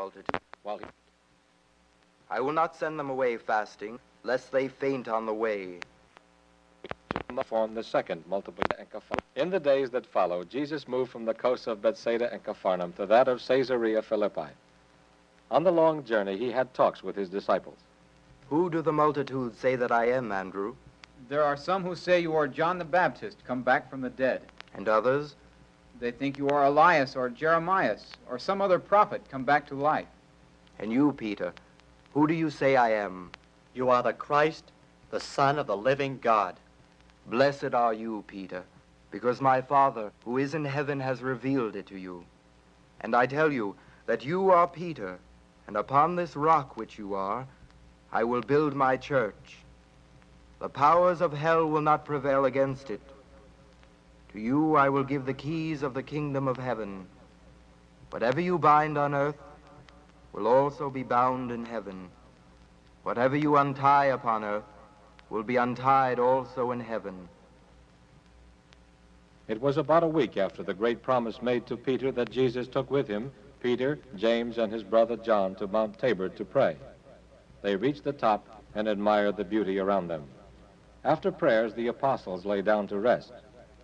multitude. I will not send them away fasting, lest they faint on the way. Form the second multiplication. In the days that followed, Jesus moved from the coasts of Bethsaida and Capharnaum to that of Caesarea Philippi. On the long journey, he had talks with his disciples. Who do the multitude say that I am, Andrew? There are some who say you are John the Baptist, come back from the dead. And others? They think you are Elias or Jeremiah or some other prophet come back to life. And you, Peter, who do you say I am? You are the Christ, the Son of the living God. Blessed are you, Peter, because my Father, who is in heaven, has revealed it to you. And I tell you that you are Peter, and upon this rock which you are, I will build my church. The powers of hell will not prevail against it. To you I will give the keys of the kingdom of heaven. Whatever you bind on earth will also be bound in heaven. Whatever you untie upon earth will be untied also in heaven. It was about a week after the great promise made to Peter that Jesus took with him Peter, James, and his brother John to Mount Tabor to pray. They reached the top and admired the beauty around them. After prayers, the apostles lay down to rest.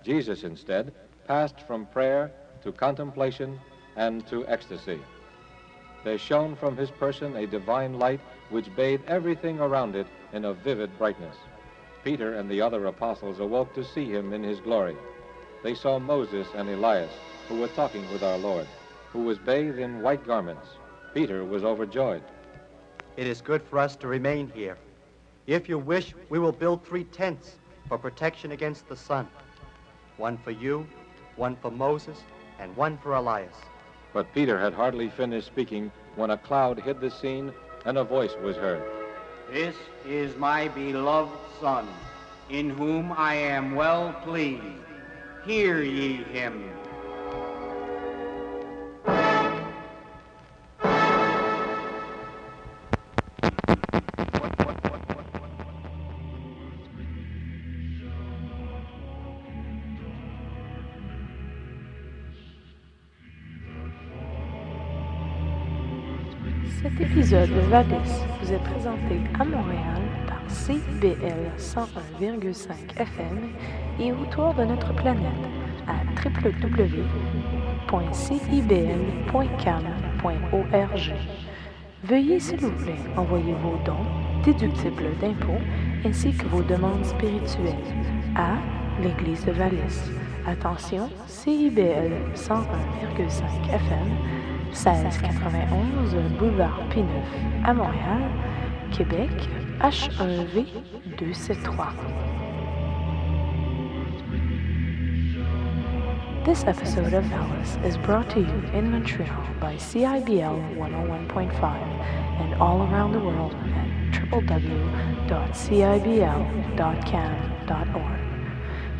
Jesus, instead, passed from prayer to contemplation and to ecstasy. There shone from his person a divine light which bathed everything around it in a vivid brightness. Peter and the other apostles awoke to see him in his glory. They saw Moses and Elias, who were talking with our Lord, who was bathed in white garments. Peter was overjoyed. It is good for us to remain here. If you wish, we will build 3 tents for protection against the sun. One for you, one for Moses, and one for Elias. But Peter had hardly finished speaking when a cloud hid the scene and a voice was heard. This is my beloved Son, in whom I am well pleased. Hear ye him. Cet épisode de VALIS vous est présenté à Montréal par CIBL 101,5 FM et autour de notre planète à www.cibl.cam.org. Veuillez s'il vous plaît envoyer vos dons déductibles d'impôts ainsi que vos demandes spirituelles à l'Église de VALIS. Attention, CIBL 101,5 FM 1691 boulevard P9 à Montréal, Québec, H1V 273. This episode of VALIS is brought to you in Montreal by CIBL 101.5 and all around the world at www.cibl.cam.org.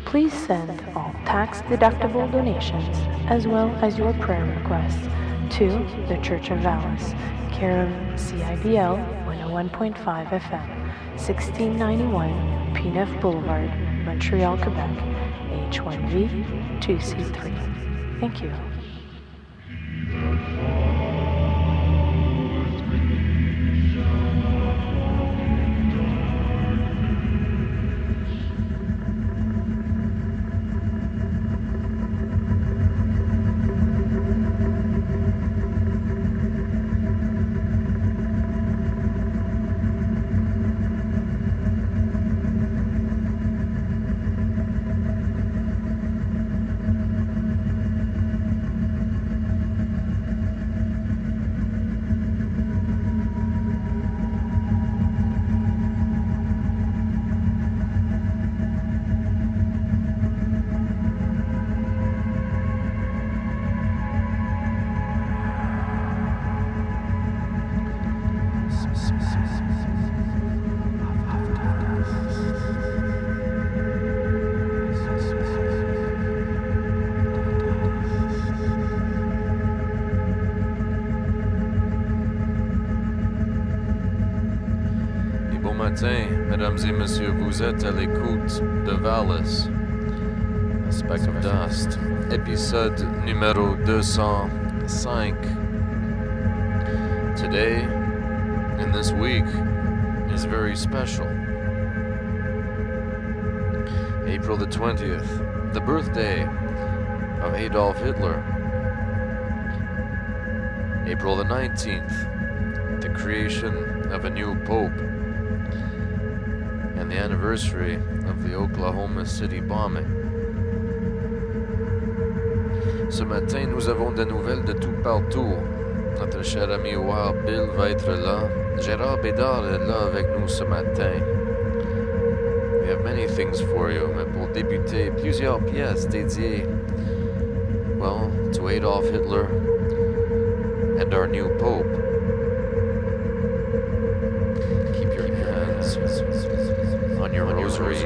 Please send all tax-deductible donations as well as your prayer requests to the Church of VALIS, care of CIBL 101.5 FM, 1691 P9 Boulevard, Montreal, Quebec, H1V 2C3. Thank you. Mesdames et messieurs, vous êtes à l'écoute de VALIS, A Speck of Dust, épisode numéro 205. Today, and this week, is very special. April the 20th, the birthday of Adolf Hitler. April the 19th, the creation of a new pope. And the anniversary of the Oklahoma City bombing. Ce matin, nous avons des nouvelles de tout partout. Notre cher ami Wild Bill va être là. Gérard Bédard est là avec nous ce matin. We have many things for you, mais pour débuter, plusieurs pièces dédiées, well, to Adolf Hitler and our new Pope. Keep your hands on your rosaries.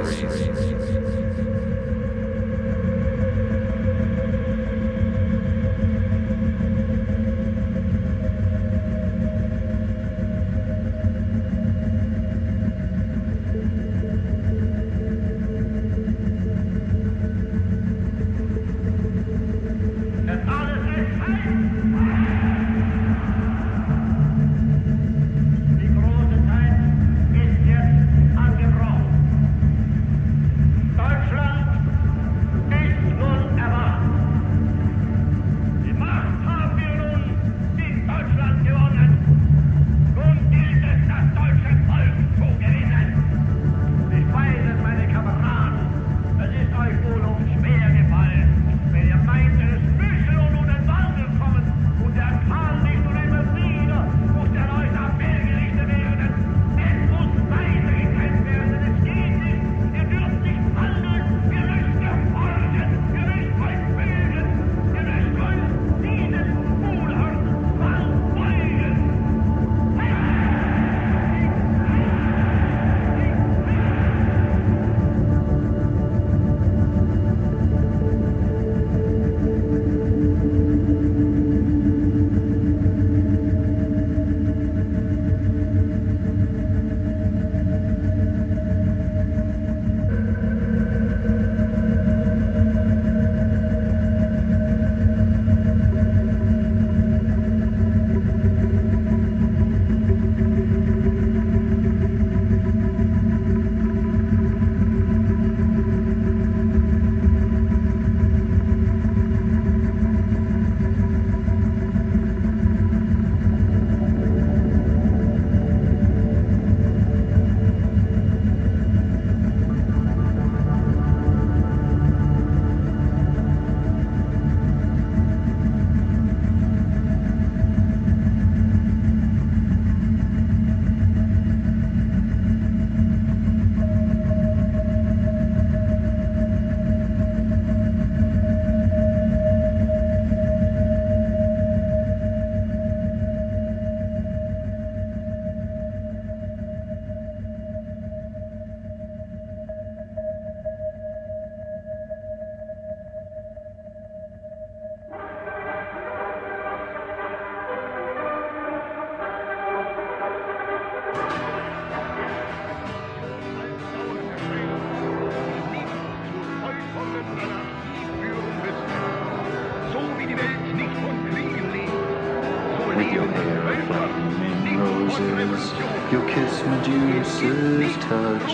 Your kiss Medusa's touch.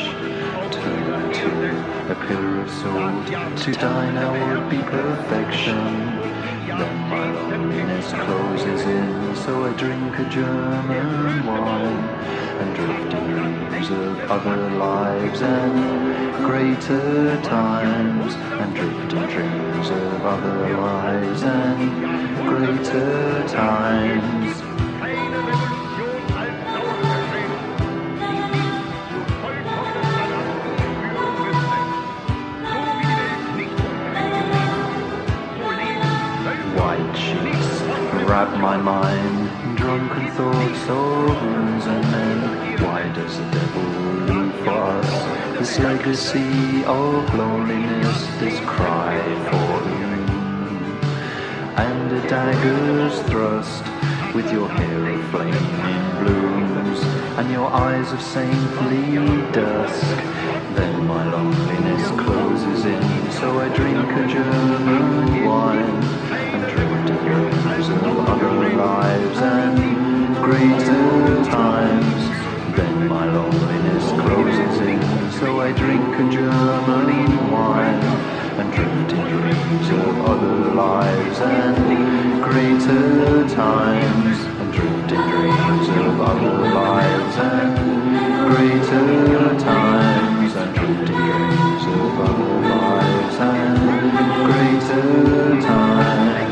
Turn to a pillar of salt. To die now would be perfection. Then my loneliness closes in, so I drink a German wine and drift in dreams of other lives and greater times, and drift in dreams of other lives and greater times. Wrap my mind, drunken thoughts of wounds and men. Why does the devil leave for us this legacy of loneliness, this cry for you? And a dagger's thrust, with your hair of flaming blooms, and your eyes of saintly dusk. Then my loneliness closes in, so I drink a German wine and drift in dreams of other lives and greater times. Then my loneliness closes in, so I drink a German wine and drift in dreams of other lives and greater times, and drift in dreams of other lives and greater times, and drift in dreams of other lives and greater times.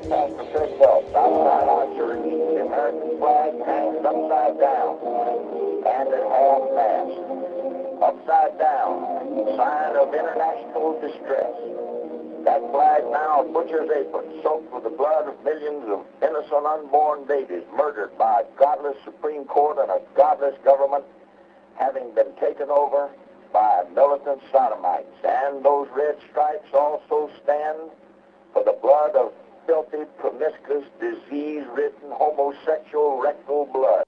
pastor herself, outside our church, the American flag hangs upside down, and at half mast. Upside down, sign of international distress. That flag now a butcher's apron, soaked with the blood of millions of innocent unborn babies murdered by a godless Supreme Court and a godless government, having been taken over by militant sodomites. And those red stripes also stand for the blood of filthy, promiscuous, disease-ridden, homosexual rectal blood.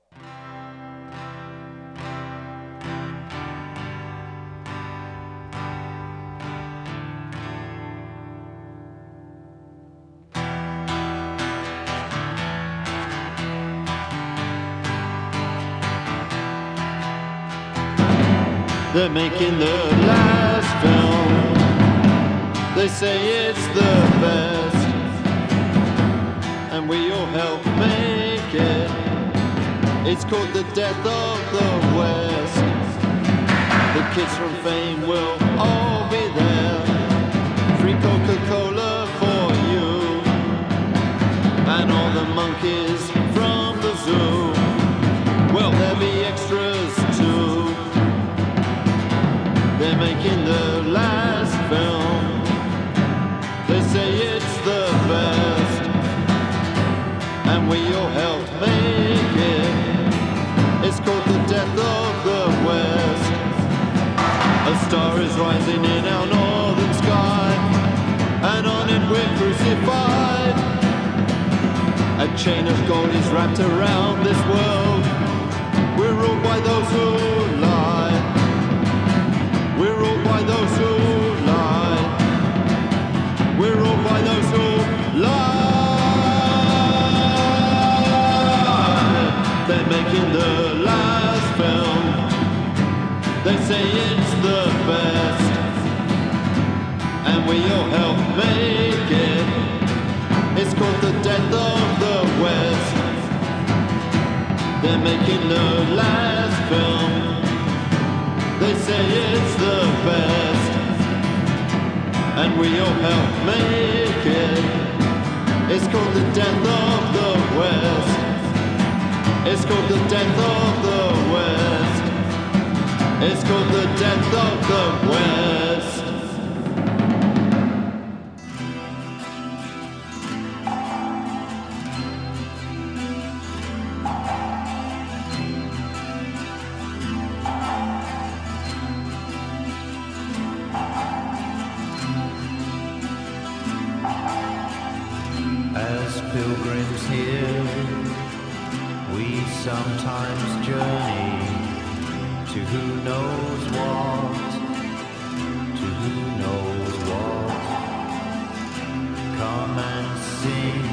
They're making the last film. They say it's the best, and we all help make it. It's called The Death of the West. The kids from Fame will all be there. Free Coca-Cola for you, and all the monkeys from the zoo. Well, there'll be extras too. They're making the last film. They say it's the best, and we all help make it. It's called The Death of the West. A star is rising in our northern sky, and on it we're crucified. A chain of gold is wrapped around this world. We're ruled by those who lie. We're ruled by those who lie. We're ruled by those who lie. They're making the last film. They say it's the best, and we all help make it. It's called The Death of the West. They're making the last film. They say it's the best, and we all help make it. It's called The Death of the West. It's called The Death of the West. It's called The Death of the West. Pilgrims here, we sometimes journey to who knows what, to who knows what. Come and sing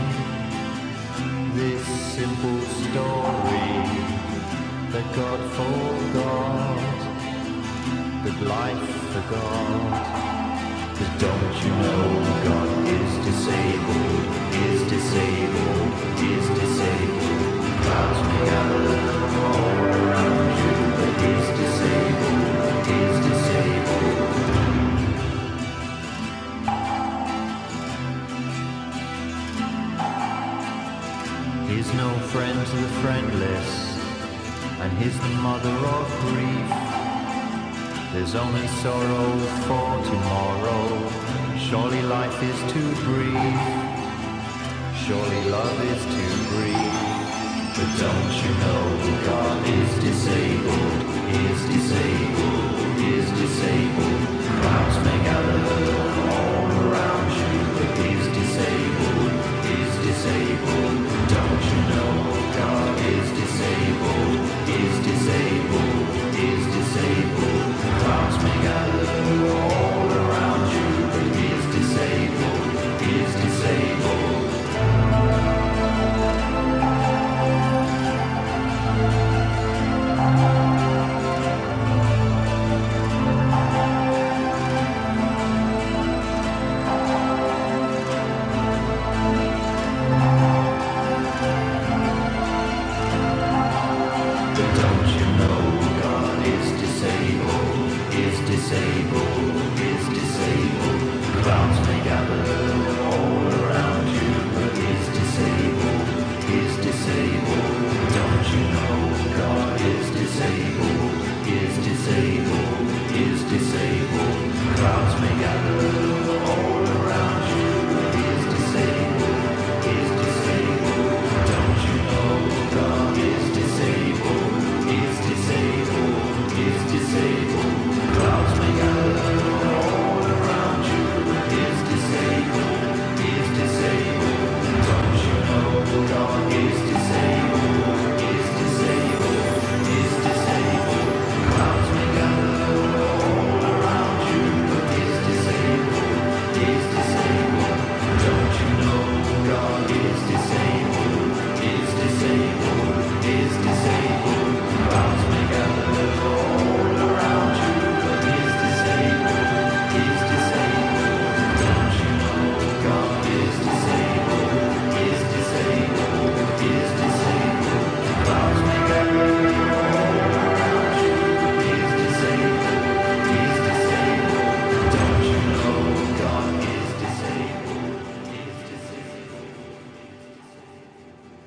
this simple story that God forgot, that life forgot. 'Cause don't you know God is disabled, is disabled, is disabled. Clouds may gather all around you, but is disabled, is disabled. He's no friend to the friendless, and he's the mother of grief. There's only sorrow for tomorrow. Surely life is too brief. Surely love is too brief. But don't you know God is disabled, is disabled, is disabled. Crowds may gather all around you, but is disabled, is disabled. Don't you know God is disabled, is disabled, is disabled. Crowds may gather all around you, but is disabled, is disabled.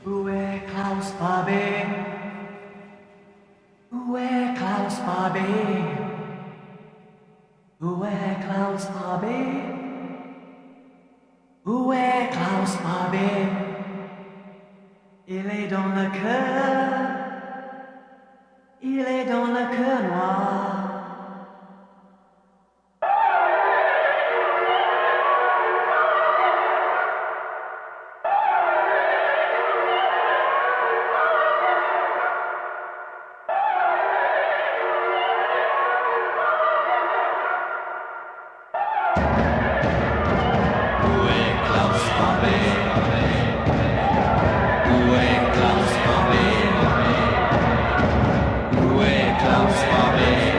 Où est Klaus Barbie? Où est Klaus Barbie? Où est Klaus Barbie? Où est Klaus Barbie? Il est dans le cœur, il est dans le cœur noir. Où est Klaus Barbie?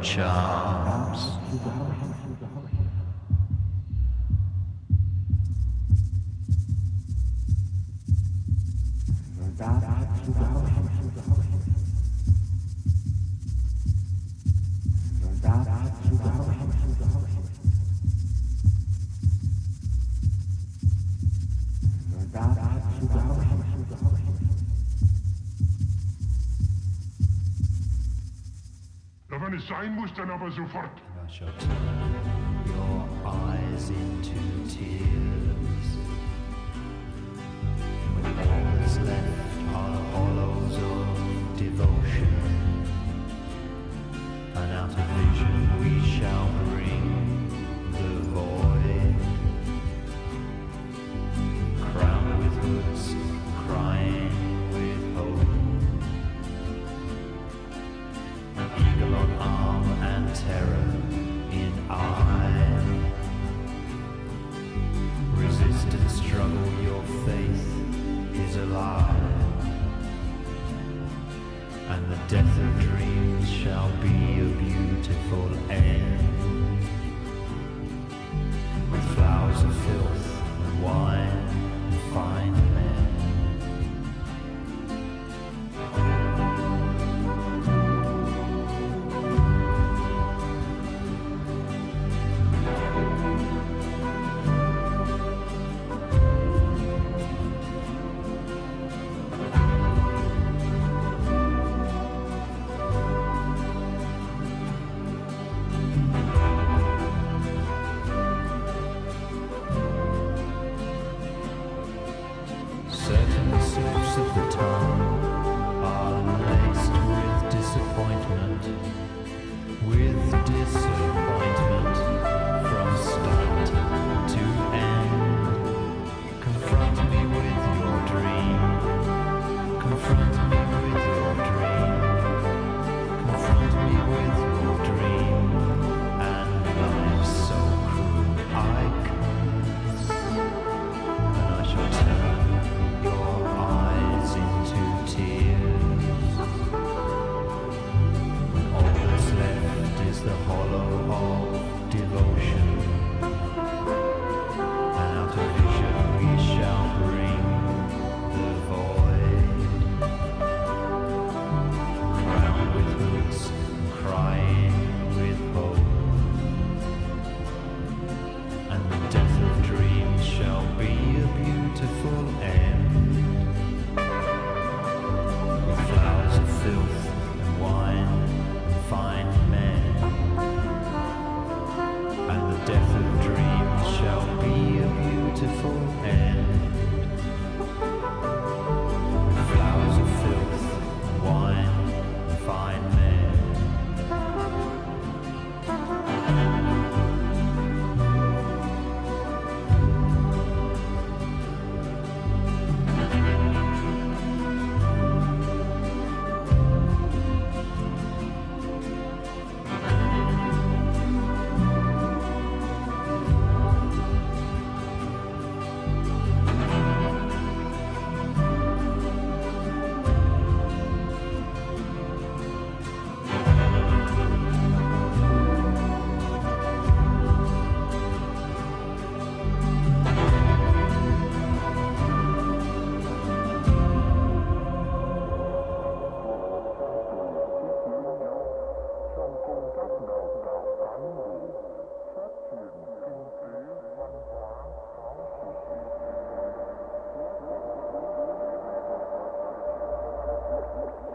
charms. Wenn es sein muss, dann aber sofort. I shall turn your eyes into tears. When all that's left are hollows of devotion, and out of vision we shall bring the void, crowned with hoods, crying with hope. Eagle on arm and terror in eye. Resist and struggle, your faith is alive. And the death of dreams shall be a beautiful end. With flowers of filth and wine and fine men.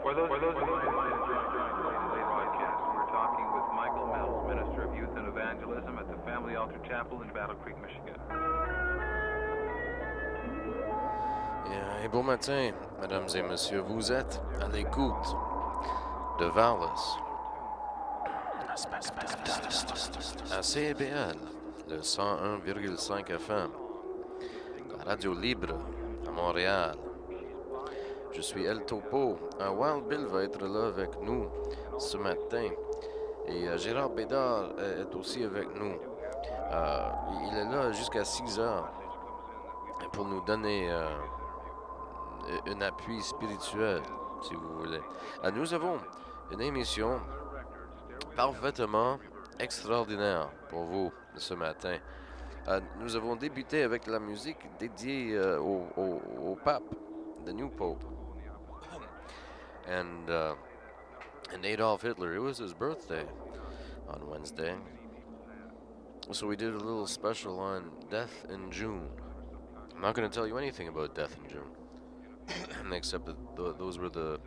For those broadcast, we're talking with Michael Mills, Minister of Youth and Evangelism at the Family Altar Chapel in Battle Creek, Michigan. Et bon matin, mesdames et messieurs, vous êtes à l'écoute de VALIS à CIBL, le 101,5 FM, la radio libre à Montréal. Je suis El Topo. Wild Bill va être là avec nous ce matin. Et Gérard Bédard est aussi avec nous. Il est là jusqu'à 6 heures pour nous donner un appui spirituel, si vous voulez. Nous avons une émission parfaitement extraordinaire pour vous ce matin. Nous avons débuté avec la musique dédiée au pape, the new pope, and Adolf Hitler. It was his birthday on Wednesday, so we did a little special on death in June. I'm not going to tell you anything about death in June, except that those were the,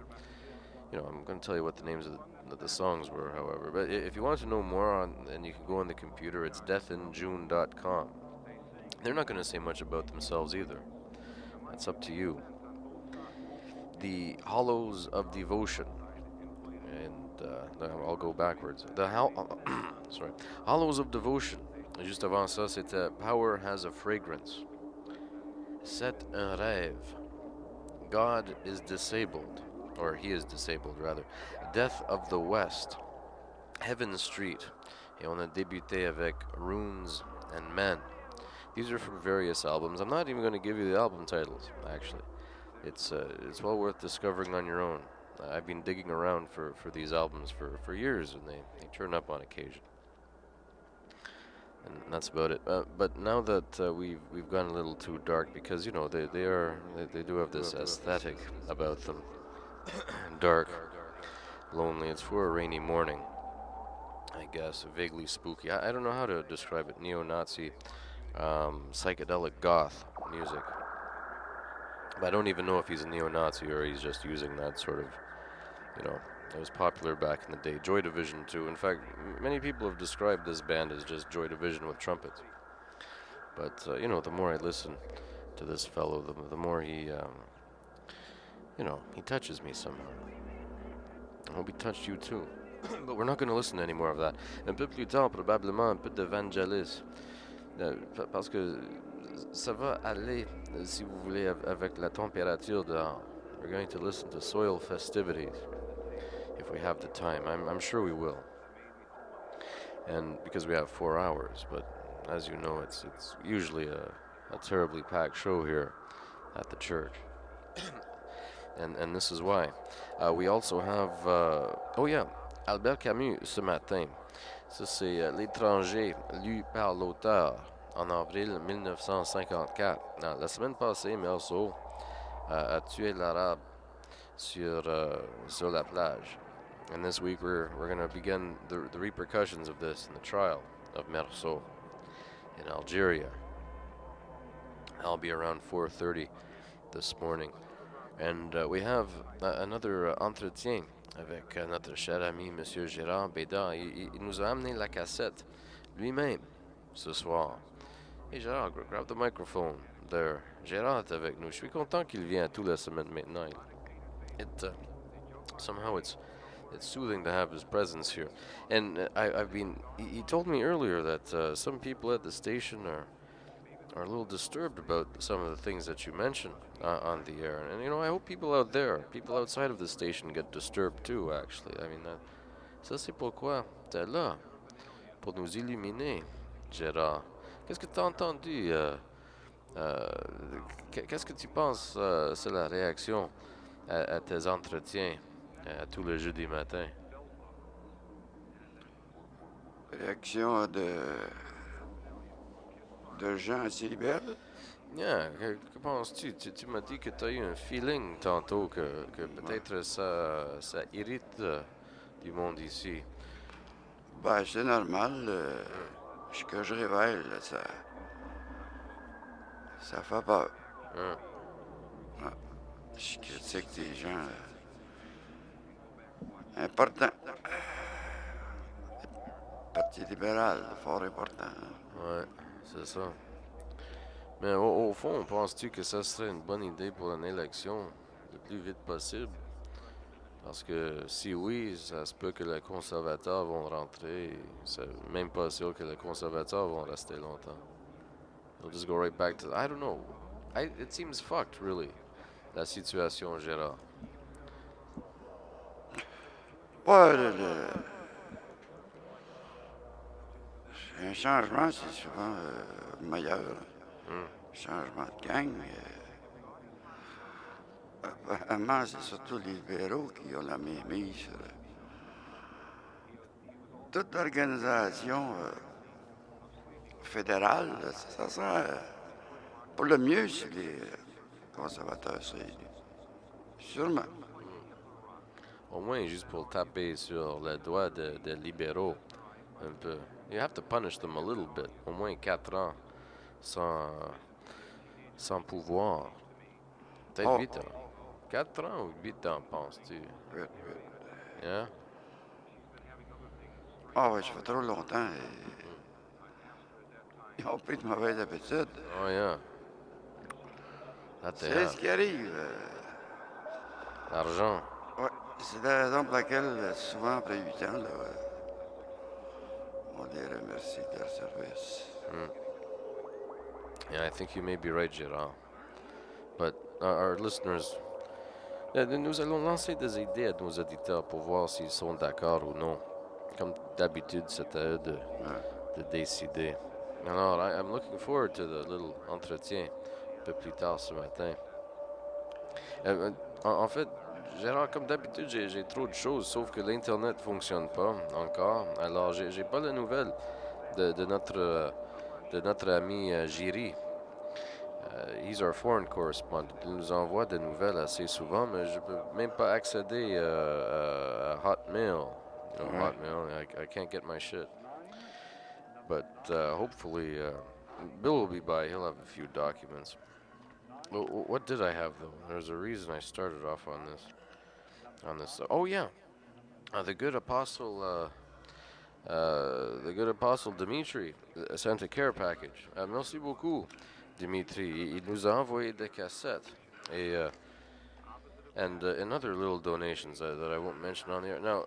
I'm going to tell you what the names of the songs were, however. But if you want to know more, and you can go on the computer, it's deathinjune.com. They're not going to say much about themselves either. That's up to you. The Hollows of Devotion. And I'll go backwards. Hollows of Devotion. Juste avant ça, c'était Power Has a Fragrance. C'est un rêve. God is disabled. Or he is disabled, rather. Death of the West. Heaven Street. Et on a débuté avec Runes and Men. These are from various albums. I'm not even going to give you the album titles, actually. It's well worth discovering on your own. I've been digging around for these albums for years, and they turn up on occasion. And that's about it. But now that we've gone a little too dark, because they do have this aesthetic about them. Dark, lonely. It's for a rainy morning, I guess. Vaguely spooky. I don't know how to describe it. Neo-Nazi, psychedelic goth music. But I don't even know if he's a neo-Nazi or he's just using that sort of, it was popular back in the day. Joy Division too. In fact, many people have described this band as just Joy Division with trumpets. But, the more I listen to this fellow, the more he, he touches me somehow. I hope he touched you too. But we're not going to listen to any more of that. Un peu plus tard, probablement un peu de Vangelis. Parce que ça va aller, si vous voulez, avec la température dehors. We're going to listen to Soil Festivities, if we have the time. I'm sure we will. And because we have 4 hours, but as you know, it's usually a terribly packed show here at the church. And this is why. We also have, Albert Camus ce matin. Ça, c'est L'étranger, lu par l'auteur en avril 1954. Non, la semaine passée, Merceau a tué l'arabe sur la plage. And this week we're going to begin the repercussions of this in the trial of Merceau in Algeria. I'll be around 4:30 this morning. And we have another entretien avec notre cher ami, Monsieur Gérard Bédard. Il nous a amené la cassette lui-même ce soir. Hey Gérard, grab the microphone there. Gérard est avec nous. Je suis content qu'il vienne toute la semaine maintenant. Somehow it's soothing to have his presence here. And he told me earlier that some people at the station are a little disturbed about some of the things that you mentioned on the air. And, I hope people out there, people outside of the station get disturbed too, actually. I mean, ça c'est pourquoi t'es là, pour nous illuminer, Gérard. Qu'est-ce que t'as entendu? Qu'est-ce que tu penses, c'est la réaction à tes entretiens tous les jeudis matins? Réaction de gens à CIBL? Yeah, que penses-tu? Tu m'as dit que tu as eu un feeling tantôt que peut-être ça irrite du monde ici. Ben, c'est normal. Ce que je révèle, ça fait peur. Je critique des gens importants. Parti libéral, fort important. Ouais, c'est ça. Mais au fond, penses-tu que ça serait une bonne idée pour une élection le plus vite possible? Parce que si oui, ça se peut que les conservateurs vont rentrer. C'est même pas sûr que les conservateurs vont rester longtemps. They'll just go right back to... I don't know. It seems fucked, really, la situation, Gérard. Ouais, un changement, c'est souvent meilleur. Changement de gang. Apparemment, c'est surtout les libéraux qui ont la mainmise toute l'organisation fédérale, là, ça sera pour le mieux si les conservateurs se réunissent. Sûrement. Au moins, juste pour taper sur le doigt des libéraux un peu. You have to punish them a little bit. Au moins 4 ans sans pouvoir. Peut-être 8 ans. 4 ans ou 8 ans, penses-tu? 8. Yeah? Ah oui, ça fait trop longtemps. Ils ont pris de mauvaises habitudes. Oh, yeah. C'est ce qui arrive. L'argent. Oui, c'est la raison pour laquelle, souvent, après 8 ans, là, on les remercie de leur service. Yeah, I think you may be right, Gérard. But our listeners, nous allons lancer des idées à nos auditeurs pour voir s'ils sont d'accord ou non. Comme d'habitude, c'est à eux de décider. Alors, I'm looking forward to the little entretien un peu plus tard ce matin. En fait, Gérard, comme d'habitude, j'ai trop de choses, sauf que l'Internet ne fonctionne pas encore. Alors, j'ai pas de nouvelles de notre ami Giri. He's our foreign correspondent. Il nous envoie des nouvelles assez souvent, mais je peux même pas accéder à Hotmail. Hotmail, I can't get my shit. But hopefully, Bill will be by. He'll have a few documents. What did I have though? There's a reason I started off on this. Oh yeah, the good apostle Dimitri sent a care package. Merci beaucoup, Dimitri. Il nous a envoyé des cassettes and other little donations that I won't mention on the air. Now,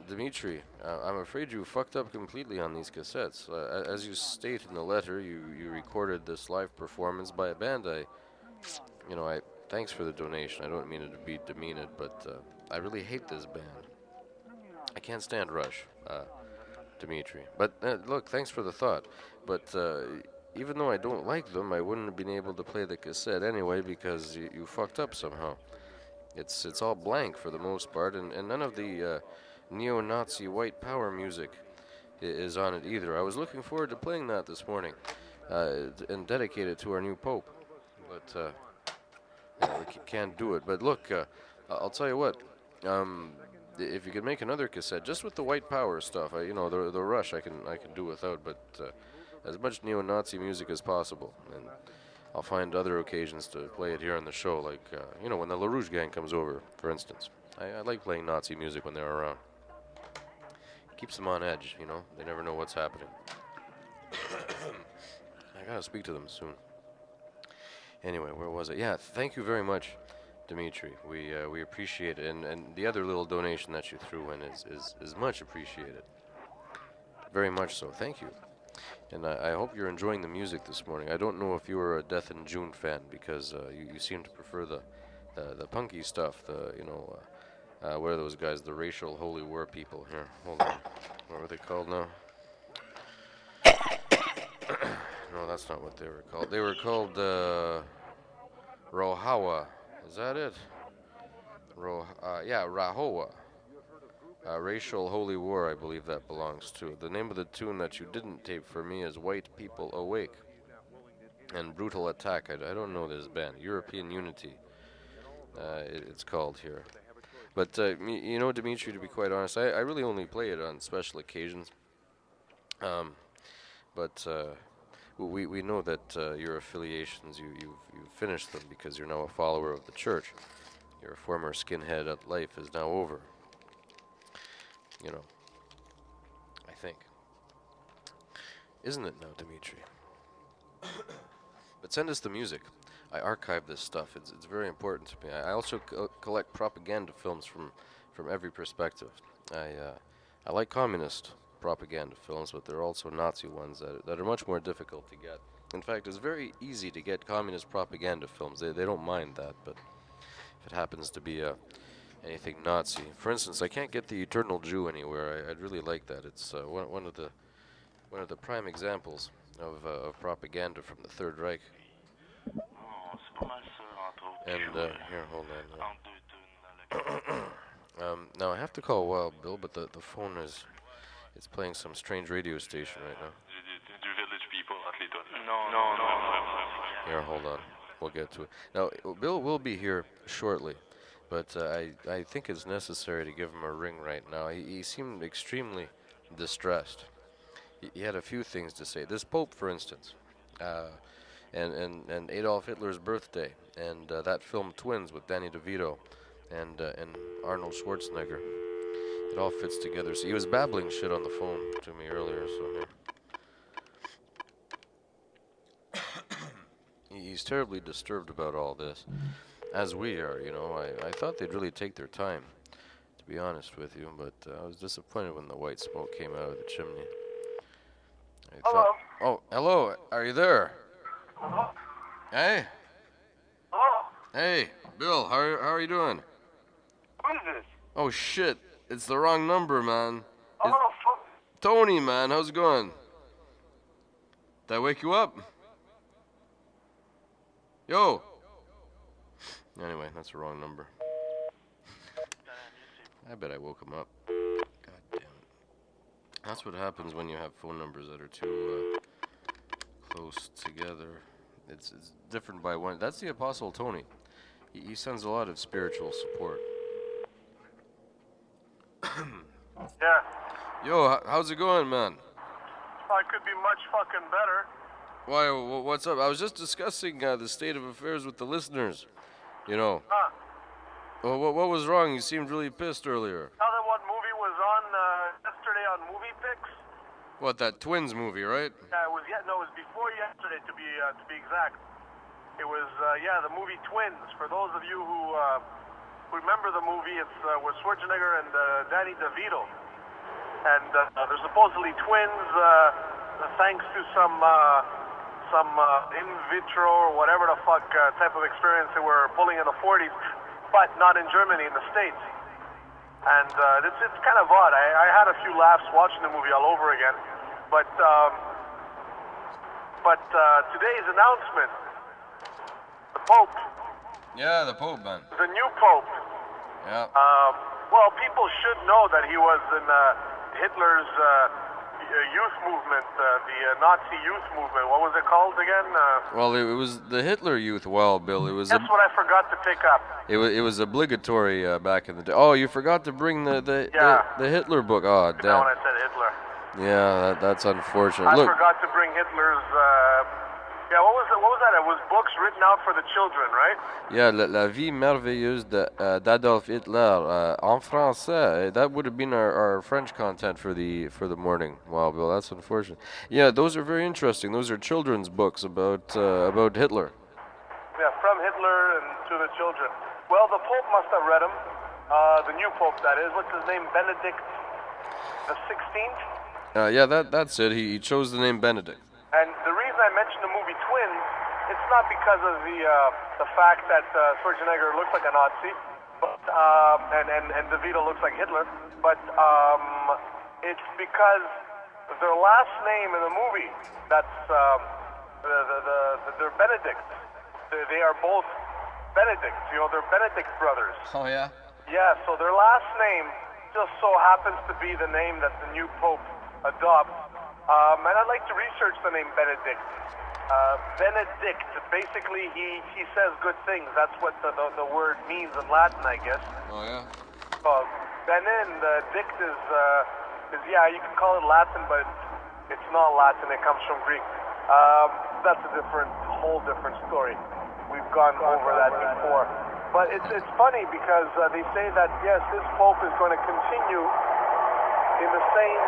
Dimitri, I'm afraid you fucked up completely on these cassettes. As you state in the letter, you recorded this live performance by a band. Thanks for the donation. I don't mean it to be demeaned, but I really hate this band. I can't stand Rush, Dimitri. But look, thanks for the thought. But even though I don't like them, I wouldn't have been able to play the cassette anyway because you fucked up somehow. It's all blank for the most part, and none of the neo-Nazi white power music is on it either. I was looking forward to playing that this morning and dedicate it to our new Pope, but we can't do it. But look, I'll tell you what, if you could make another cassette, just with the white power stuff, the Rush I can do without, but as much neo-Nazi music as possible. And I'll find other occasions to play it here on the show, like, when the LaRouche gang comes over, for instance. I like playing Nazi music when they're around. Keeps them on edge, They never know what's happening. I gotta speak to them soon. Anyway, where was it? Yeah, thank you very much, Dimitri. We appreciate it, and the other little donation that you threw in is much appreciated. Very much so. Thank you. And I hope you're enjoying the music this morning. I don't know if you were a Death in June fan because you seem to prefer the punky stuff. What are those guys? The racial holy war people. Here, hold on. What were they called now? No, that's not what they were called. They were called Rohawa. Is that it? Rahowa. Racial Holy War, I believe that belongs to. The name of the tune that you didn't tape for me is White People Awake. And Brutal Attack, I don't know this band. European Unity, it's called here. But, Dimitri, to be quite honest, I really only play it on special occasions. But we know that your affiliations, you've finished them because you're now a follower of the church. Your former skinhead life is now over. I think. Isn't it now, Dimitri? But send us the music. I archive this stuff. It's very important to me. I also collect propaganda films from every perspective. I like communist propaganda films, but there are also Nazi ones that are much more difficult to get. In fact, it's very easy to get communist propaganda films. They don't mind that, but if it happens to be anything Nazi. For instance, I can't get The Eternal Jew anywhere. I'd really like that. It's one of the prime examples of propaganda from the Third Reich. And here, hold on. Now I have to call Wild Bill, but the phone is It's playing some strange radio station right now. Du village people entre les tonnes. No. Here, hold on. We'll get to it. Now, Bill will be here shortly, but I think it's necessary to give him a ring right now. He seemed extremely distressed. He had a few things to say. This Pope, for instance, and Adolf Hitler's birthday, and that film Twins with Danny DeVito and Arnold Schwarzenegger. It all fits together. So he was babbling shit on the phone to me earlier, so he's terribly disturbed about all this, as we are, you know. I thought they'd really take their time, to be honest with you, but I was disappointed when the white smoke came out of the chimney. Hello. Oh, hello. Are you there? Hello. Hey. Hello. Hey, Bill. How are you doing? Who is this? Oh shit! It's the wrong number, man. Hello. Tony, man. How's it going? Did I wake you up? Yo. Anyway, that's the wrong number. I bet I woke him up. God damn it. That's what happens when you have phone numbers that are too close together. It's different by one. That's the Apostle Tony. He sends a lot of spiritual support. Yeah. Yo, how's it going, man? I could be much fucking better. Why? What's up? I was just discussing the state of affairs with the listeners. You know. Huh. Well, what was wrong? You seemed really pissed earlier. Tell them what movie was on yesterday on Movie Picks. What, that Twins movie, right? Yeah, it was before yesterday to be exact. It was the movie Twins. For those of you who remember the movie, it's with Schwarzenegger and Danny DeVito, and they're supposedly twins thanks to some in vitro or whatever the fuck type of experience they were pulling in the 40s, but not in Germany, in the States. And it's kind of odd. I had a few laughs watching the movie all over again. But today's announcement, the Pope. Yeah, the Pope, man. The new Pope. Yeah. Well, people should know that he was in Hitler's youth movement, the Nazi youth movement. What was it called again? Well, it was the Hitler Youth. Well, Bill, it was. That's what I forgot to pick up. It was obligatory back in the day. Oh, you forgot to bring the Hitler book. Oh, damn. You know when I said Hitler. Yeah, that's unfortunate. I Look. forgot to bring Hitler's. What was that? It was books written out for the children, right? Yeah, La vie merveilleuse d'Adolf Hitler en français. That would have been our French content for the morning. Wow, Bill, that's unfortunate. Yeah, those are very interesting. Those are children's books about Hitler. Yeah, from Hitler and to the children. Well, the Pope must have read them. The new Pope, that is. What's his name? Benedict the 16th? Yeah, that's it. He chose the name Benedict. And the reason I mentioned the movie Twins, it's not because of the fact that Schwarzenegger looks like a Nazi, but and DeVito looks like Hitler, but it's because their last name in the movie, that's they're Benedict. They are both Benedicts. You know, they're Benedict brothers. Oh yeah. Yeah. So their last name just so happens to be the name that the new Pope adopts. And I'd like to research the name Benedict. Benedict, basically he says good things. That's what the word means in Latin, I guess. Oh, yeah? Benin, the dict is you can call it Latin, but it's not Latin. It comes from Greek. That's a whole different story. We've gone over that before. But it's funny because they say that, yes, this Pope is going to continue in the same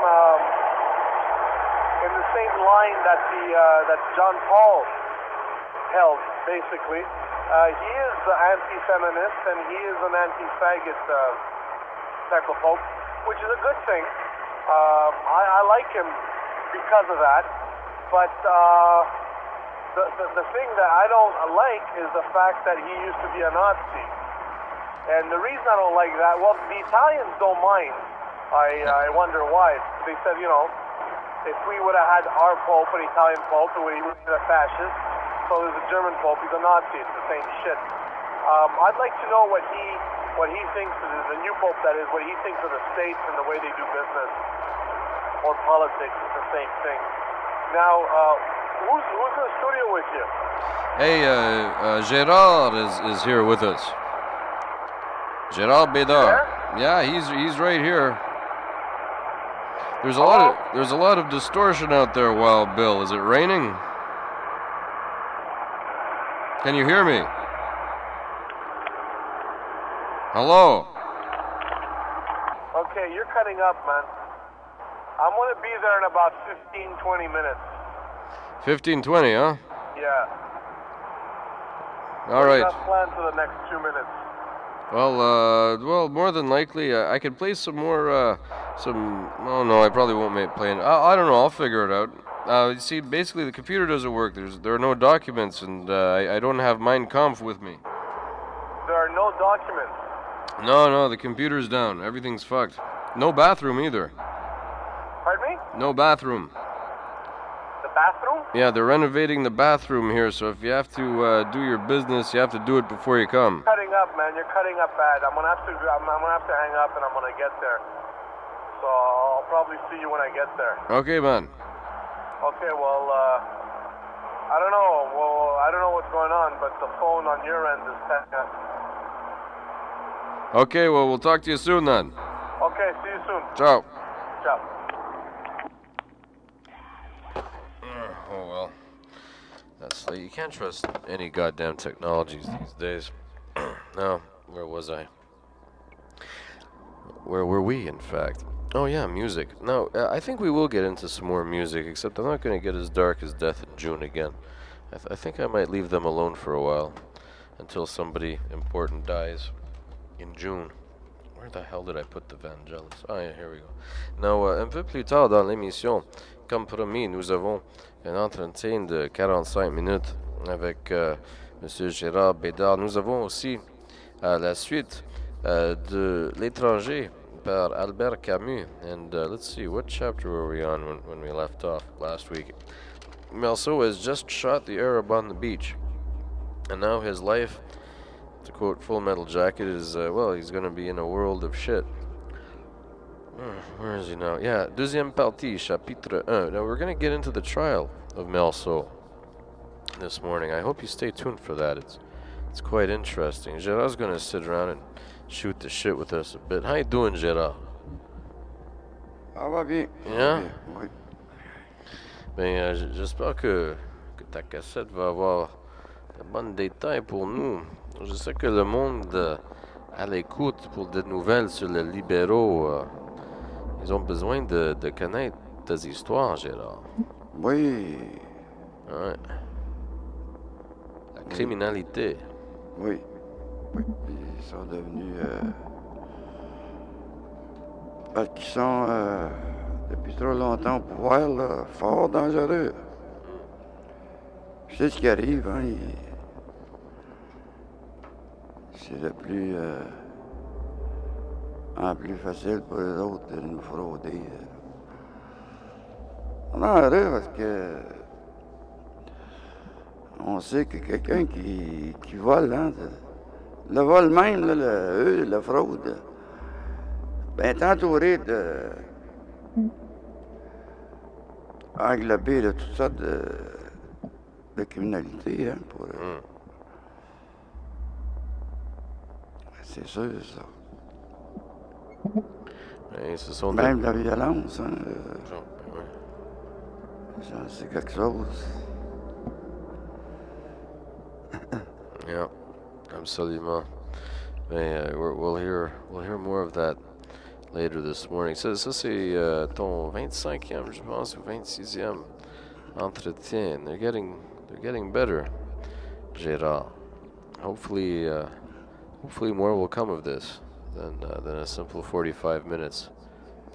line that that John Paul held, basically. He is anti-feminist and he is an anti-faggot type of Pope, which is a good thing. I like him because of that. But the thing that I don't like is the fact that he used to be a Nazi. And the reason I don't like that, well, the Italians don't mind. I wonder why. They said, you know, if we would have had our Pope, an Italian Pope, he would have been a fascist. So there's a German Pope, he's a Nazi. It's the same shit. I'd like to know what he thinks, the new Pope that is, what he thinks of the states and the way they do business. or politics. It's the same thing. Now, who's in the studio with you? Hey, Gérard is here with us. Gérard Bédard. Yeah, he's right here. There's a lot of distortion out there, Wild Bill. Is it raining? Can you hear me? Hello? Okay, you're cutting up, man. I'm going to be there in about 15, 20 minutes. 15, 20, huh? Yeah. All right. What do you got planned for the next 2 minutes? Well, more than likely, I could play some more, oh no, I probably won't play it. I don't know, I'll figure it out. You see, basically the computer doesn't work. There are no documents, and I don't have Mein Kampf with me. There are no documents. No, the computer's down. Everything's fucked. No bathroom either. Pardon me? No bathroom. The bathroom? Yeah, they're renovating the bathroom here, so if you have to do your business, you have to do it before you come. You're cutting up, man. You're cutting up bad. I'm gonna have to hang up, and I'm gonna get there. So I'll probably see you when I get there. Okay, man. Okay, well, I don't know. Well, I don't know what's going on, but the phone on your end is cutting up. Okay, well, we'll talk to you soon then. Okay, see you soon. Ciao. Ciao. Oh, well. That's like, you can't trust any goddamn technologies these days. No, where was I? Where were we, in fact? Oh, yeah, music. No, I think we will get into some more music, except I'm not going to get as dark as Death in June again. I think I might leave them alone for a while, until somebody important dies in June. Where the hell did I put the Vangelis? Ah, yeah, here we go. Now, un peu plus tard dans l'émission, comme promis, nous avons un entretien de 45 minutes avec Monsieur Gérard Bédard. Nous avons aussi la suite de L'étranger par Albert Camus. And let's see, what chapter were we on when we left off last week? Melso has just shot the Arab on the beach, and now his life, to quote Full Metal Jacket, is, well, he's going to be in a world of shit. Where is he now? Yeah, deuxième partie, chapitre 1. Now, we're going to get into the trial of Melso this morning. I hope you stay tuned for that. It's quite interesting. Gérard's going to sit around and shoot the shit with us a bit. How you doing, Gérard? Ça va bien. Yeah? Oui. Ben, j'espère que ta cassette va avoir de bons détails pour nous. Je sais que le monde à l'écoute pour des nouvelles sur les libéraux, ils ont besoin de connaître tes histoires, Gérard. Oui. Ouais. La criminalité. Oui. Ils sont devenus... parce qu'ils sont, depuis trop longtemps au pouvoir, là, fort dangereux. Je sais ce qui arrive, hein. C'est le plus... plus facile pour les autres de nous frauder. On est heureux parce que... On sait que quelqu'un qui vole, hein, le vol même, là, la fraude, ben, est entouré de... englobé de toutes sortes de criminalité, hein, pour... C'est sûr, ça. Et ce sont même la violence, hein. Ça, c'est quelque chose. Yeah, absolument. We'll hear more of that later this morning. Ça c'est ton 25e, je pense, ou 26e entretien. They're getting better, Gérard. Hopefully more will come of this than a simple 45 minutes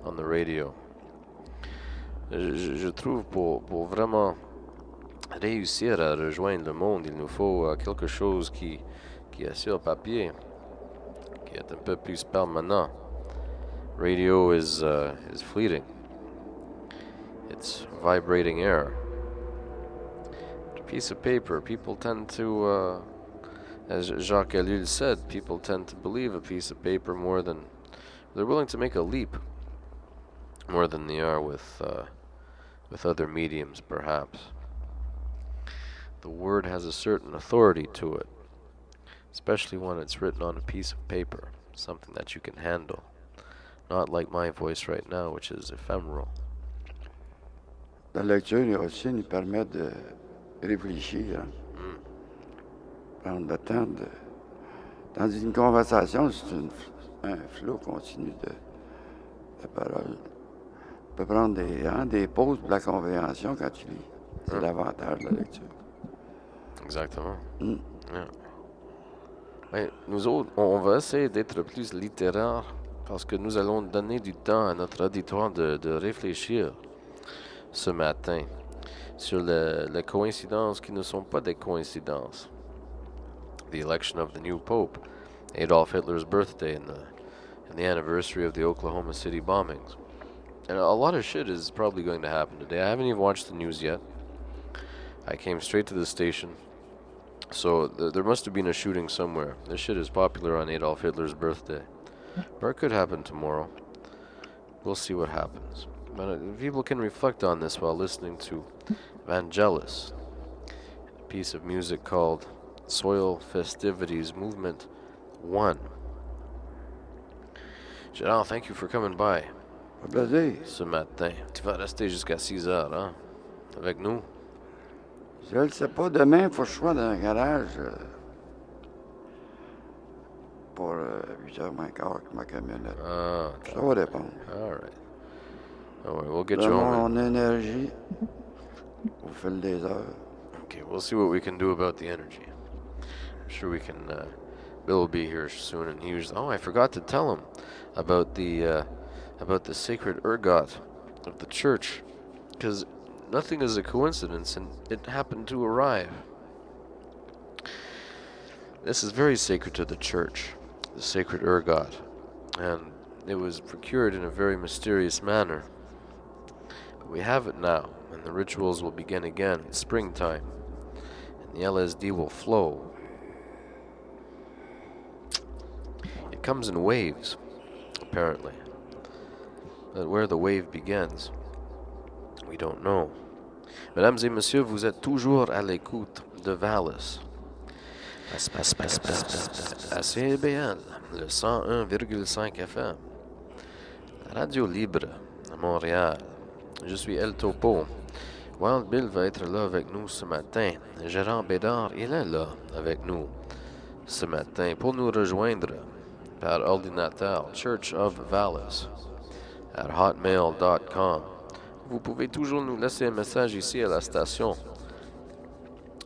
on the radio. Je trouve pour vraiment réussir à rejoindre le monde, il nous faut quelque chose qui est sur papier, qui est un peu plus permanent. Radio is fleeting. It's vibrating air. A piece of paper, people tend to, as Jacques Ellul said, people tend to believe a piece of paper more than they're willing to make a leap more than they are with other mediums, perhaps. The word has a certain authority to it, especially when it's written on a piece of paper, something that you can handle, not like my voice right now, which is ephemeral. La lecture aussi nous permet de réfléchir, prendre le temps de... Tandis qu'une conversation, c'est un flot continu de paroles. Tu peux prendre des pauses pour la compréhension quand tu lis. C'est l'avantage de la lecture. Exactement. Yeah. Ouais, nous autres, on va essayer d'être plus littéraires parce que nous allons donner du temps à notre auditoire de réfléchir ce matin sur les coïncidences qui ne sont pas des coïncidences. The election of the new Pope, Adolf Hitler's birthday, and the anniversary of the Oklahoma City bombings. And a lot of shit is probably going to happen today. I haven't even watched the news yet. I came straight to the station. So there must have been a shooting somewhere. This shit is popular on Adolf Hitler's birthday. Or it could happen tomorrow. We'll see what happens. But people can reflect on this while listening to Vangelis, a piece of music called Soil Festivities Movement 1. Gérard, thank you for coming by. Ce matin. Tu vas rester jusqu'à 6 heures, hein? Avec nous. Je ne le sais pas. Demain, il faut que je sois dans un garage pour 8h moins quart avec ma camionnette. Ah, okay. Ça va dépendre. All right. Don't worry, we'll get you home. Mon énergie au fil des heures. Okay, we'll see what we can do about the energy. I'm sure we can. Bill will be here soon, and he was. Oh, I forgot to tell him about the sacred ergot of the church, because nothing is a coincidence, and it happened to arrive. This is very sacred to the church, the sacred ergot, and it was procured in a very mysterious manner. But we have it now, and the rituals will begin again in springtime, and the LSD will flow. It comes in waves, apparently. But where the wave begins, we don't know. Mesdames et messieurs, vous êtes toujours à l'écoute de VALIS. À CIBL, le 101,5 FM. La radio libre à Montréal. Je suis El Topo. Wild Bill va être là avec nous ce matin. Gérard Bédard, il est là avec nous ce matin pour nous rejoindre par ordinateur Church of Valis at hotmail.com. Vous pouvez toujours nous laisser un message ici à la station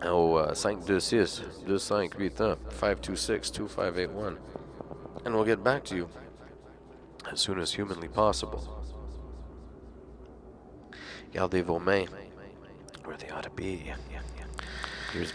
au 526-2581-526-2581, and we'll get back to you as soon as humanly possible. Gardez vos mains where they ought to be. Here's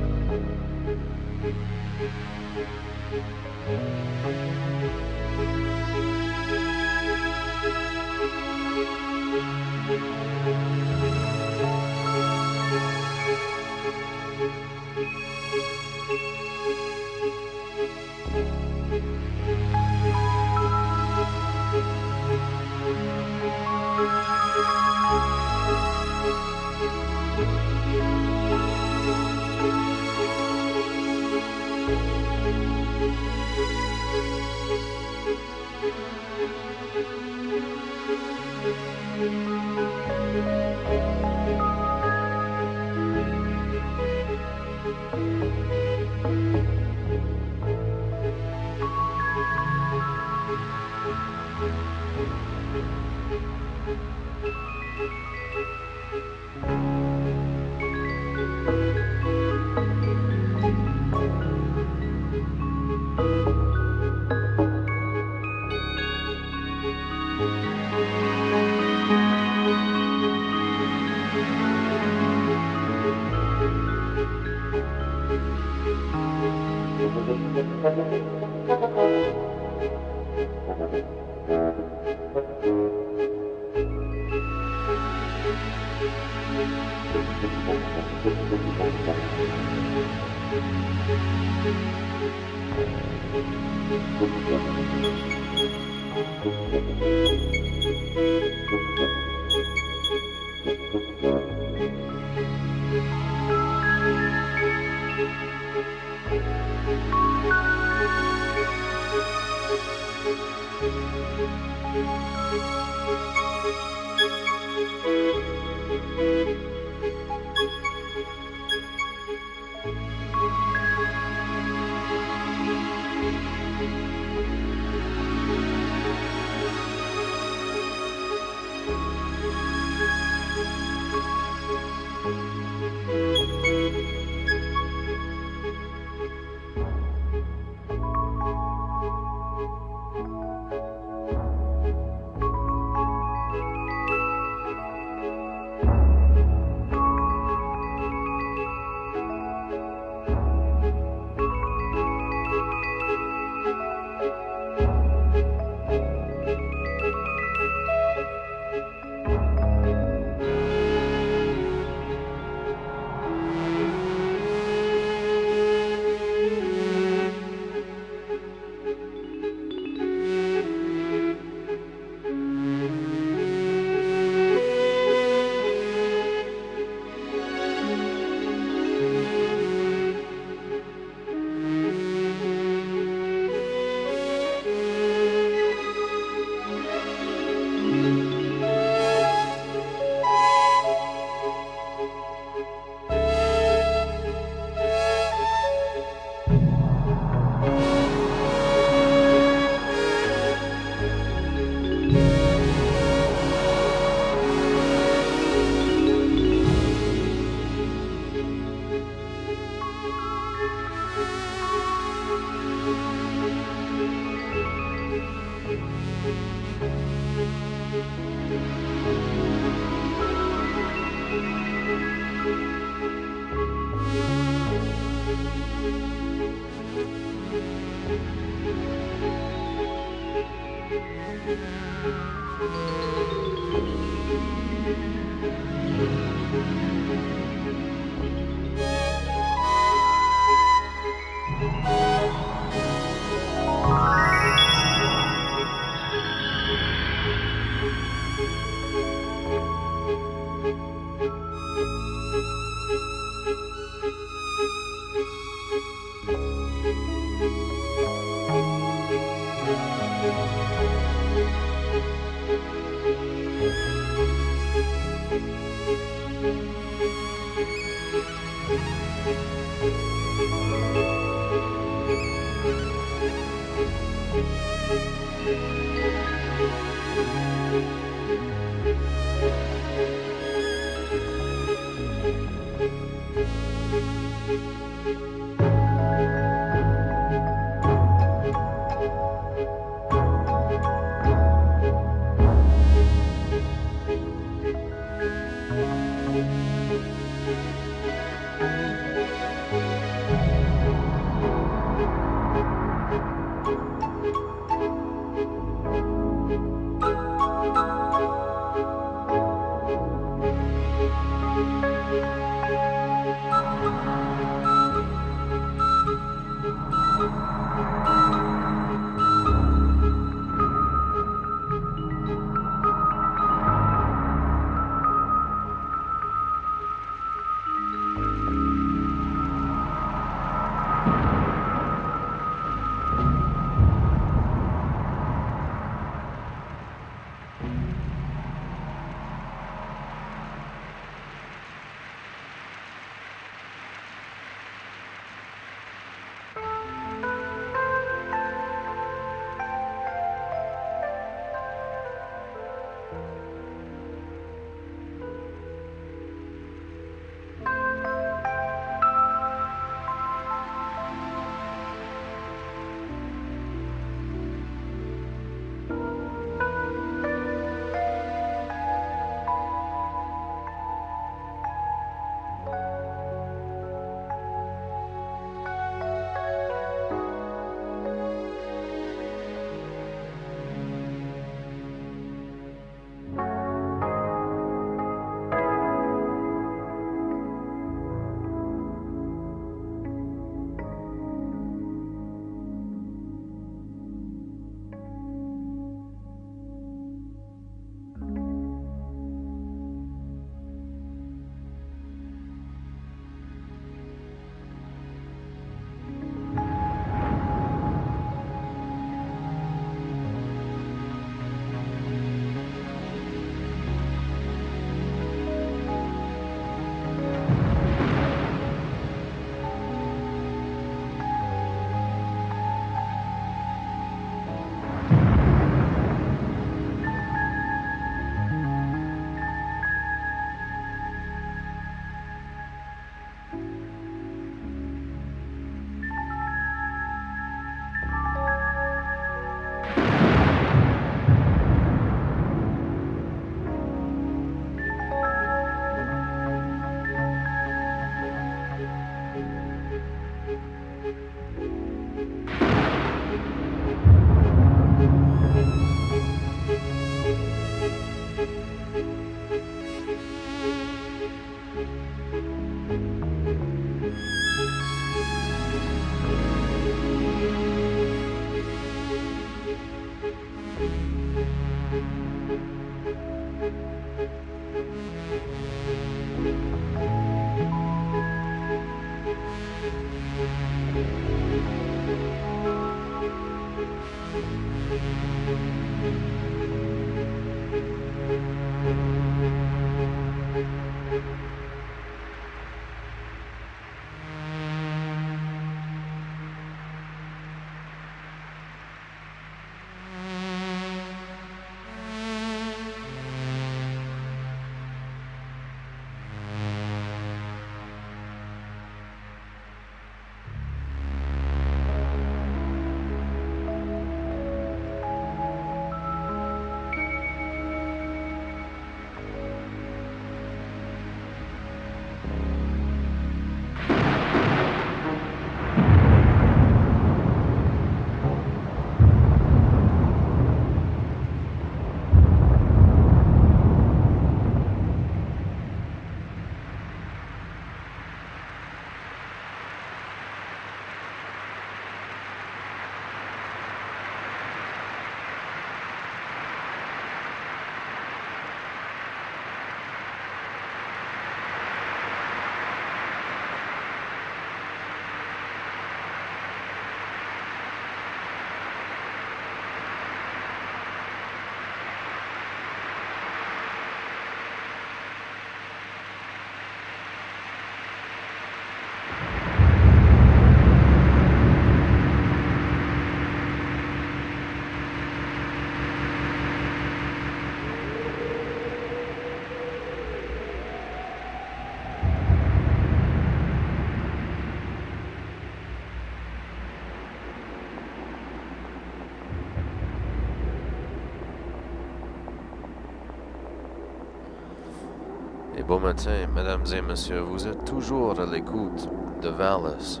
Et bon matin, mesdames et messieurs, vous êtes toujours à l'écoute de VALIS.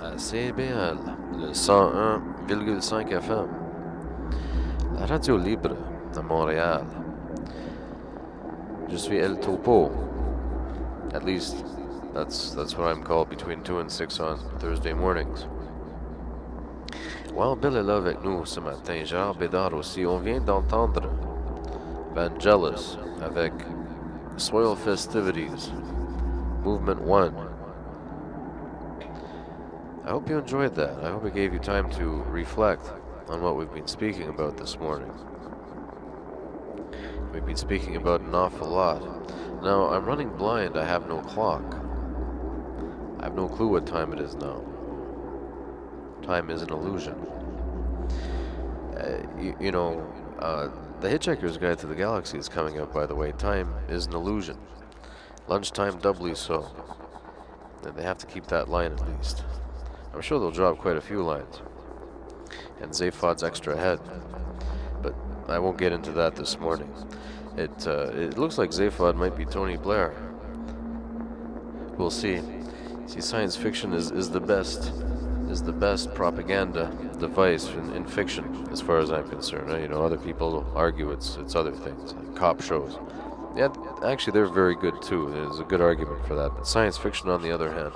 À CIBL, le 101,5 FM. La radio libre de Montréal. Je suis El Topo. At least, that's what I'm called between 2 and 6 on Thursday mornings. While Bill est là avec nous ce matin, Gérard Bédard aussi, on vient d'entendre Vangelis avec Soil Festivities, Movement 1. I hope you enjoyed that. I hope it gave you time to reflect on what we've been speaking about this morning. We've been speaking about an awful lot. Now, I'm running blind. I have no clock. I have no clue what time it is now. Time is an illusion. The Hitchhiker's Guide to the Galaxy is coming up, by the way. Time is an illusion. Lunchtime doubly so. And they have to keep that line at least. I'm sure they'll drop quite a few lines. And Zaphod's extra ahead. But I won't get into that this morning. It looks like Zaphod might be Tony Blair. We'll see. See, science fiction is the best propaganda device in fiction, as far as I'm concerned. Other people argue it's other things, like cop shows. Yeah, actually, they're very good too. There's a good argument for that. But science fiction, on the other hand,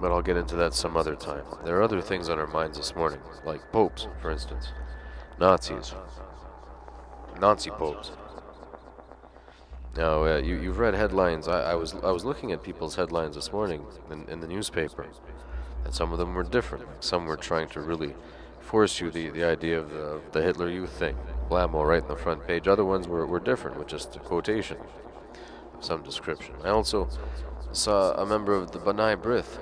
But I'll get into that some other time. There are other things on our minds this morning, like popes, for instance, Nazis, Nazi popes. Now, you've read headlines. I was looking at people's headlines this morning in the newspaper, and some of them were different. Some were trying to really force you the idea of the Hitler Youth thing, blammo right in the front page. Other ones were different, with just a quotation of some description. I also saw a member of the B'nai B'rith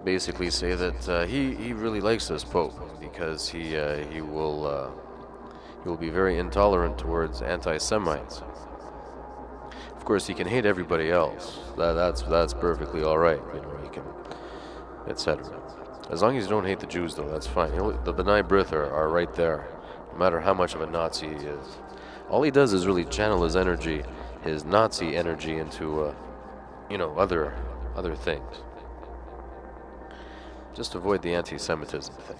basically say that he really likes this Pope because he will be very intolerant towards anti-Semites. Of course, he can hate everybody else. That's perfectly all right. He can, etc. As long as you don't hate the Jews, though, that's fine. The B'nai B'rith are right there, no matter how much of a Nazi he is. All he does is really channel his energy, his Nazi energy, into other things. Just avoid the anti-Semitism thing.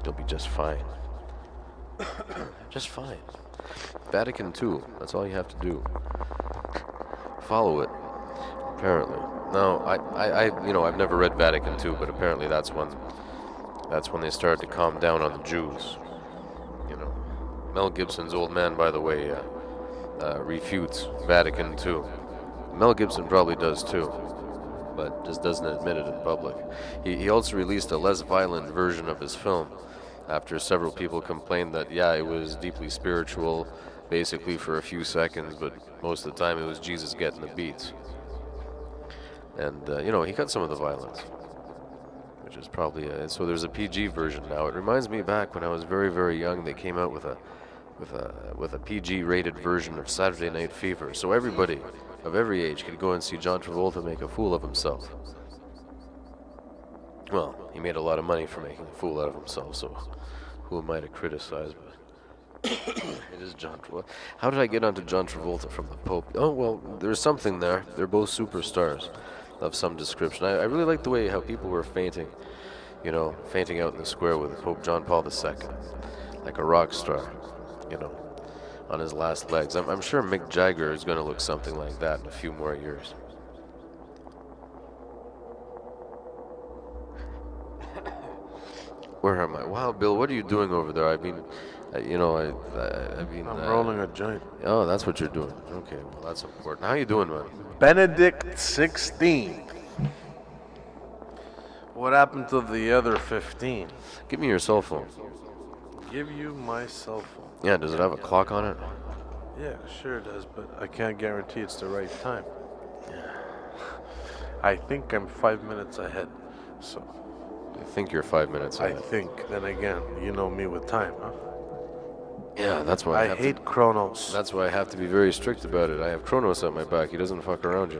You'll be just fine. Just fine. Vatican II. That's all you have to do. Follow it. Apparently. No, I've never read Vatican II, but apparently that's when they started to calm down on the Jews. Mel Gibson's old man, by the way, refutes Vatican II. Mel Gibson probably does too, but just doesn't admit it in public. He also released a less violent version of his film after several people complained that, it was deeply spiritual, basically for a few seconds, but most of the time it was Jesus getting the beats. And, he cut some of the violence, which is probably, so there's a PG version now. It reminds me back when I was very, very young, they came out with a PG-rated version of Saturday Night Fever, so everybody of every age could go and see John Travolta make a fool of himself. Well, he made a lot of money for making a fool out of himself, so who am I to criticize? But it is John Travolta. How did I get onto John Travolta from the Pope? Oh, well, there's something there. They're both superstars of some description. I really like the way how people were fainting out in the square with Pope John Paul II, like a rock star, on his last legs. I'm sure Mick Jagger is going to look something like that in a few more years. Where am I? Wow, Bill, what are you doing over there? I'm rolling a joint. Oh, that's what you're doing. Okay, well, that's important. How you doing, man? Benedict XVI. What happened to the other 15? Give me your cell phone. Give you my cell phone. Yeah, does it have a clock on it? Yeah, sure it does, but I can't guarantee it's the right time. Yeah. I think I'm 5 minutes ahead, so. I think you're 5 minutes ahead. I think. Then again, you know me with time, huh? Yeah, that's why I hate Chronos. That's why I have to be very strict about it. I have Chronos at my back. He doesn't fuck around,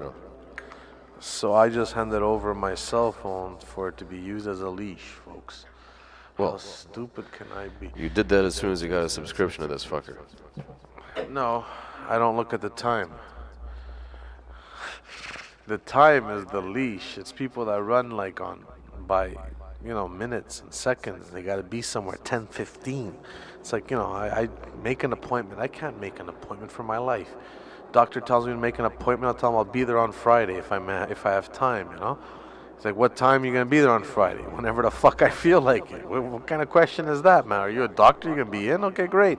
So I just handed over my cell phone for it to be used as a leash, folks. How stupid can I be? You did that as soon as you got a subscription to this fucker. No, I don't look at the time. The time is the leash. It's people that run like by minutes and seconds. They got to be somewhere 10:15. It's like, I make an appointment. I can't make an appointment for my life. Doctor tells me to make an appointment. I'll tell him I'll be there on Friday if I have time, It's like, what time are you going to be there on Friday? Whenever the fuck I feel like it. What kind of question is that, man? Are you a doctor? You going to be in? Okay, great.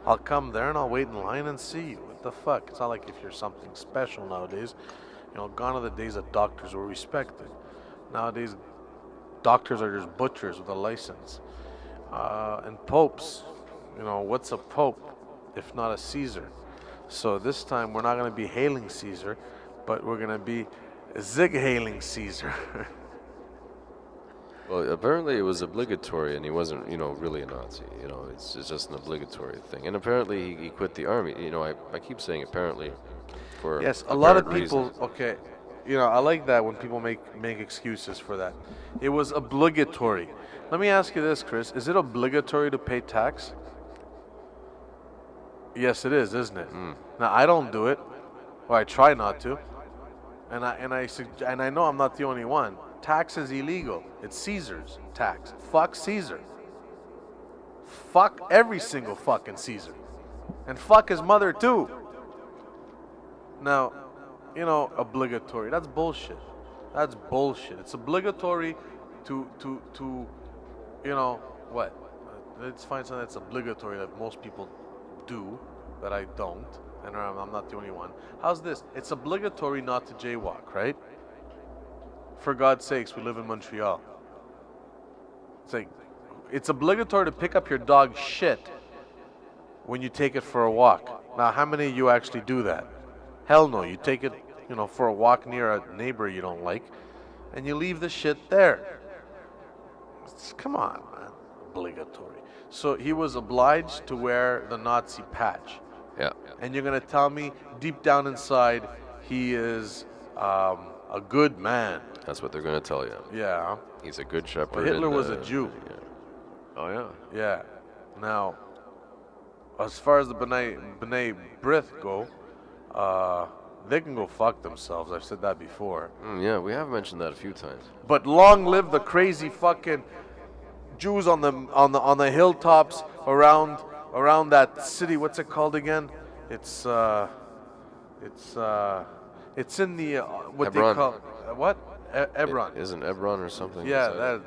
I'll come there and I'll wait in line and see you. What the fuck? It's not like if you're something special nowadays. Gone are the days that doctors were respected. Nowadays, doctors are just butchers with a license. And popes, what's a pope if not a Caesar? So this time we're not going to be hailing Caesar, but we're going to be zig-hailing Caesar. Well, apparently it was obligatory, and he wasn't, really a Nazi. It's just an obligatory thing. And apparently he quit the army. I keep saying apparently for yes, a lot of people. reasons. Okay, I like that when people make excuses for that. It was obligatory. Let me ask you this, Chris: is it obligatory to pay tax? Yes, it is, isn't it? Now I don't do it, or I try not to, and I know I'm not the only one. Tax is illegal. It's Caesar's tax. Fuck Caesar. Fuck every single fucking Caesar, and fuck his mother too. Now, obligatory. That's bullshit. That's bullshit. It's obligatory to what? Let's find something that's obligatory that most people do that I don't, and I'm not the only one. How's this? It's obligatory not to jaywalk, right? For God's sakes, we live in Montreal. It's like, it's obligatory to pick up your dog's shit when you take it for a walk. Now, how many of you actually do that? Hell no. You take it, for a walk near a neighbor you don't like, and you leave the shit there. Come on, man. Obligatory. So he was obliged to wear the Nazi patch. Yeah. And you're going to tell me deep down inside he is a good man. That's what they're going to tell you. Yeah. He's a good shepherd. But Hitler was a Jew. Yeah. Oh, yeah. Yeah. Now, as far as the B'nai B'rith go, they can go fuck themselves. I've said that before. Yeah, we have mentioned that a few times. But long live the crazy fucking Jews on the hilltops around that city. What's it called again? It's in the what Hebron. they call what? Hebron. Isn't Hebron or something? Yeah,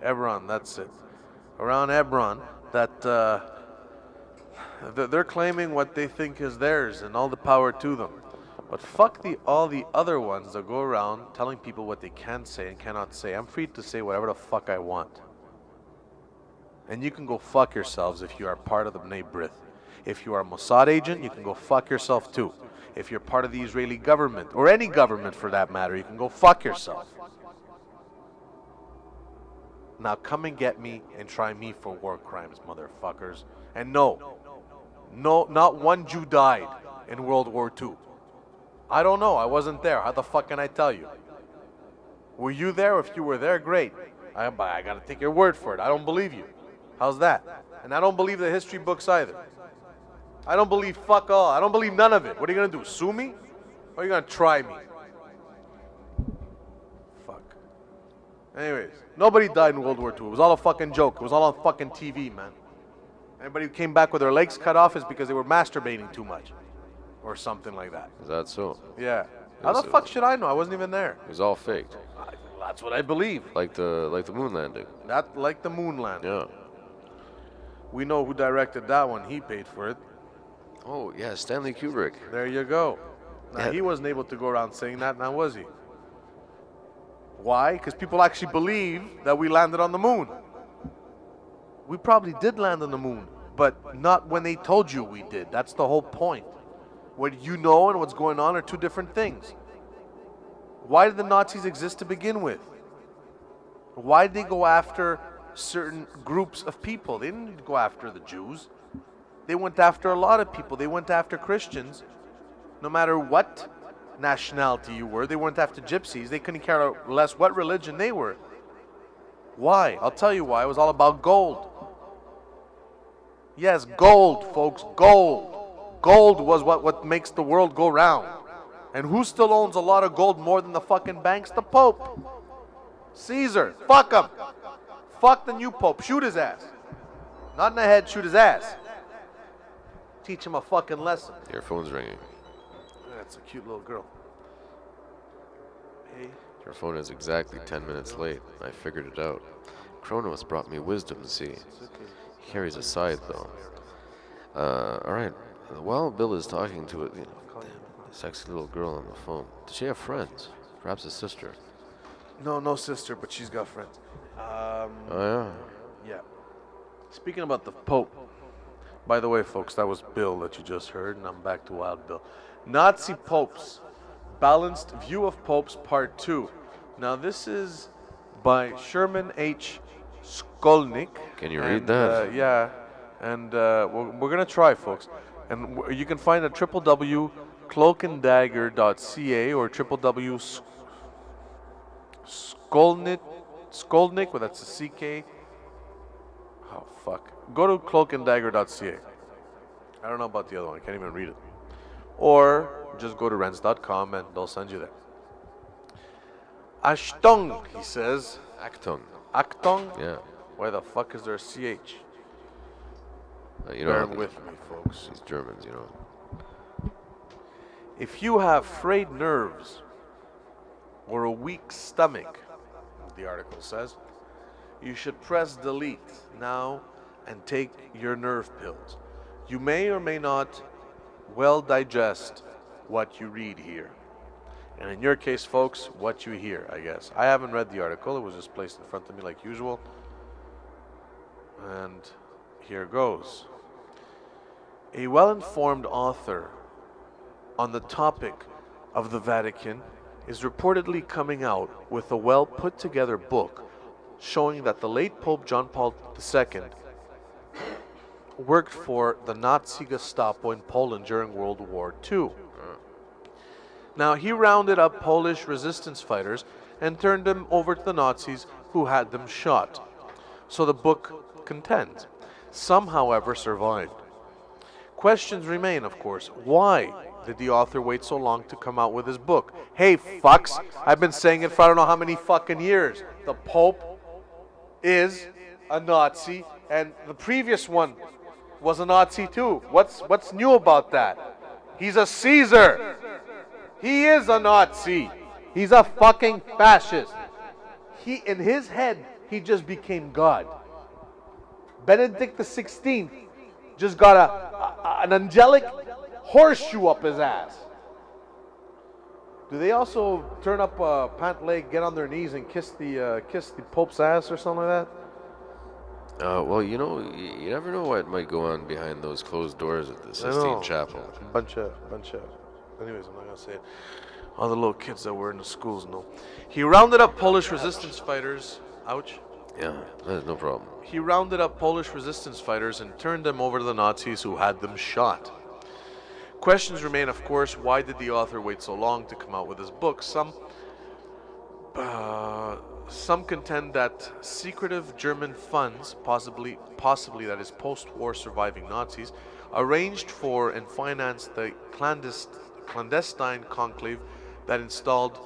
Hebron. That's it. Around Hebron, they're claiming what they think is theirs, and all the power to them. But fuck all the other ones that go around telling people what they can say and cannot say. I'm free to say whatever the fuck I want. And you can go fuck yourselves if you are part of the B'nai B'rith. If you are a Mossad agent, you can go fuck yourself too. If you're part of the Israeli government, or any government for that matter, you can go fuck yourself. Now come and get me and try me for war crimes, motherfuckers. And no, not one Jew died in World War II. I don't know. I wasn't there. How the fuck can I tell you? Were you there? If you were there, great. I gotta take your word for it. I don't believe you. How's that? And I don't believe the history books either. I don't believe fuck all. I don't believe none of it. What are you gonna do? Sue me? Or are you gonna try me? Fuck. Anyways, nobody died in World War II. It was all a fucking joke. It was all on fucking TV, man. Anybody who came back with their legs cut off is because they were masturbating too much. Or something like that. Is that so? Yeah. How the fuck should I know? I wasn't even there. It was all faked. That's what I believe. Like the moon landing. Like the moon landing. Yeah. We know who directed that one. He paid for it. Oh, yeah, Stanley Kubrick. There you go. Now, Yeah. he wasn't able to go around saying that, now was he? Why? Because people actually believe that we landed on the moon. We probably did land on the moon, but not when they told you we did. That's the whole point. What you know and what's going on are two different things. Why did the Nazis exist to begin with? Why did they go after certain groups of people? They didn't go after the Jews. They went after a lot of people. They went after Christians. No matter what nationality you were, they went after gypsies. They couldn't care less what religion they were. Why? I'll tell you why. It was all about gold. Yes, gold, folks, gold. Gold was what makes the world go round. And who still owns a lot of gold more than the fucking banks? The Pope. Caesar. Fuck him. Fuck the new Pope. Shoot his ass. Not in the head, shoot his ass. Teach him a fucking lesson. Your phone's ringing. That's a cute little girl. Hey. Your phone is exactly 10 minutes late. I figured it out. Kronos brought me wisdom, see. He carries a side, though. Alright. While Bill is talking to it, sexy little girl on the phone. Does she have friends? Perhaps a sister? No sister, but she's got friends. Oh, yeah? Yeah. Speaking about the Pope. By the way, folks, that was Bill that you just heard, and I'm back to Wild Bill. Nazi Popes. Balanced View of Popes, Part 2. Now, this is by Sherman H. Skolnick. Can you read that? Yeah. And we're going to try, folks. And you can find it at www.cloakanddagger.ca or www.skolnick, well, that's a CK. Oh, fuck. Go to cloakanddagger.ca. I don't know about the other one. I can't even read it. Or just go to renz.com and they'll send you there. Achtung, he says. Achtung. Achtung? Yeah. Why the fuck is there a CH? Bear with me, folks. These Germans, you know. If you have frayed nerves or a weak stomach, the article says, you should press delete now and take your nerve pills. You may or may not well digest what you read here. And in your case, folks, what you hear, I guess. I haven't read the article. It was just placed in front of me like usual. And here goes. A well-informed author on the topic of the Vatican is reportedly coming out with a well-put-together book showing that the late Pope John Paul II worked for the Nazi Gestapo in Poland during World War II. Now, he rounded up Polish resistance fighters and turned them over to the Nazis who had them shot. So the book contends. Some, however, survived. Questions remain, of course. Why did the author wait so long to come out with his book? Hey, fucks, I've been saying it for I don't know how many fucking years. The Pope is a Nazi, and the previous one was a Nazi too. What's new about that? He's a Caesar. He is a Nazi. He's a fucking fascist. In his head, he just became God. Benedict XVI just got an angelic horseshoe up his ass. Do they also turn up a pant leg, get on their knees, and kiss the Pope's ass or something like that? Well, you know, you never know what might go on behind those closed doors at the Sistine Chapel. Bunch of. Anyways, I'm not gonna say it. All the little kids that were in the schools know. He rounded up Polish resistance fighters. Ouch. Yeah, that's no problem. He rounded up Polish resistance fighters and turned them over to the Nazis who had them shot. Questions remain, of course, why did the author wait so long to come out with his book? Some contend that secretive German funds, possibly that is post-war surviving Nazis, arranged for and financed the clandestine conclave that installed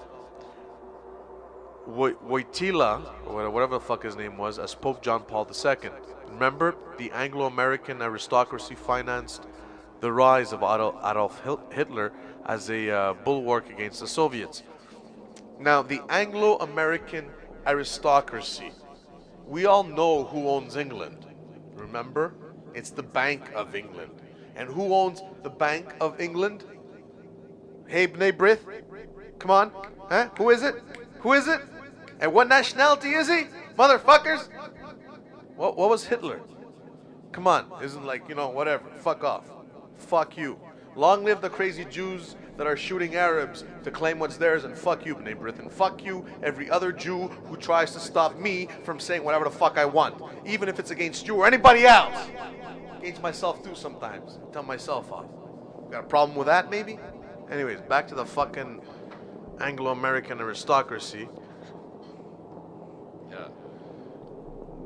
Wojtyla, or whatever the fuck his name was, as Pope John Paul II. Remember, the Anglo-American aristocracy financed the rise of Adolf Hitler as a bulwark against the Soviets. Now, the Anglo-American aristocracy, we all know who owns England. Remember? It's the Bank of England. And who owns the Bank of England? Hey, B'nai B'rith? Come on. Huh? Who is it? Who is it? And what nationality is he? Motherfuckers? What was Hitler? Come on. Isn't like, whatever. Fuck off. Fuck you. Long live the crazy Jews that are shooting Arabs to claim what's theirs, and fuck you, B'nai B'rith, and fuck you, every other Jew who tries to stop me from saying whatever the fuck I want, even if it's against you or anybody else. Against myself too sometimes. Tell myself off. Got a problem with that, maybe? Anyways, back to the fucking Anglo-American aristocracy. Yeah.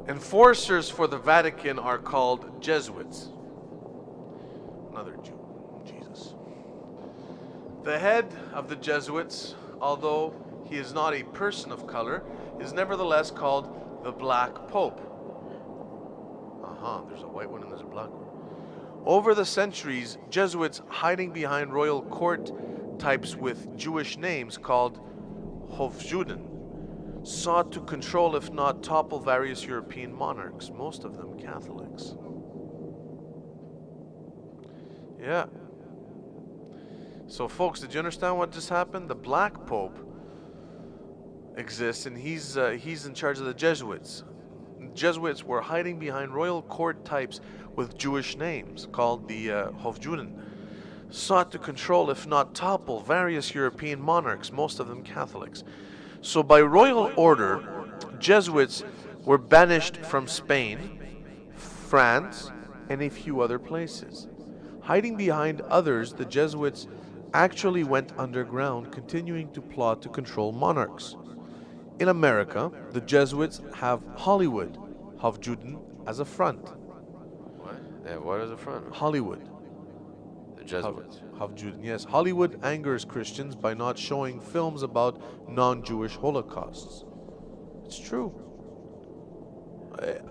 Enforcers for the Vatican are called Jesuits. Another Jew. Jesus. The head of the Jesuits, although he is not a person of color, is nevertheless called the Black Pope. There's a white one and there's a black one. Over the centuries, Jesuits hiding behind royal court types with Jewish names called Hofjuden sought to control, if not topple, various European monarchs, most of them Catholics. Yeah. So folks, did you understand what just happened? The Black Pope exists, and he's in charge of the Jesuits. The Jesuits were hiding behind royal court types with Jewish names called the Hofjuden sought to control, if not topple, various European monarchs, most of them Catholics. So by royal order, Jesuits were banished from Spain, France, and a few other places. Hiding behind others, the Jesuits actually went underground, continuing to plot to control monarchs. In America, the Jesuits have Hollywood, Hofjuden, as a front. What? They have what as a front? Hollywood. The Jesuits. Hofjuden, yes. Hollywood angers Christians by not showing films about non-Jewish holocausts. It's true.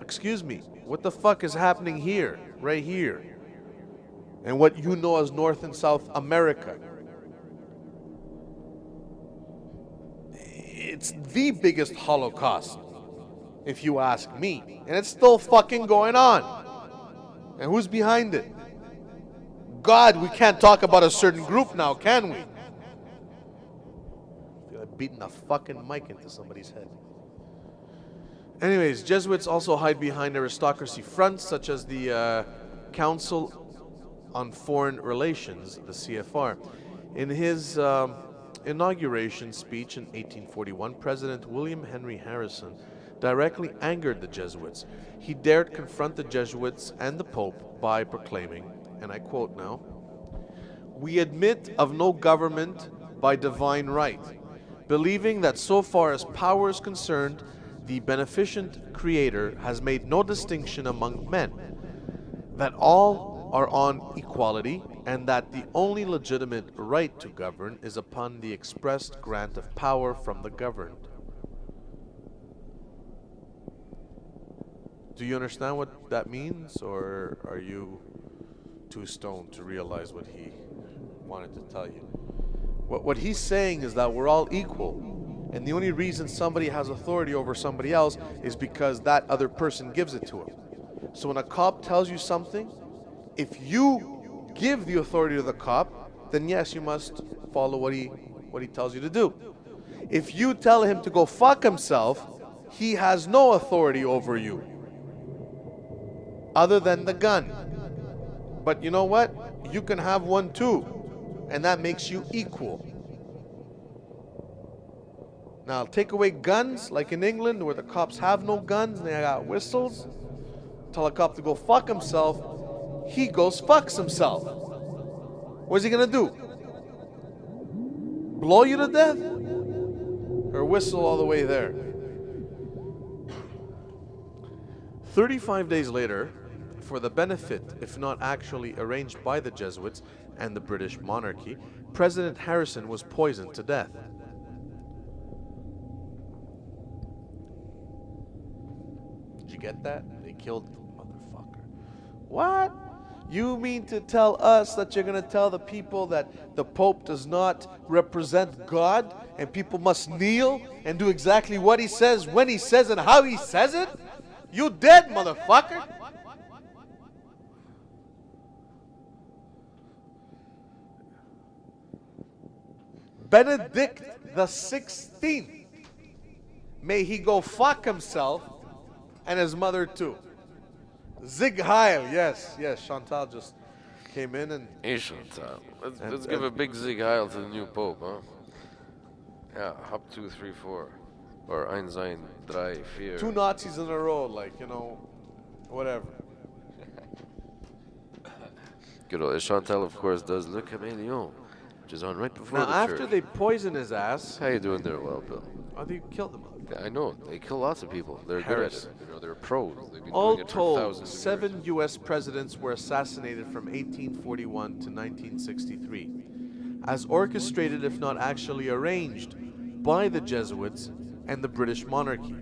Excuse me, what the fuck is happening here, right here? And what you know as North and South America? It's the biggest Holocaust, if you ask me. And it's still fucking going on. And who's behind it? God, we can't talk about a certain group now, can we? I feel like beating a fucking mic into somebody's head. Anyways, Jesuits also hide behind aristocracy fronts, such as the Council on Foreign Relations, the CFR. In his inauguration speech in 1841, President William Henry Harrison directly angered the Jesuits. He dared confront the Jesuits and the Pope by proclaiming, and I quote now, "We admit of no government by divine right, believing that so far as power is concerned, the beneficent Creator has made no distinction among men, that all are on equality, and that the only legitimate right to govern is upon the expressed grant of power from the governed." Do you understand what that means, or are you too stoned to realize what he wanted to tell you? What he's saying is that we're all equal, and the only reason somebody has authority over somebody else is because that other person gives it to him. So when a cop tells you something, if you give the authority to the cop, then yes, you must follow what he tells you to do. If you tell him to go fuck himself, he has no authority over you other than the gun. But you know what? You can have one too, and that makes you equal. Now, take away guns, like in England, where the cops have no guns and they got whistles. Tell a cop to go fuck himself, he goes fucks himself. What's he gonna do? Blow you to death? Or whistle all the way there? 35 days later, for the benefit, if not actually arranged by the Jesuits and the British monarchy, President Harrison was poisoned to death. Did you get that? They killed the motherfucker. What? You mean to tell us that you're going to tell the people that the Pope does not represent God and people must kneel and do exactly what he says, when he says, and how he says it? You dead, motherfucker. Benedict the 16th, may he go fuck himself and his mother too. Zig Heil, yes, Chante just came in and... Hey Chante, let's give a big Zig Heil to the new Pope, huh? Yeah, hop 2, 3, 4. Or 1, 2, 3, 4. 2 Nazis in a row, like, you know, whatever. Good old Chantal, of course, does Le Caméléon, which is on right before now, the after church. they poison his ass... How you doing there, well, Bill? Oh, they killed the motherfucker. I know. They kill lots of people. They're good at it. You know, they're pros. They've been All doing it for told, thousands of 7 U.S. presidents were assassinated from 1841 to 1963, as orchestrated, if not actually arranged, by the Jesuits and the British monarchy.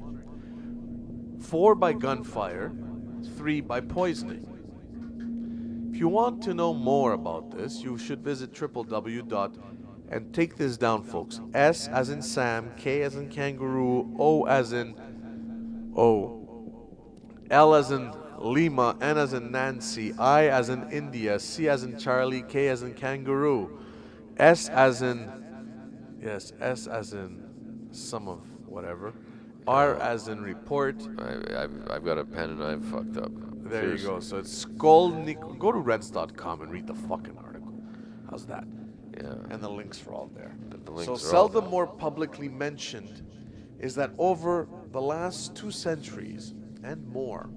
4 by gunfire, 3 by poisoning. If you want to know more about this, you should visit and take this down, folks. S as in Sam, K as in kangaroo, O as in L as in Lima, N as in Nancy, I as in India, C as in Charlie, K as in kangaroo, S as in some of whatever, R as in report. I've got a pen and I've fucked up. There Seriously. you go. So it's Skolnik. Go to rents.com and read the fucking article. How's that? Yeah. And the links are all there. So seldom more publicly mentioned is that over the last 2 centuries and more,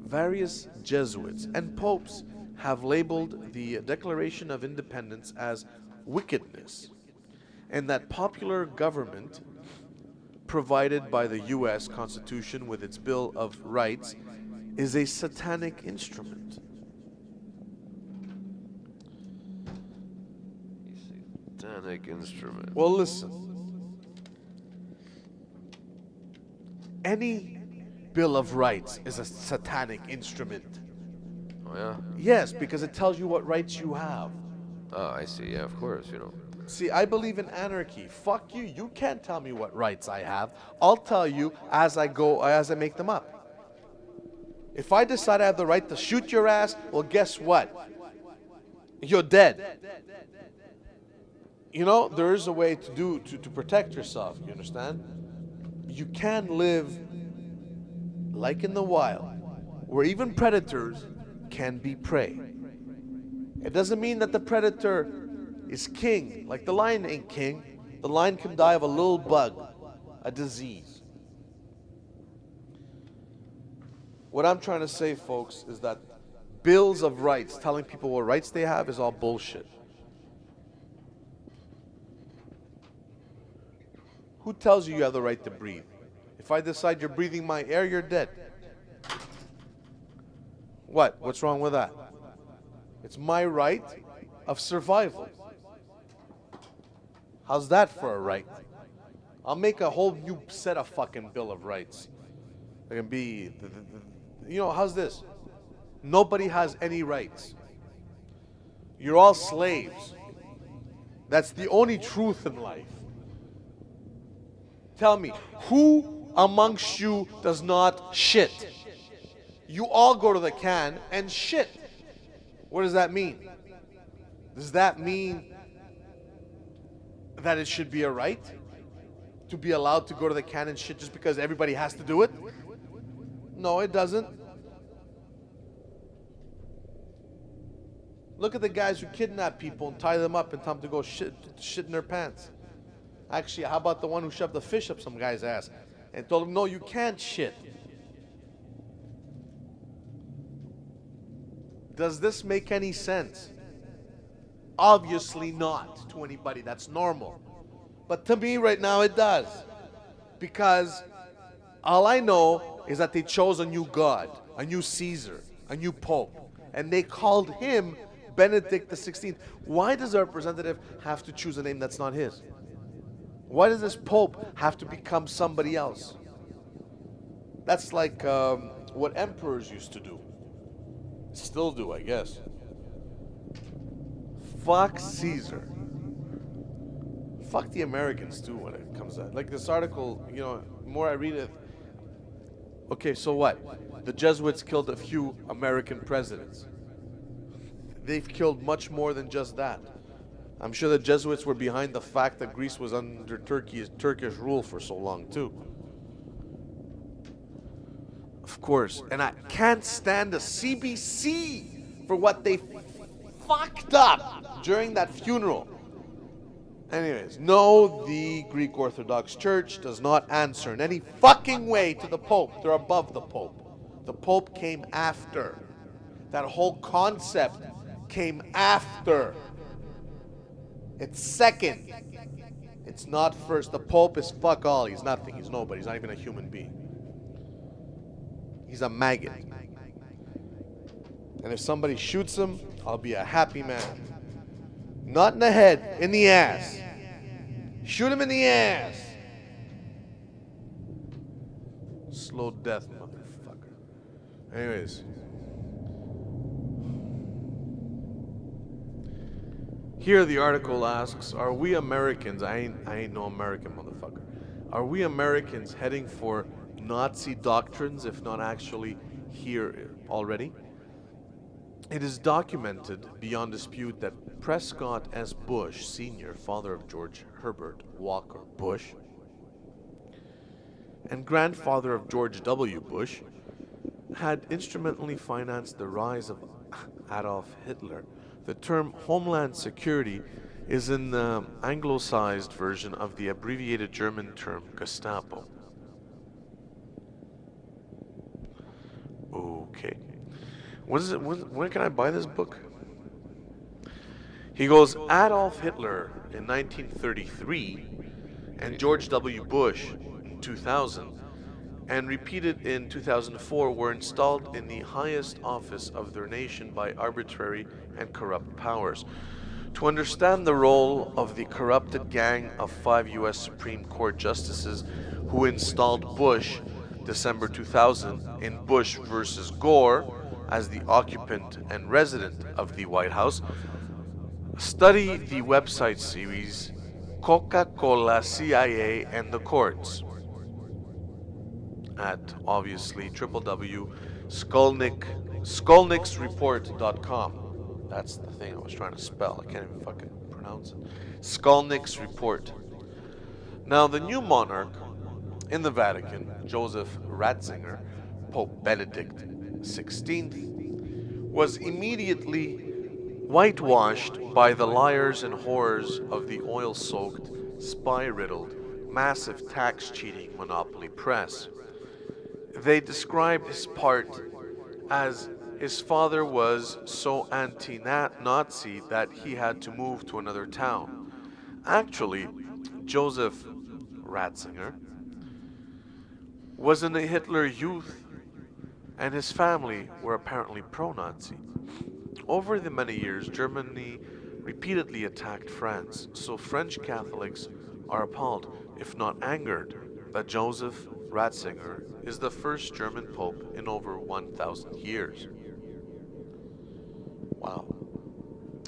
various Jesuits and popes have labeled the Declaration of Independence as wickedness, and that popular government provided by the U.S. Constitution with its Bill of Rights is a satanic instrument. Satanic instrument. Well, listen. Any Bill of Rights is a satanic instrument. Oh, yeah? Yes, because it tells you what rights you have. Oh, I see. Yeah, of course, you know. See, I believe in anarchy. Fuck you. You can't tell me what rights I have. I'll tell you as I make them up. If I decide I have the right to shoot your ass, well, guess what? You're dead. You know, there is a way to protect yourself, you understand? You can live like in the wild, where even predators can be prey. It doesn't mean that the predator is king. Like the lion ain't king. The lion can die of a little bug, a disease. What I'm trying to say, folks, is that bills of rights, telling people what rights they have, is all bullshit. Who tells you you have the right to breathe? If I decide you're breathing my air, you're dead. What? What's wrong with that? It's my right of survival. How's that for a right? I'll make a whole new set of fucking Bill of Rights. It can be, you know, how's this? Nobody has any rights. You're all slaves. That's the only truth in life. Tell me, who amongst you does not shit? You all go to the can and shit. What does that mean? Does that mean that it should be a right to be allowed to go to the can and shit just because everybody has to do it? No, it doesn't. Look at the guys who kidnap people and tie them up and tell them to go shit in their pants. Actually, how about the one who shoved the fish up some guy's ass and told him, no, you can't shit? Does this make any sense? Obviously not to anybody. That's normal. But to me right now it does. Because all I know is that they chose a new God, a new Caesar, a new Pope. And they called him Benedict XVI. Why does a representative have to choose a name that's not his? Why does this Pope have to become somebody else? That's like what emperors used to do. Still do, I guess. Fuck Caesar. Fuck the Americans too when it comes out. Like this article, you know, the more I read it. Okay, so what? The Jesuits killed a few American presidents. They've killed much more than just that. I'm sure the Jesuits were behind the fact that Greece was under Turkish rule for so long too. Of course. And I can't stand the CBC for what they fucked up during that funeral. Anyways, no, the Greek Orthodox Church does not answer in any fucking way to the Pope. They're above the Pope. The Pope came after. That whole concept came after. It's second. It's not first. The Pope is fuck all. He's nothing. He's nobody. He's not even a human being. He's a maggot. And if somebody shoots him, I'll be a happy man. Not in the head, in the ass. Shoot him in the ass. Slow death, motherfucker. Anyways. Here the article asks, are we Americans, I ain't no American, motherfucker. Are we Americans heading for Nazi doctrines, if not actually here already? It is documented beyond dispute that Prescott S. Bush, Sr., father of George Herbert Walker Bush, and grandfather of George W. Bush, had instrumentally financed the rise of Adolf Hitler. The term Homeland Security is an anglicized version of the abbreviated German term Gestapo. Okay. What is it? When can I buy this book? He goes, Adolf Hitler in 1933 and George W. Bush in 2000 and repeated in 2004 were installed in the highest office of their nation by arbitrary and corrupt powers. To understand the role of the corrupted gang of 5 U.S. Supreme Court justices who installed Bush December 2000 in Bush versus Gore as the occupant and resident of the White House, study the website series Coca-Cola, CIA, and the Courts at obviously www.skolnicksreport.com. That's the thing I was trying to spell. I can't even fucking pronounce it. Skolnick's Report. Now, the new monarch in the Vatican, Joseph Ratzinger, Pope Benedict XVI, was immediately whitewashed by the liars and whores of the oil-soaked, spy-riddled, massive tax-cheating monopoly press. They described his part as his father was so anti-Nazi that he had to move to another town. Actually, Joseph Ratzinger was in the Hitler Youth, and his family were apparently pro-Nazi. Over the many years, Germany repeatedly attacked France, so French Catholics are appalled, if not angered, that Joseph Ratzinger is the first German pope in over 1,000 years. Wow.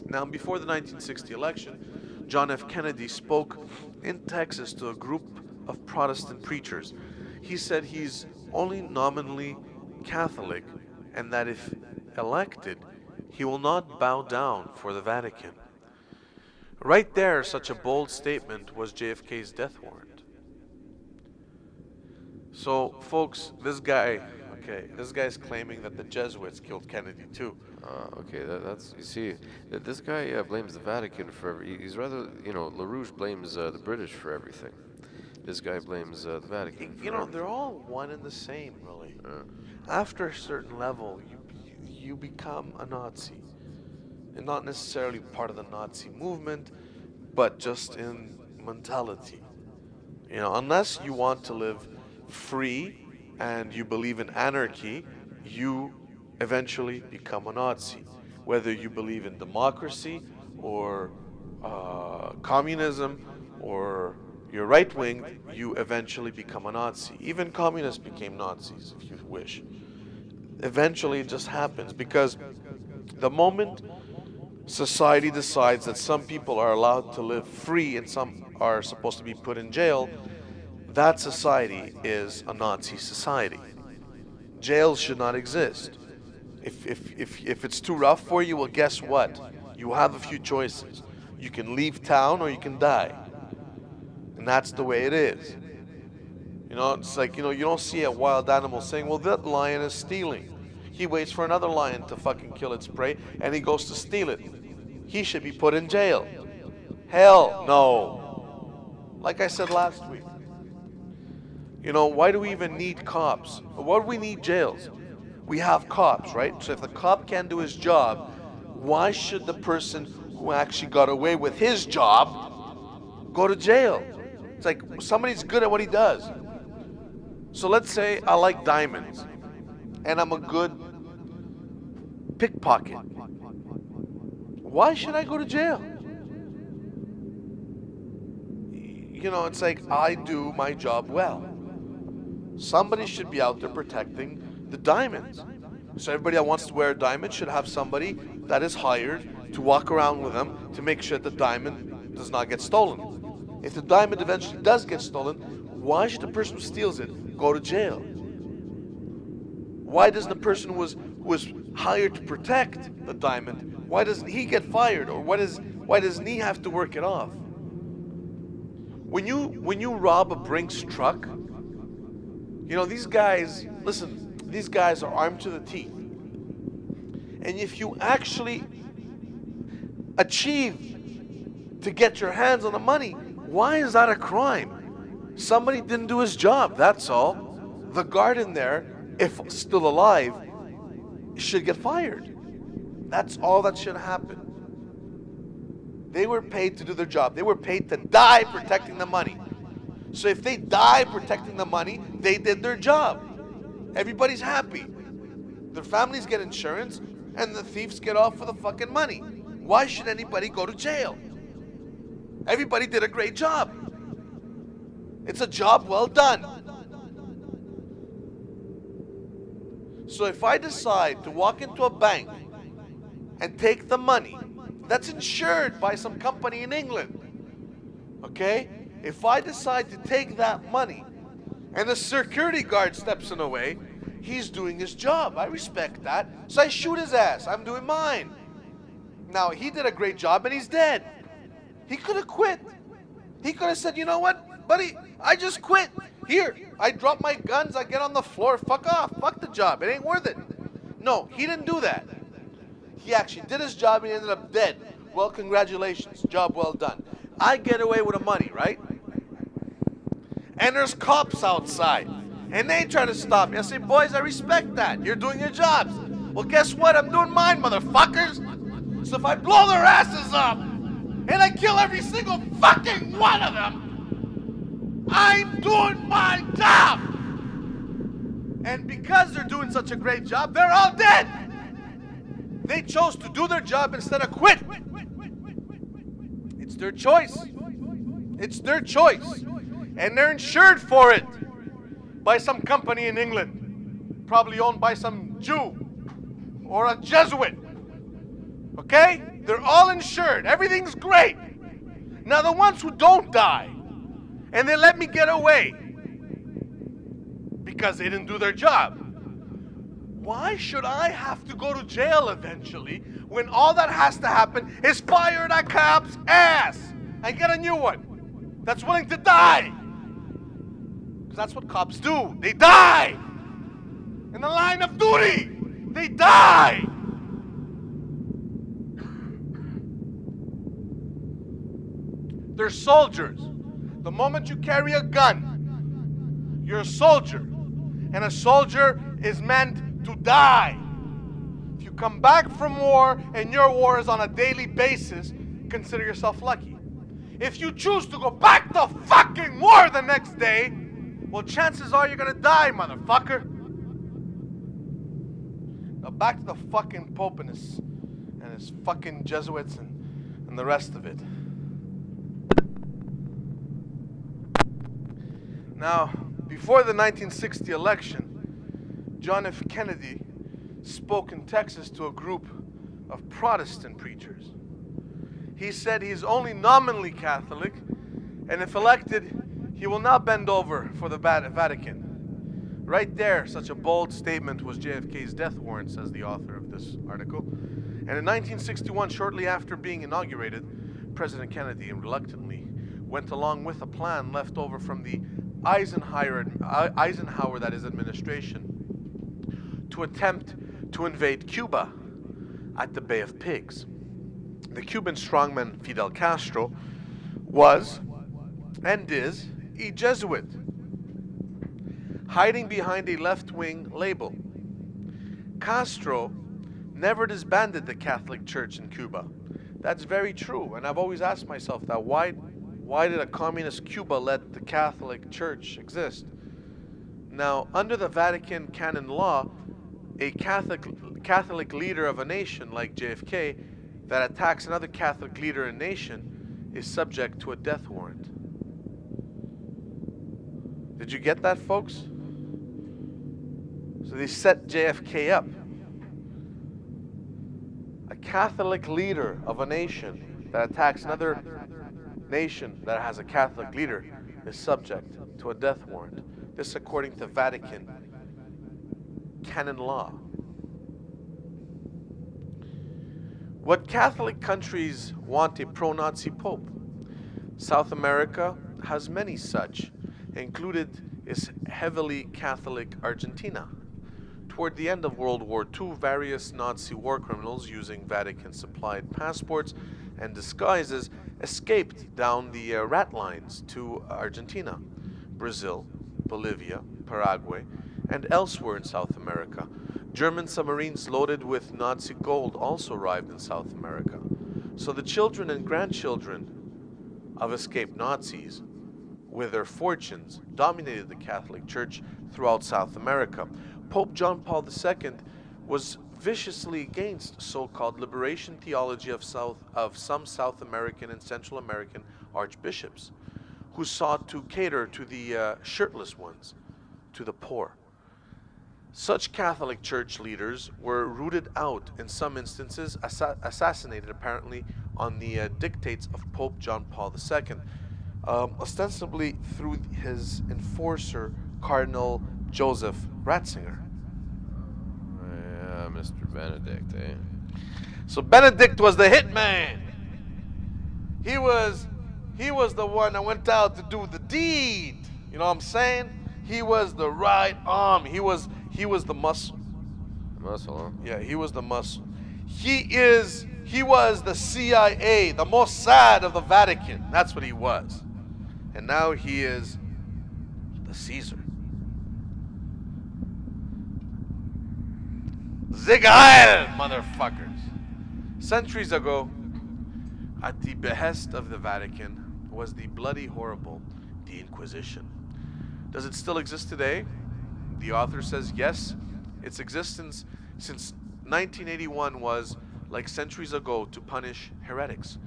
Now, before the 1960 election, John F. Kennedy spoke in Texas to a group of Protestant preachers. He said he's only nominally Catholic and that if elected, he will not bow down for the Vatican. Right there, such a bold statement was JFK's death warrant. So, folks, this guy's claiming that the Jesuits killed Kennedy too. Okay, that's, you see, this guy blames the Vatican for, he's rather, LaRouche blames the British for everything. This guy blames the Vatican. They're all one and the same, really. After a certain level, you become a Nazi. And not necessarily part of the Nazi movement, but just in mentality. Unless you want to live free and you believe in anarchy, you eventually become a Nazi. Whether you believe in democracy or communism or you're right-wing, you eventually become a Nazi. Even communists became Nazis, if you wish. Eventually, it just happens because the moment society decides that some people are allowed to live free and some are supposed to be put in jail, that society is a Nazi society. Jails should not exist. If it's too rough for you, well, guess what? You have a few choices. You can leave town or you can die. And that's the way it is. It's like, you don't see a wild animal saying, well, that lion is stealing. He waits for another lion to fucking kill its prey, and he goes to steal it. He should be put in jail. Hell no. Like I said last week. Why do we even need cops? Why do we need jails? We have cops, right? So if the cop can't do his job, why should the person who actually got away with his job go to jail? It's like somebody's good at what he does. So let's say I like diamonds and I'm a good pickpocket. Why should I go to jail? You know, it's like I do my job well. Somebody should be out there protecting the diamonds. So everybody that wants to wear a diamond should have somebody that is hired to walk around with them to make sure the diamond does not get stolen. If the diamond eventually does get stolen, why should the person who steals it go to jail? Why doesn't the person who was hired to protect the diamond, why doesn't he get fired? Or why doesn't he have to work it off? When you rob a Brinks truck, you know, these guys, listen, these guys are armed to the teeth. And if you actually achieve to get your hands on the money, why is that a crime? Somebody didn't do his job, that's all. The guard in there, if still alive, should get fired. That's all that should happen. They were paid to do their job. They were paid to die protecting the money. So if they die protecting the money, they did their job. Everybody's happy. Their families get insurance, and the thieves get off for the fucking money. Why should anybody go to jail? Everybody did a great job. It's a job well done. So if I decide to walk into a bank and take the money that's insured by some company in England, okay? If I decide to take that money and the security guard steps in the way, he's doing his job. I respect that. So I shoot his ass. I'm doing mine. Now, he did a great job and he's dead. He could have quit. He could have said, you know what, buddy, I just quit. Here, I drop my guns, I get on the floor, fuck off, fuck the job, it ain't worth it. No, he didn't do that. He actually did his job and he ended up dead. Well, congratulations, job well done. I get away with the money, right? And there's cops outside, and they try to stop me. I say, boys, I respect that. You're doing your jobs. Well, guess what? I'm doing mine, motherfuckers. So if I blow their asses up, and I kill every single fucking one of them, I'm doing my job. And because they're doing such a great job, they're all dead. They chose to do their job instead of quit. It's their choice. It's their choice. And they're insured for it by some company in England, probably owned by some Jew or a Jesuit. Okay? They're all insured. Everything's great. Now the ones who don't die, and they let me get away because they didn't do their job, why should I have to go to jail eventually when all that has to happen is fire that cop's ass and get a new one that's willing to die? Because that's what cops do. They die. In the line of duty, they die. They're soldiers. The moment you carry a gun, you're a soldier. And a soldier is meant to die. If you come back from war and your war is on a daily basis, consider yourself lucky. If you choose to go back to fucking war the next day, well, chances are you're gonna die, motherfucker. Now back to the fucking Pope and his fucking Jesuits and the rest of it. Now, before the 1960 election, John F. Kennedy spoke in Texas to a group of Protestant preachers. He said he's only nominally Catholic, and if elected, he will not bend over for the Vatican. Right there, such a bold statement was JFK's death warrant, says the author of this article. And in 1961, shortly after being inaugurated, President Kennedy reluctantly went along with a plan left over from the Eisenhower administration to attempt to invade Cuba at the Bay of Pigs. The Cuban strongman Fidel Castro was and is a Jesuit, hiding behind a left-wing label. Castro never disbanded the Catholic Church in Cuba. That's very true, and I've always asked myself that. Why Why did a communist Cuba let the Catholic Church exist? Now, under the Vatican canon law, a Catholic leader of a nation like JFK that attacks another Catholic leader in a nation is subject to a death warrant. Did you get that, folks? So they set JFK up. A Catholic leader of a nation that attacks another nation that has a Catholic leader is subject to a death warrant. This according to Vatican canon law. What Catholic countries want a pro-Nazi pope? South America has many such. Included is heavily Catholic Argentina. Toward the end of World War II, various Nazi war criminals using Vatican-supplied passports and disguises escaped down the rat lines to Argentina, Brazil, Bolivia, Paraguay, and elsewhere in South America. German submarines loaded with Nazi gold also arrived in South America. So the children and grandchildren of escaped Nazis, with their fortunes, dominated the Catholic Church throughout South America. Pope John Paul II was viciously against so-called liberation theology of some South American and Central American archbishops, who sought to cater to the shirtless ones, to the poor. Such Catholic Church leaders were rooted out, in some instances assassinated apparently on the dictates of Pope John Paul II, ostensibly through his enforcer, Cardinal Joseph Ratzinger. Yeah, Mr. Benedict, eh? So Benedict was the hitman. He was the one that went out to do the deed. You know what I'm saying? He was the right arm. He was the muscle. Muscle, huh? Yeah, he was the muscle. He was the CIA, the Mossad of the Vatican. That's what he was. And now he is the Caesar. Sieg Heil, motherfuckers. Centuries ago, at the behest of the Vatican, was the bloody horrible, the Inquisition. Does it still exist today? The author says yes. Its existence since 1981 was, like centuries ago, to punish heretics.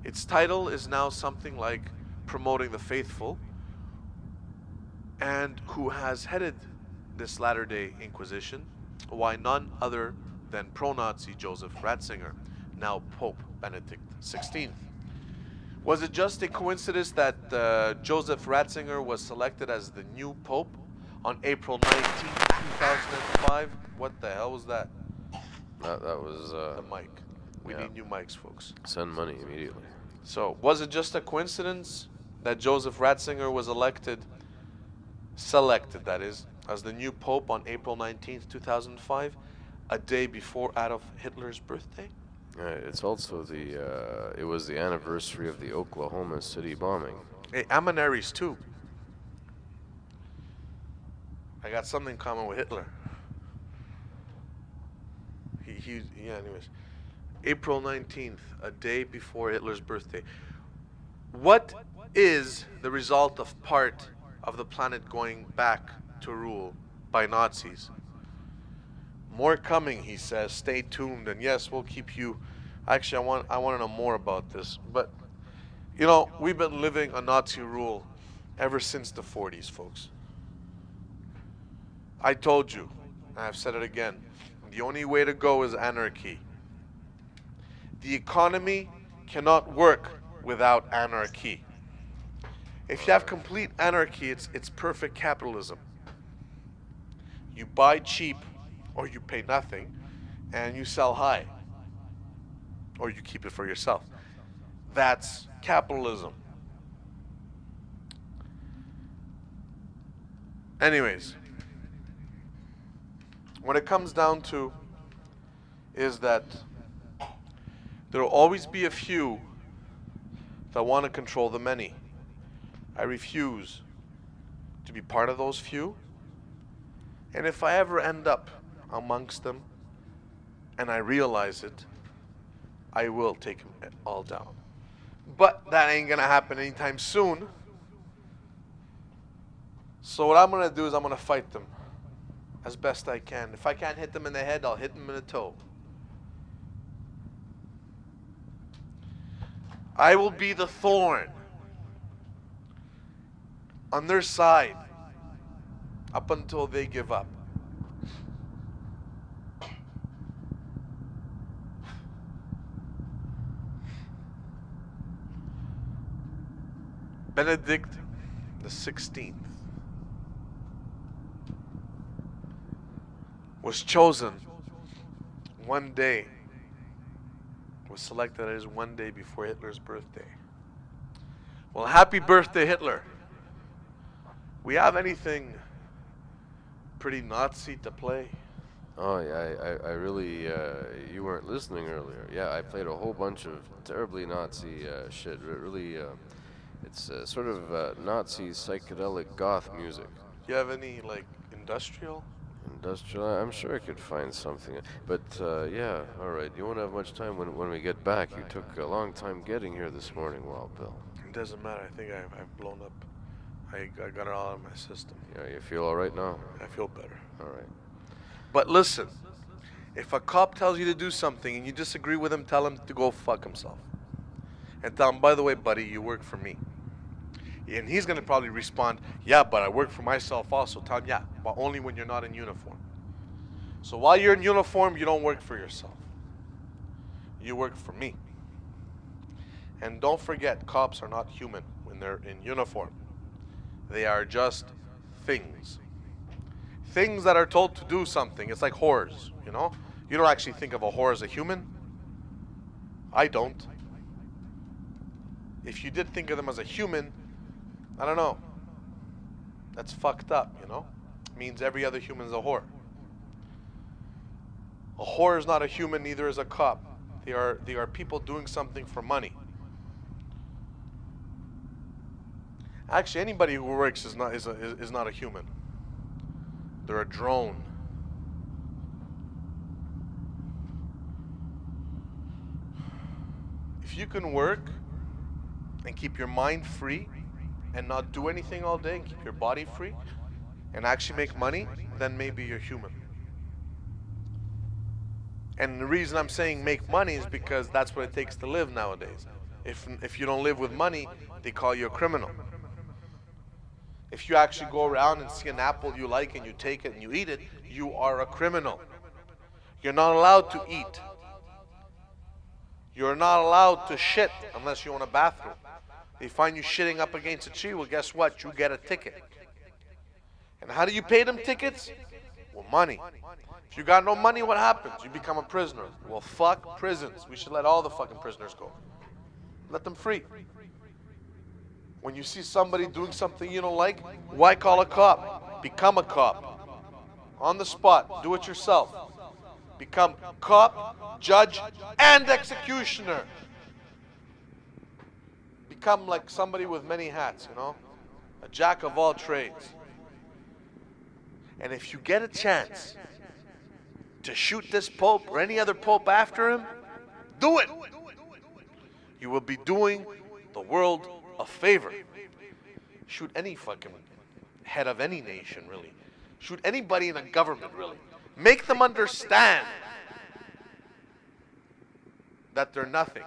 Its title is now something like promoting the faithful, and who has headed this latter-day Inquisition? Why, none other than pro-Nazi Joseph Ratzinger, now Pope Benedict XVI. Was it just a coincidence that Joseph Ratzinger was selected as the new Pope on April 19, 2005? What the hell was that? That was... the mic. We need new mics, folks. Send money immediately. So, was it just a coincidence that Joseph Ratzinger was selected, that is, as the new Pope on April 19th, 2005, a day before Adolf Hitler's birthday? It's also it was the anniversary of the Oklahoma City bombing. Hey, I'm an Aries too. I got something in common with Hitler. Yeah, anyways. April 19th, a day before Hitler's birthday. What is the result of part of the planet going back to rule by Nazis? More coming, he says. Stay tuned, and yes, we'll keep you. Actually, I want to know more about this. But you know, we've been living a Nazi rule ever since the 40s, folks. I told you, and I've said it again. The only way to go is anarchy. The economy cannot work without anarchy. If you have complete anarchy, it's perfect capitalism. You buy cheap, or you pay nothing, and you sell high, or you keep it for yourself. That's capitalism. Anyways, what it comes down to is that there will always be a few that want to control the many. I refuse to be part of those few. And if I ever end up amongst them and I realize it, I will take them all down. But that ain't gonna happen anytime soon. So what I'm gonna do is I'm gonna fight them as best I can. If I can't hit them in the head, I'll hit them in the toe. I will be the thorn on their side up until they give up. Benedict the 16th was chosen one day, was selected as one day before Hitler's birthday. Well, happy birthday, Hitler. We have anything pretty Nazi to play? Oh yeah, I really, you weren't listening earlier. Yeah, I played a whole bunch of terribly Nazi shit. Really, it's sort of Nazi psychedelic goth music. You have any, like, industrial? Industrial? I'm sure I could find something. But, yeah, alright. You won't have much time when we get back. You took a long time getting here this morning, Wild Bill. It doesn't matter. I think I've blown up. I got it all out of my system. Yeah, you feel alright now? I feel better. Alright. But listen, if a cop tells you to do something and you disagree with him, tell him to go fuck himself. And tell him, by the way, buddy, you work for me. And he's going to probably respond, yeah, but I work for myself also. Tell him, yeah, but only when you're not in uniform. So while you're in uniform, you don't work for yourself. You work for me. And don't forget, cops are not human when they're in uniform. They are just things. Things that are told to do something. It's like whores, you know? You don't actually think of a whore as a human. I don't. If you did think of them as a human, I don't know. That's fucked up, you know? It means every other human is a whore. A whore is not a human, neither is a cop. They are people doing something for money. Actually, anybody who works is not a human. They're a drone. If you can work and keep your mind free and not do anything all day and keep your body free and actually make money, then maybe you're human. And the reason I'm saying make money is because that's what it takes to live nowadays. If you don't live with money, they call you a criminal. If you actually go around and see an apple you like and you take it and you eat it, you are a criminal. You're not allowed to eat. You're not allowed to shit unless you own a bathroom. They find you shitting up against a tree, well, guess what? You get a ticket. And how do you pay them tickets? Well, money. If you got no money, what happens? You become a prisoner. Well, fuck prisons. We should let all the fucking prisoners go. Let them free. When you see somebody doing something you don't like, why call a cop? Become a cop. On the spot. Do it yourself. Become cop, judge, and executioner. Become like somebody with many hats, you know? A jack of all trades. And if you get a chance to shoot this pope or any other pope after him, do it. You will be doing the world a favor. Shoot any fucking head of any nation, really. Shoot anybody in a government, really. Make them understand that they're nothing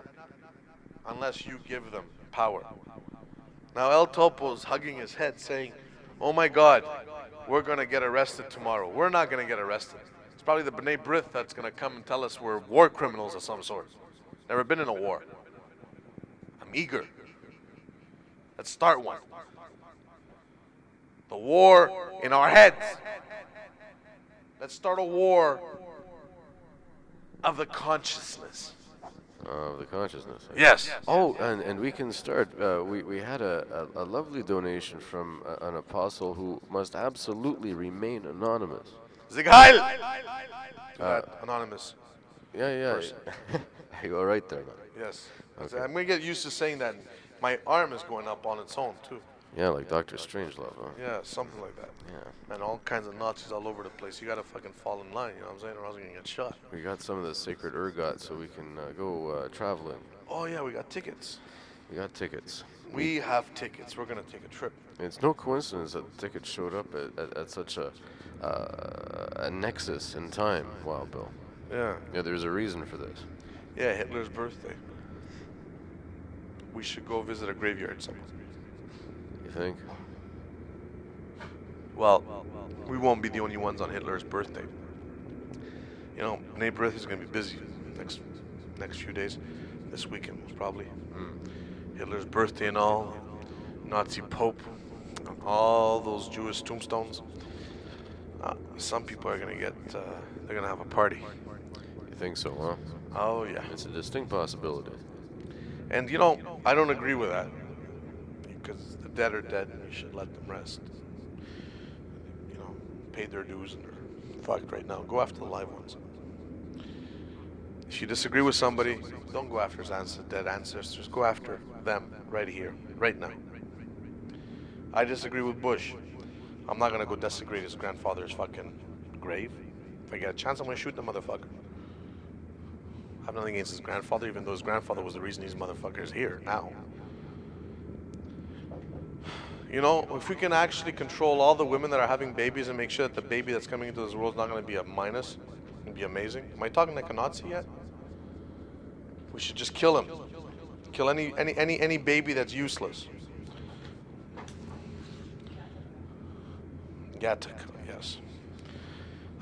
unless you give them power. Now El Topo's hugging his head saying, oh my God, we're going to get arrested tomorrow. We're not going to get arrested. It's probably the B'nai B'rith that's going to come and tell us we're war criminals of some sort. Never been in a war. I'm eager. Let's start one. The war in our heads. Let's start a war of the consciousness. Of the consciousness. Yes. Oh, and we can start. We had a lovely donation from an apostle who must absolutely remain anonymous. Zig Heil! Anonymous. Yeah. You all right there, man? Yes. Okay. I'm going to get used to saying that. My arm is going up on its own, too. Yeah, like Dr. Strangelove, huh? Yeah, something like that. Yeah. And all kinds of Nazis all over the place. You got to fucking fall in line, you know what I'm saying? Or else you're going to get shot. We got some of the sacred ergot so we can go traveling. Oh, yeah, we got tickets. We got tickets. We have tickets. We're going to take a trip. It's no coincidence that the tickets showed up at such a nexus in time, Wild Bill. Yeah. Yeah, there's a reason for this. Yeah, Hitler's birthday. We should go visit a graveyard site. You think? Well, we won't be the only ones on Hitler's birthday. You know, neighborhood is going to be busy next few days. This weekend, most probably. Hitler's birthday and all. Nazi Pope. All those Jewish tombstones. Some people are going to get, they're going to have a party. You think so, huh? Oh, yeah. It's a distinct possibility. And, you know, I don't agree with that. Because the dead are dead and you should let them rest. You know, paid their dues and they're fucked right now. Go after the live ones. If you disagree with somebody, don't go after his dead ancestors. Go after them right here, right now. I disagree with Bush. I'm not going to go desecrate his grandfather's fucking grave. If I get a chance, I'm going to shoot the motherfucker. I have nothing against his grandfather, even though his grandfather was the reason these motherfuckers here now. You know, if we can actually control all the women that are having babies and make sure that the baby that's coming into this world is not going to be a minus, it'd be amazing. Am I talking like a Nazi yet? We should just kill him. Kill any baby that's useless. Gatak, yes.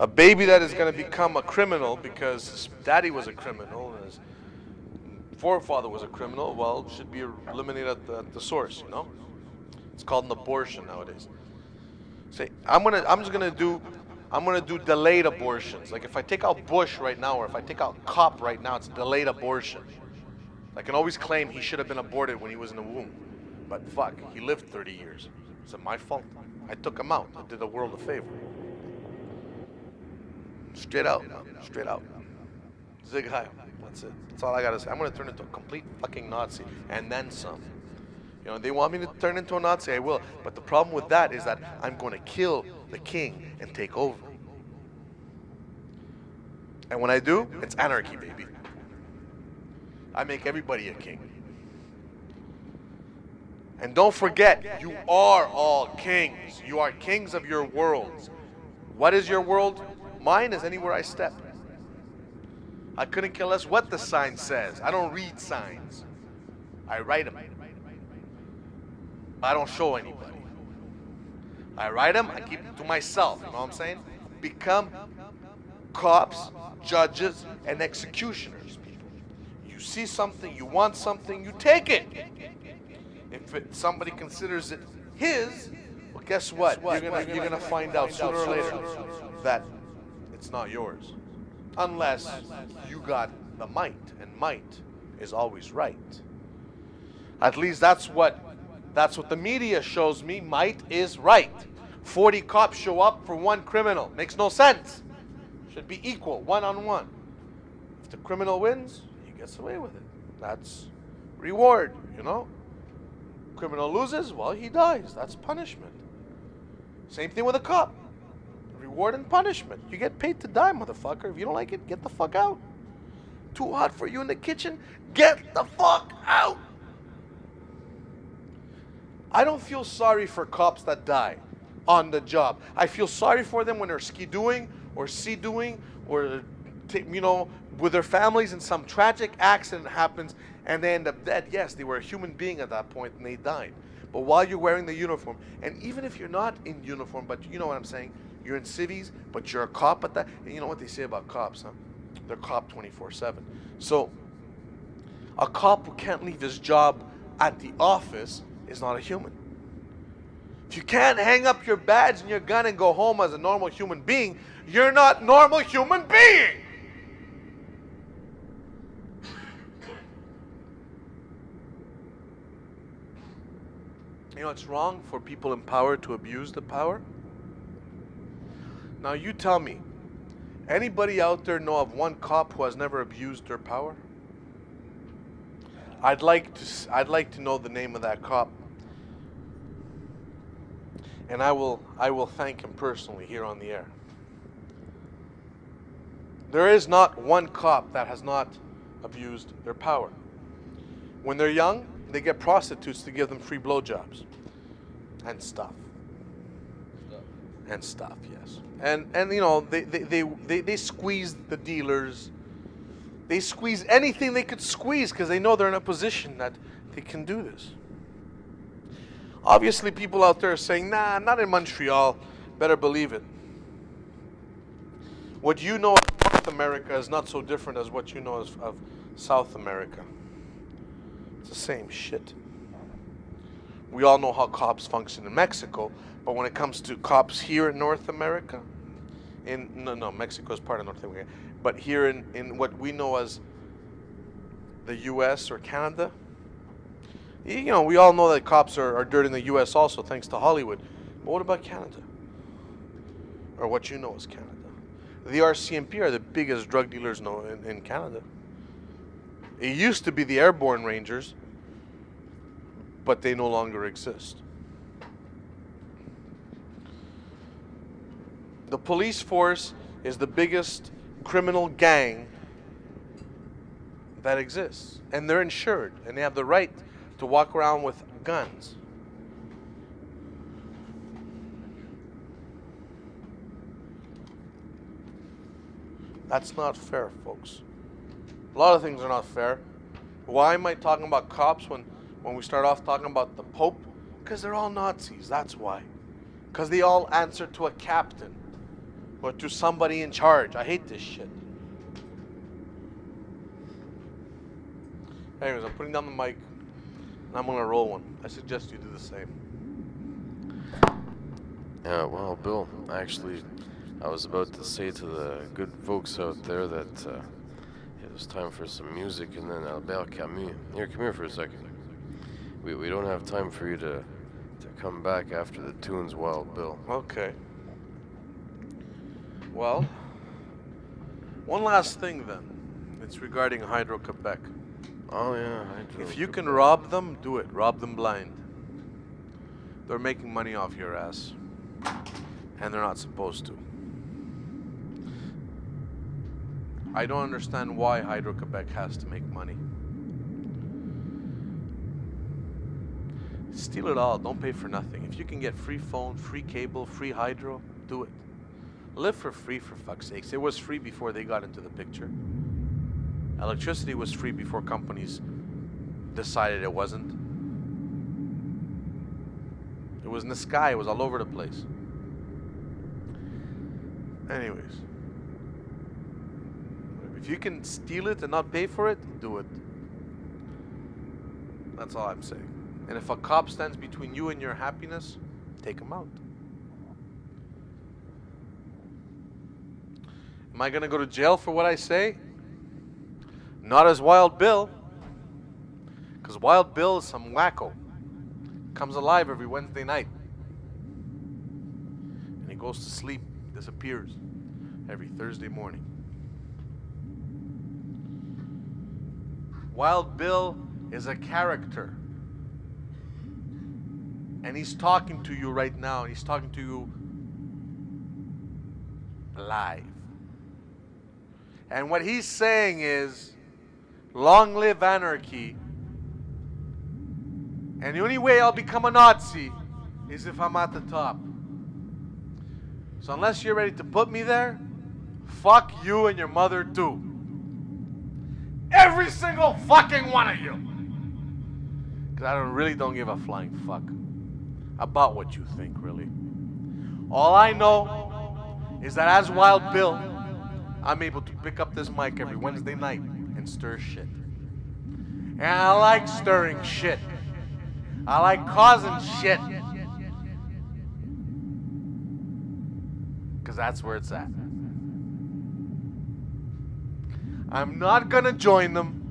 A baby that is going to become a criminal because his daddy was a criminal and his forefather was a criminal, well, should be eliminated at the source, you know? It's called an abortion nowadays. Say, I'm just gonna do delayed abortions. Like if I take out Bush right now, or if I take out Cop right now, it's delayed abortion. I can always claim he should have been aborted when he was in the womb, but fuck, he lived 30 years. Is it my fault? I took him out. I did the world a favor. Straight out, straight out. Zig Heil. That's it. That's all I gotta say. I'm gonna turn into a complete fucking Nazi, and then some. You know, they want me to turn into a Nazi, I will. But the problem with that is that I'm going to kill the king and take over. And when I do, it's anarchy, baby. I make everybody a king. And don't forget, you are all kings. You are kings of your worlds. What is your world? Mine is anywhere I step. I couldn't care less what the sign says. I don't read signs. I write them. I don't show anybody. I write them, I keep them to myself, you know what I'm saying? Become cops, judges, and executioners, people. You see something, you want something, you take it. If somebody considers it his, well, guess what? You're gonna find out sooner or later that it's not yours. Unless you got the might, and might is always right. At least that's what the media shows me. Might is right. 40 cops show up for one criminal. Makes no sense. Should be equal, one-on-one. If the criminal wins, he gets away with it. That's reward, you know? Criminal loses, well, he dies. That's punishment. Same thing with a cop. Reward and punishment. You get paid to die, motherfucker. If you don't like it, get the fuck out. Too hot for you in the kitchen? Get the fuck out! I don't feel sorry for cops that die on the job. I feel sorry for them when they're ski-doing or sea-doing or, you know, with their families and some tragic accident happens and they end up dead. Yes, they were a human being at that point and they died. But while you're wearing the uniform, and even if you're not in uniform, but you know what I'm saying, you're in civies, but you're a cop at that, and you know what they say about cops, huh? They're cop 24/7. So a cop who can't leave his job at the office is not a human. If you can't hang up your badge and your gun and go home as a normal human being, you're not normal human being. You know, it's wrong for people in power to abuse the power. Now you tell me, anybody out there know of one cop who has never abused their power? I'd like to know the name of that cop. And I will thank him personally here on the air. There is not one cop that has not abused their power. When they're young, They get prostitutes to give them free blowjobs and stuff. And stuff, yes. And you know, they squeeze the dealers. They squeeze anything they could squeeze because they know they're in a position that they can do this. Obviously, people out there are saying, nah, not in Montreal. Better believe it. What you know of North America is not so different as what you know of South America. It's the same shit. We all know how cops function in Mexico, but when it comes to cops here in North America, no, Mexico is part of North America, but here in what we know as the U.S. or Canada, you know, we all know that cops are dirt in the U.S. also, thanks to Hollywood. But what about Canada? Or what you know as Canada? The RCMP are the biggest drug dealers in Canada. It used to be the Airborne Rangers, but they no longer exist. The police force is the biggest criminal gang that exists. And they're insured, and they have the right to walk around with guns. That's not fair, folks. A lot of things are not fair. Why am I talking about cops when we start off talking about the Pope? Because they're all Nazis, that's why. Because they all answer to a captain or to somebody in charge. I hate this shit. Anyways, I'm putting down the mic and I'm going to roll one. I suggest you do the same. Yeah, well, Bill, actually, I was about to say to the good folks out there that it was time for some music, and then Albert Camus. Here, come here for a second. We don't have time for you to come back after the tunes, Wild Bill. Okay. Well, one last thing then. It's regarding Hydro-Quebec. Oh yeah, Hydro. If you can rob them, do it. Rob them blind. They're making money off your ass. And they're not supposed to. I don't understand why Hydro-Quebec has to make money. Steal it all. Don't pay for nothing. If you can get free phone, free cable, free hydro, do it. Live for free, for fuck's sakes. It was free before they got into the picture. Electricity was free before companies decided it wasn't. It was in the sky. It was all over the place. Anyways. If you can steal it and not pay for it, do it. That's all I'm saying. And if a cop stands between you and your happiness, take him out. Am I going to go to jail for what I say? Not as Wild Bill. Because Wild Bill is some wacko. Comes alive every Wednesday night. And he goes to sleep, disappears every Thursday morning. Wild Bill is a character. And he's talking to you right now, and he's talking to you live. And what he's saying is, long live anarchy. And the only way I'll become a Nazi is if I'm at the top. So unless you're ready to put me there, fuck you and your mother too. Every single fucking one of you. Because I really don't give a flying fuck about what you think, really. All I know is that as Wild Bill, I'm able to pick up this mic every Wednesday night and stir shit. And I like stirring shit. I like causing shit. Because that's where it's at. I'm not going to join them,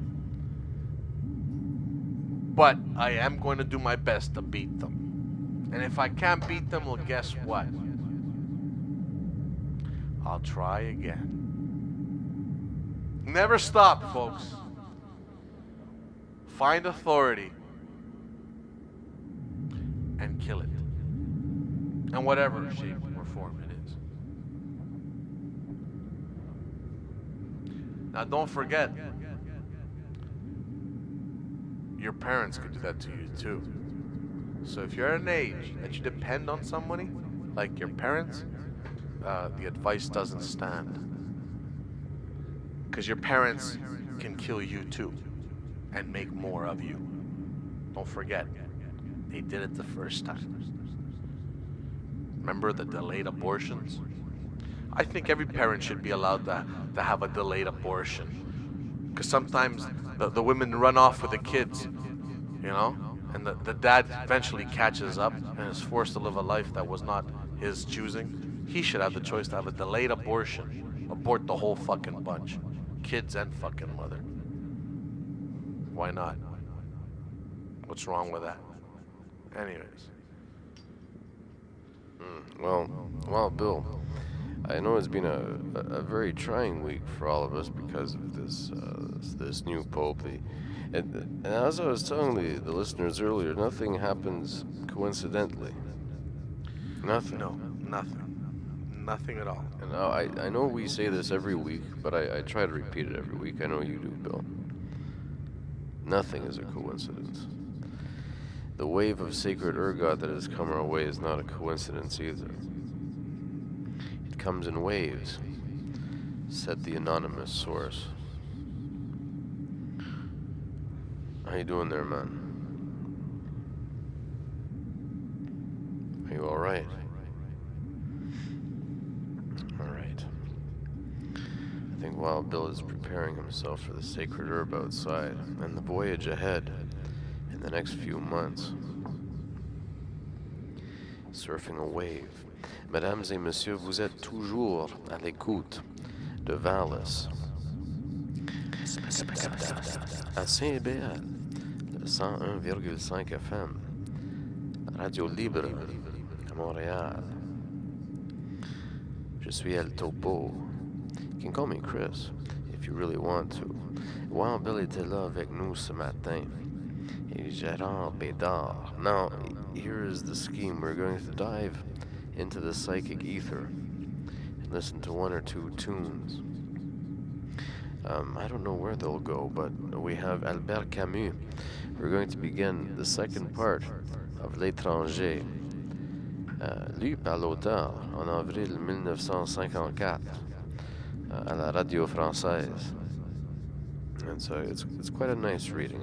but I am going to do my best to beat them. And if I can't beat them, well, guess what? I'll try again. Never stop, folks. Find authority and kill it. In whatever shape or form it is. Now don't forget, your parents could do that to you too. So if you're at an age that you depend on somebody, like your parents, the advice doesn't stand. Because your parents can kill you too, and make more of you. Don't forget, they did it the first time. Remember the delayed abortions? I think every parent should be allowed to have a delayed abortion. Because sometimes the women run off with the kids, you know? And the dad eventually catches up and is forced to live a life that was not his choosing. He should have the choice to have a delayed abortion. Abort the whole fucking bunch. Kids and fucking mother. Why not? What's wrong with that? Anyways. Well, Bill, I know it's been a very trying week for all of us because of this new pope. And as I was telling the listeners earlier, nothing happens coincidentally. Nothing. No, nothing. Nothing at all. And I know we say this every week, but I try to repeat it every week. I know you do, Bill. Nothing is a coincidence. The wave of sacred ergot that has come our way is not a coincidence either. It comes in waves, said the anonymous source. How you doing there, man? Are you all right? All right. I think Wild Bill is preparing himself for the sacred herb outside and the voyage ahead in the next few months. Surfing a wave. Mesdames et messieurs, vous êtes toujours à l'écoute de VALIS. À CIBL, le 101,5 FM, Radio Libre, à Montréal. Je suis El Topo. You can call me Chris, if you really want to. Wild Bill était là avec nous ce matin. Et Gérard Bédard. Now, here is the scheme. We're going to dive into the psychic ether and listen to one or two tunes. I don't know where they'll go, but we have Albert Camus. We're going to begin the second part of L'étranger, lu par l'auteur en avril 1954 à la radio française. And so it's quite a nice reading.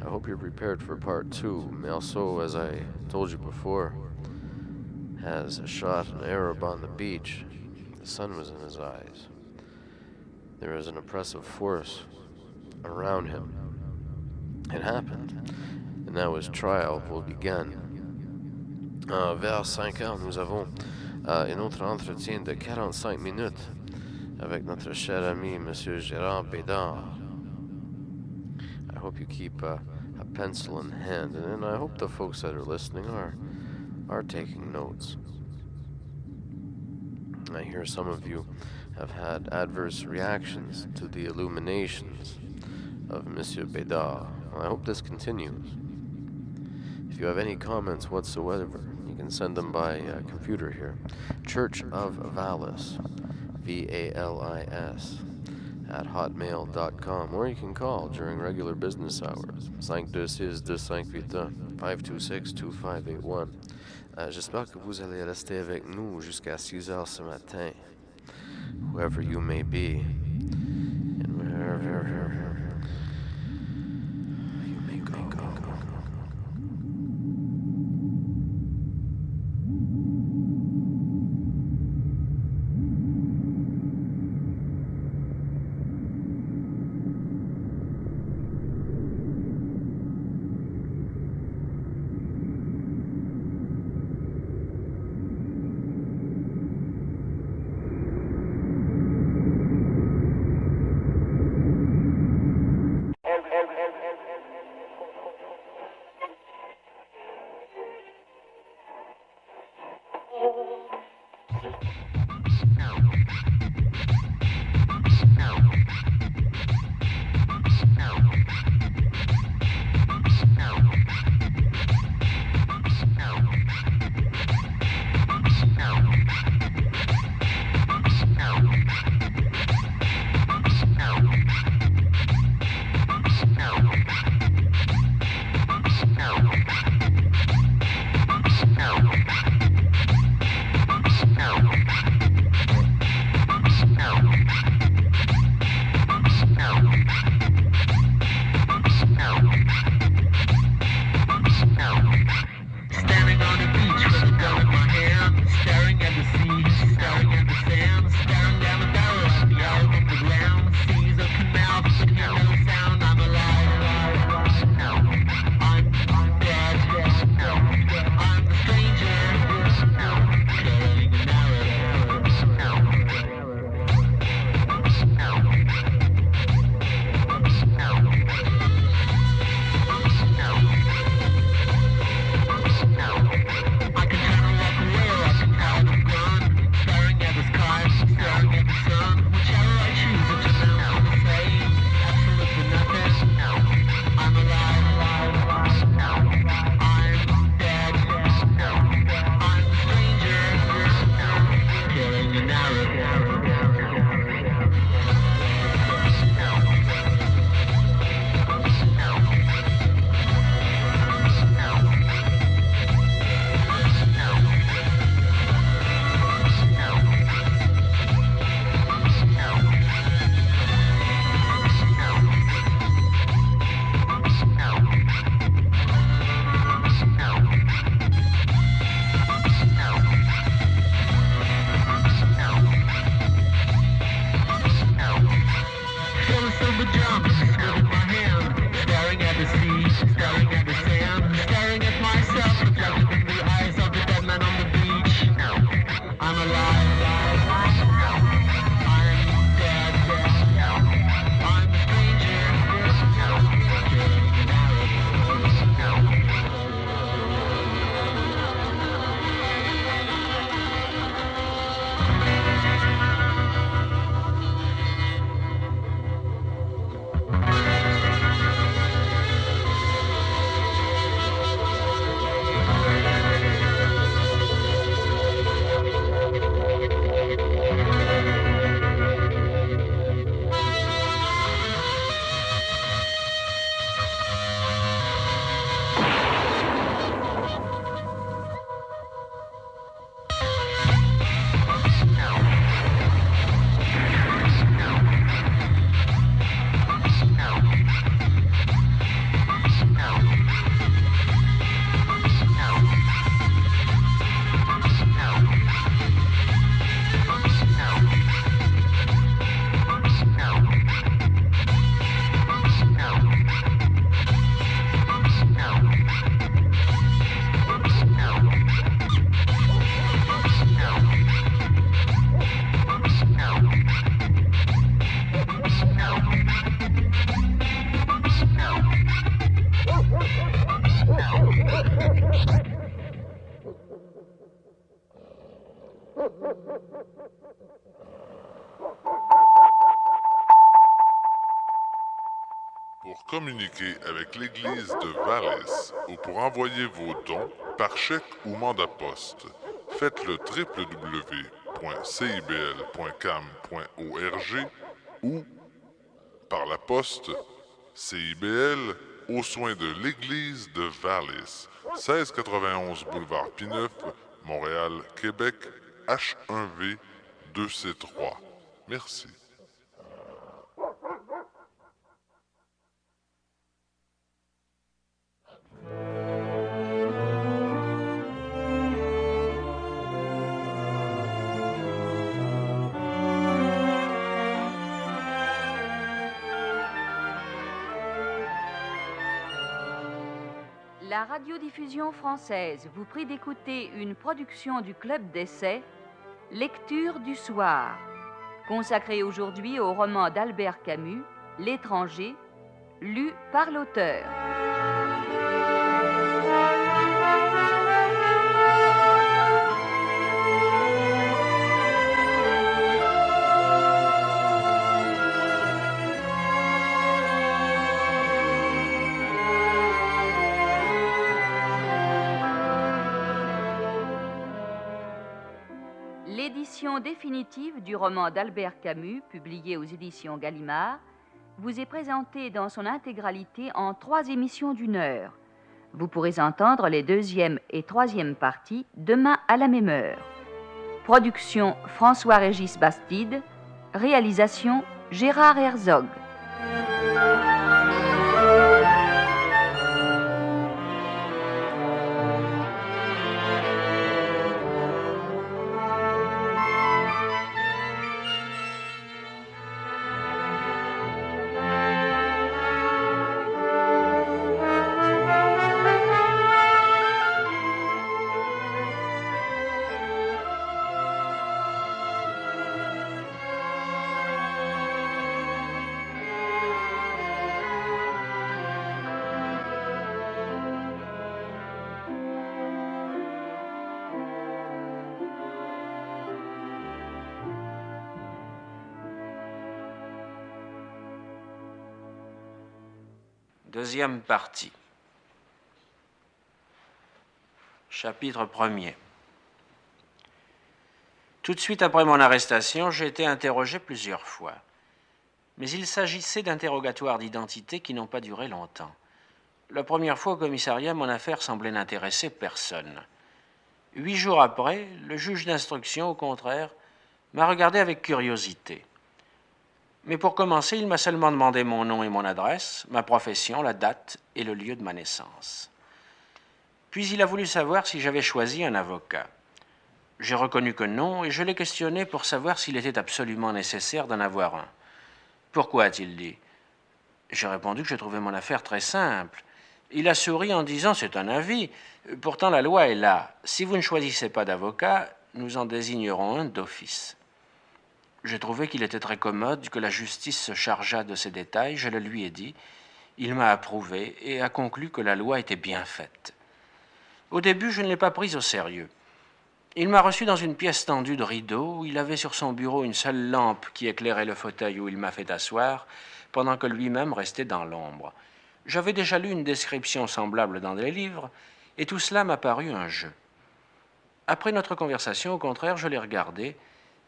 I hope you're prepared for part two. Melso, as I told you before, has shot an Arab on the beach. The sun was in his eyes. There is an oppressive force around him. It happened, and now his trial will begin. Vers 5 heures, nous avons un autre entretien de 45 minutes avec notre cher ami, Monsieur Gérard Bédard. I hope you keep a pencil in hand, and I hope the folks that are listening are taking notes. I hear some of you have had adverse reactions to the illuminations of Monsieur Bédard. I hope this continues. If you have any comments whatsoever, you can send them by computer here. Church of VALIS, VALIS, at hotmail.com, or you can call during regular business hours, 526-2581, 526-2581. J'espère que vous allez rester avec nous jusqu'à 6 heures ce matin, whoever you may be, and wherever you may go. Pour communiquer avec l'Église de VALIS ou pour envoyer vos dons par chèque ou mandat poste, faites le www.cibl.cam.org ou par la poste CIBL aux soins de l'Église de VALIS, 1691 boulevard P9, Montréal, Québec, H1V 2C3. Merci. La radiodiffusion française vous prie d'écouter une production du Club d'essai, Lecture du soir, consacrée aujourd'hui au roman d'Albert Camus, L'étranger, lu par l'auteur. L'édition définitive du roman d'Albert Camus, publié aux éditions Gallimard, vous est présentée dans son intégralité en 3 émissions d'1 heure. Vous pourrez entendre les 2e et 3e parties demain à la même heure. Production François-Régis Bastide, réalisation Gérard Herzog. Deuxième partie. Chapitre 1er. Tout de suite après mon arrestation, j'ai été interrogé plusieurs fois. Mais il s'agissait d'interrogatoires d'identité qui n'ont pas duré longtemps. La première fois au commissariat, mon affaire semblait n'intéresser personne. 8 jours après, le juge d'instruction, au contraire, m'a regardé avec curiosité. Mais pour commencer, il m'a seulement demandé mon nom et mon adresse, ma profession, la date et le lieu de ma naissance. Puis il a voulu savoir si j'avais choisi un avocat. J'ai reconnu que non et je l'ai questionné pour savoir s'il était absolument nécessaire d'en avoir un. Pourquoi, a-t-il dit? J'ai répondu que je trouvais mon affaire très simple. Il a souri en disant « c'est un avis. Pourtant la loi est là. Si vous ne choisissez pas d'avocat, nous en désignerons un d'office. » J'ai trouvé qu'il était très commode que la justice se chargeât de ces détails, je le lui ai dit. Il m'a approuvé et a conclu que la loi était bien faite. Au début, je ne l'ai pas prise au sérieux. Il m'a reçu dans une pièce tendue de rideaux où il avait sur son bureau une seule lampe qui éclairait le fauteuil où il m'a fait asseoir, pendant que lui-même restait dans l'ombre. J'avais déjà lu une description semblable dans des livres, et tout cela m'a paru un jeu. Après notre conversation, au contraire, je l'ai regardé,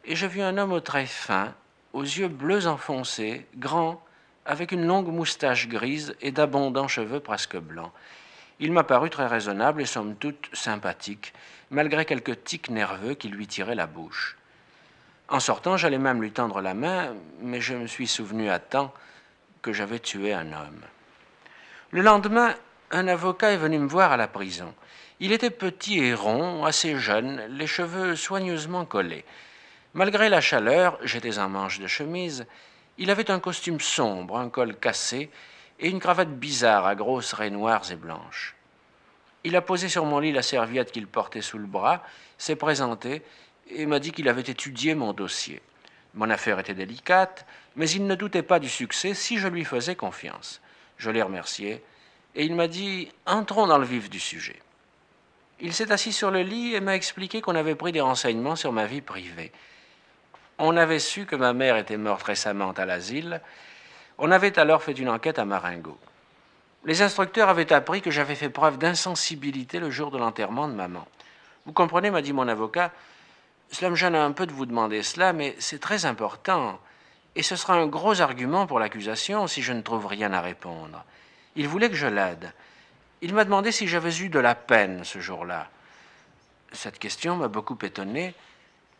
et j'ai vu un homme aux traits fins, aux yeux bleus enfoncés, grand, avec une longue moustache grise et d'abondants cheveux presque blancs. Il m'a paru très raisonnable et somme toute sympathique, malgré quelques tics nerveux qui lui tiraient la bouche. En sortant, j'allais même lui tendre la main, mais je me suis souvenu à temps que j'avais tué un homme. Le lendemain, un avocat est venu me voir à la prison. Il était petit et rond, assez jeune, les cheveux soigneusement collés. Malgré la chaleur, j'étais en manche de chemise, il avait un costume sombre, un col cassé et une cravate bizarre à grosses raies noires et blanches. Il a posé sur mon lit la serviette qu'il portait sous le bras, s'est présenté et m'a dit qu'il avait étudié mon dossier. Mon affaire était délicate, mais il ne doutait pas du succès si je lui faisais confiance. Je l'ai remercié et il m'a dit « Entrons dans le vif du sujet ». Il s'est assis sur le lit et m'a expliqué qu'on avait pris des renseignements sur ma vie privée. On avait su que ma mère était morte récemment à l'asile. On avait alors fait une enquête à Marengo. Les instructeurs avaient appris que j'avais fait preuve d'insensibilité le jour de l'enterrement de maman. Vous comprenez, m'a dit mon avocat, cela me gêne un peu de vous demander cela, mais c'est très important, et ce sera un gros argument pour l'accusation si je ne trouve rien à répondre. Il voulait que je l'aide. Il m'a demandé si j'avais eu de la peine ce jour-là. Cette question m'a beaucoup étonné,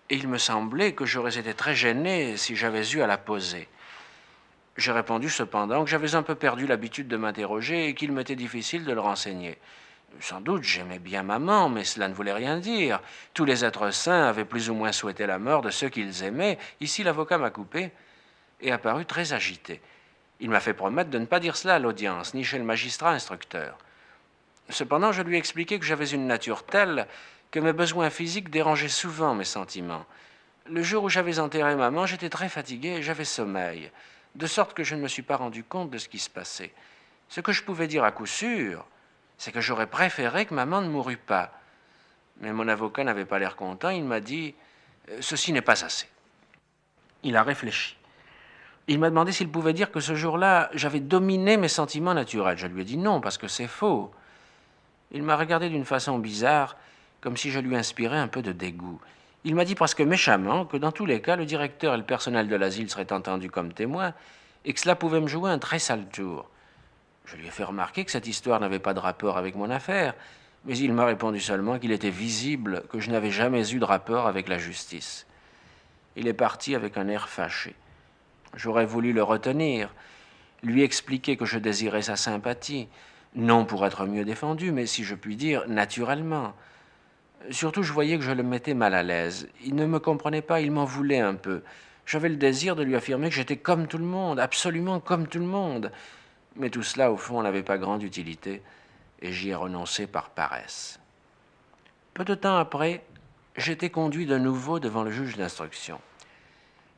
et il me semblait que j'aurais été très gêné si j'avais eu à la poser. J'ai répondu cependant que j'avais un peu perdu l'habitude de m'interroger et qu'il m'était difficile de le renseigner. Sans doute, j'aimais bien maman, mais cela ne voulait rien dire. Tous les êtres saints avaient plus ou moins souhaité la mort de ceux qu'ils aimaient. Ici, l'avocat m'a coupé et apparut très agité. Il m'a fait promettre de ne pas dire cela à l'audience, ni chez le magistrat instructeur. Cependant, je lui ai expliqué que j'avais une nature telle que mes besoins physiques dérangeaient souvent mes sentiments. Le jour où j'avais enterré maman, j'étais très fatigué et j'avais sommeil, de sorte que je ne me suis pas rendu compte de ce qui se passait. Ce que je pouvais dire à coup sûr, c'est que j'aurais préféré que maman ne mourût pas. Mais mon avocat n'avait pas l'air content, il m'a dit « Ceci n'est pas assez ». Il a réfléchi. Il m'a demandé s'il pouvait dire que ce jour-là, j'avais dominé mes sentiments naturels. Je lui ai dit non, parce que c'est faux. Il m'a regardé d'une façon bizarre, comme si je lui inspirais un peu de dégoût. Il m'a dit presque méchamment que dans tous les cas, le directeur et le personnel de l'asile seraient entendus comme témoins et que cela pouvait me jouer un très sale tour. Je lui ai fait remarquer que cette histoire n'avait pas de rapport avec mon affaire, mais il m'a répondu seulement qu'il était visible que je n'avais jamais eu de rapport avec la justice. Il est parti avec un air fâché. J'aurais voulu le retenir, lui expliquer que je désirais sa sympathie, non pour être mieux défendu, mais si je puis dire, naturellement. Surtout, je voyais que je le mettais mal à l'aise. Il ne me comprenait pas, il m'en voulait un peu. J'avais le désir de lui affirmer que j'étais comme tout le monde, absolument comme tout le monde. Mais tout cela, au fond, n'avait pas grande utilité, et j'y ai renoncé par paresse. Peu de temps après, j'étais conduit de nouveau devant le juge d'instruction.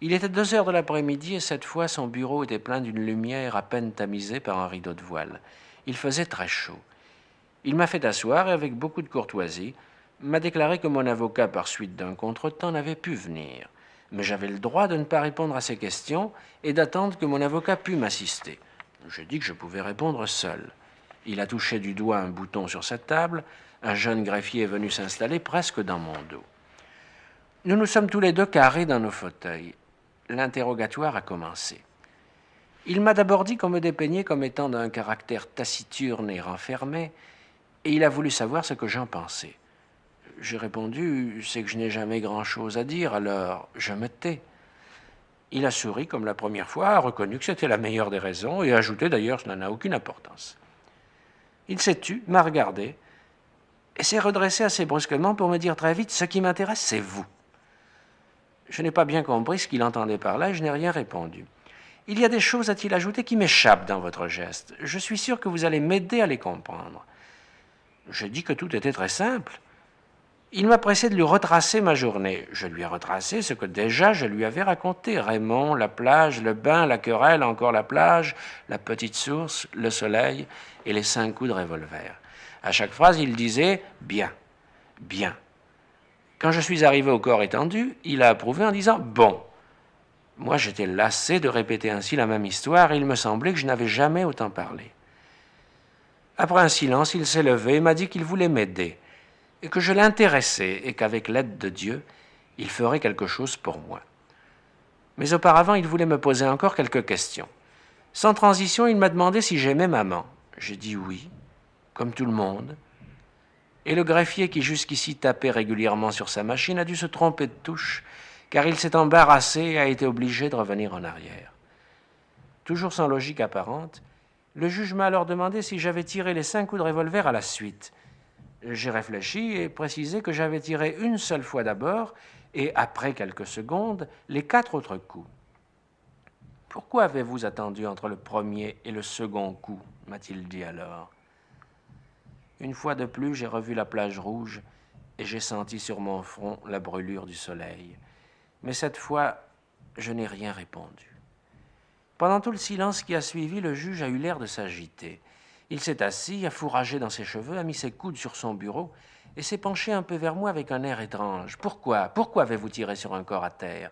Il était 2 heures de l'après-midi, et cette fois, son bureau était plein d'une lumière à peine tamisée par un rideau de voile. Il faisait très chaud. Il m'a fait asseoir, et avec beaucoup de courtoisie, m'a déclaré que mon avocat, par suite d'un contretemps, n'avait pu venir. Mais j'avais le droit de ne pas répondre à ses questions et d'attendre que mon avocat pût m'assister. Je dis que je pouvais répondre seul. Il a touché du doigt un bouton sur sa table. Un jeune greffier est venu s'installer presque dans mon dos. Nous nous sommes tous les deux carrés dans nos fauteuils. L'interrogatoire a commencé. Il m'a d'abord dit qu'on me dépeignait comme étant d'un caractère taciturne et renfermé, et il a voulu savoir ce que j'en pensais. J'ai répondu, c'est que je n'ai jamais grand-chose à dire, alors je me tais. Il a souri comme la première fois, a reconnu que c'était la meilleure des raisons, et a ajouté d'ailleurs, cela n'a aucune importance. Il s'est tu, m'a regardé, et s'est redressé assez brusquement pour me dire très vite, ce qui m'intéresse, c'est vous. Je n'ai pas bien compris ce qu'il entendait par là, et je n'ai rien répondu. Il y a des choses, a-t-il ajouté, qui m'échappent dans votre geste. Je suis sûr que vous allez m'aider à les comprendre. J'ai dit que tout était très simple. Il m'a pressé de lui retracer ma journée. Je lui ai retracé ce que déjà je lui avais raconté. Raymond, la plage, le bain, la querelle, encore la plage, la petite source, le soleil et les 5 coups de revolver. À chaque phrase, il disait « bien, bien ». Quand je suis arrivé au corps étendu, il a approuvé en disant « bon ». Moi, j'étais lassé de répéter ainsi la même histoire et il me semblait que je n'avais jamais autant parlé. Après un silence, il s'est levé et m'a dit qu'il voulait m'aider, et que je l'intéressais et qu'avec l'aide de Dieu, il ferait quelque chose pour moi. Mais auparavant, il voulait me poser encore quelques questions. Sans transition, il m'a demandé si j'aimais maman. J'ai dit oui, comme tout le monde. Et le greffier qui jusqu'ici tapait régulièrement sur sa machine a dû se tromper de touche, car il s'est embarrassé et a été obligé de revenir en arrière. Toujours sans logique apparente, le juge m'a alors demandé si j'avais tiré les 5 coups de revolver à la suite. J'ai réfléchi et précisé que j'avais tiré une seule fois d'abord et, après quelques secondes, les 4 autres coups. « Pourquoi avez-vous attendu entre le premier et le second coup ?» m'a-t-il dit alors. Une fois de plus, j'ai revu la plage rouge et j'ai senti sur mon front la brûlure du soleil. Mais cette fois, je n'ai rien répondu. Pendant tout le silence qui a suivi, le juge a eu l'air de s'agiter. Il s'est assis, a fourragé dans ses cheveux, a mis ses coudes sur son bureau et s'est penché un peu vers moi avec un air étrange. « Pourquoi avez-vous tiré sur un corps à terre ?»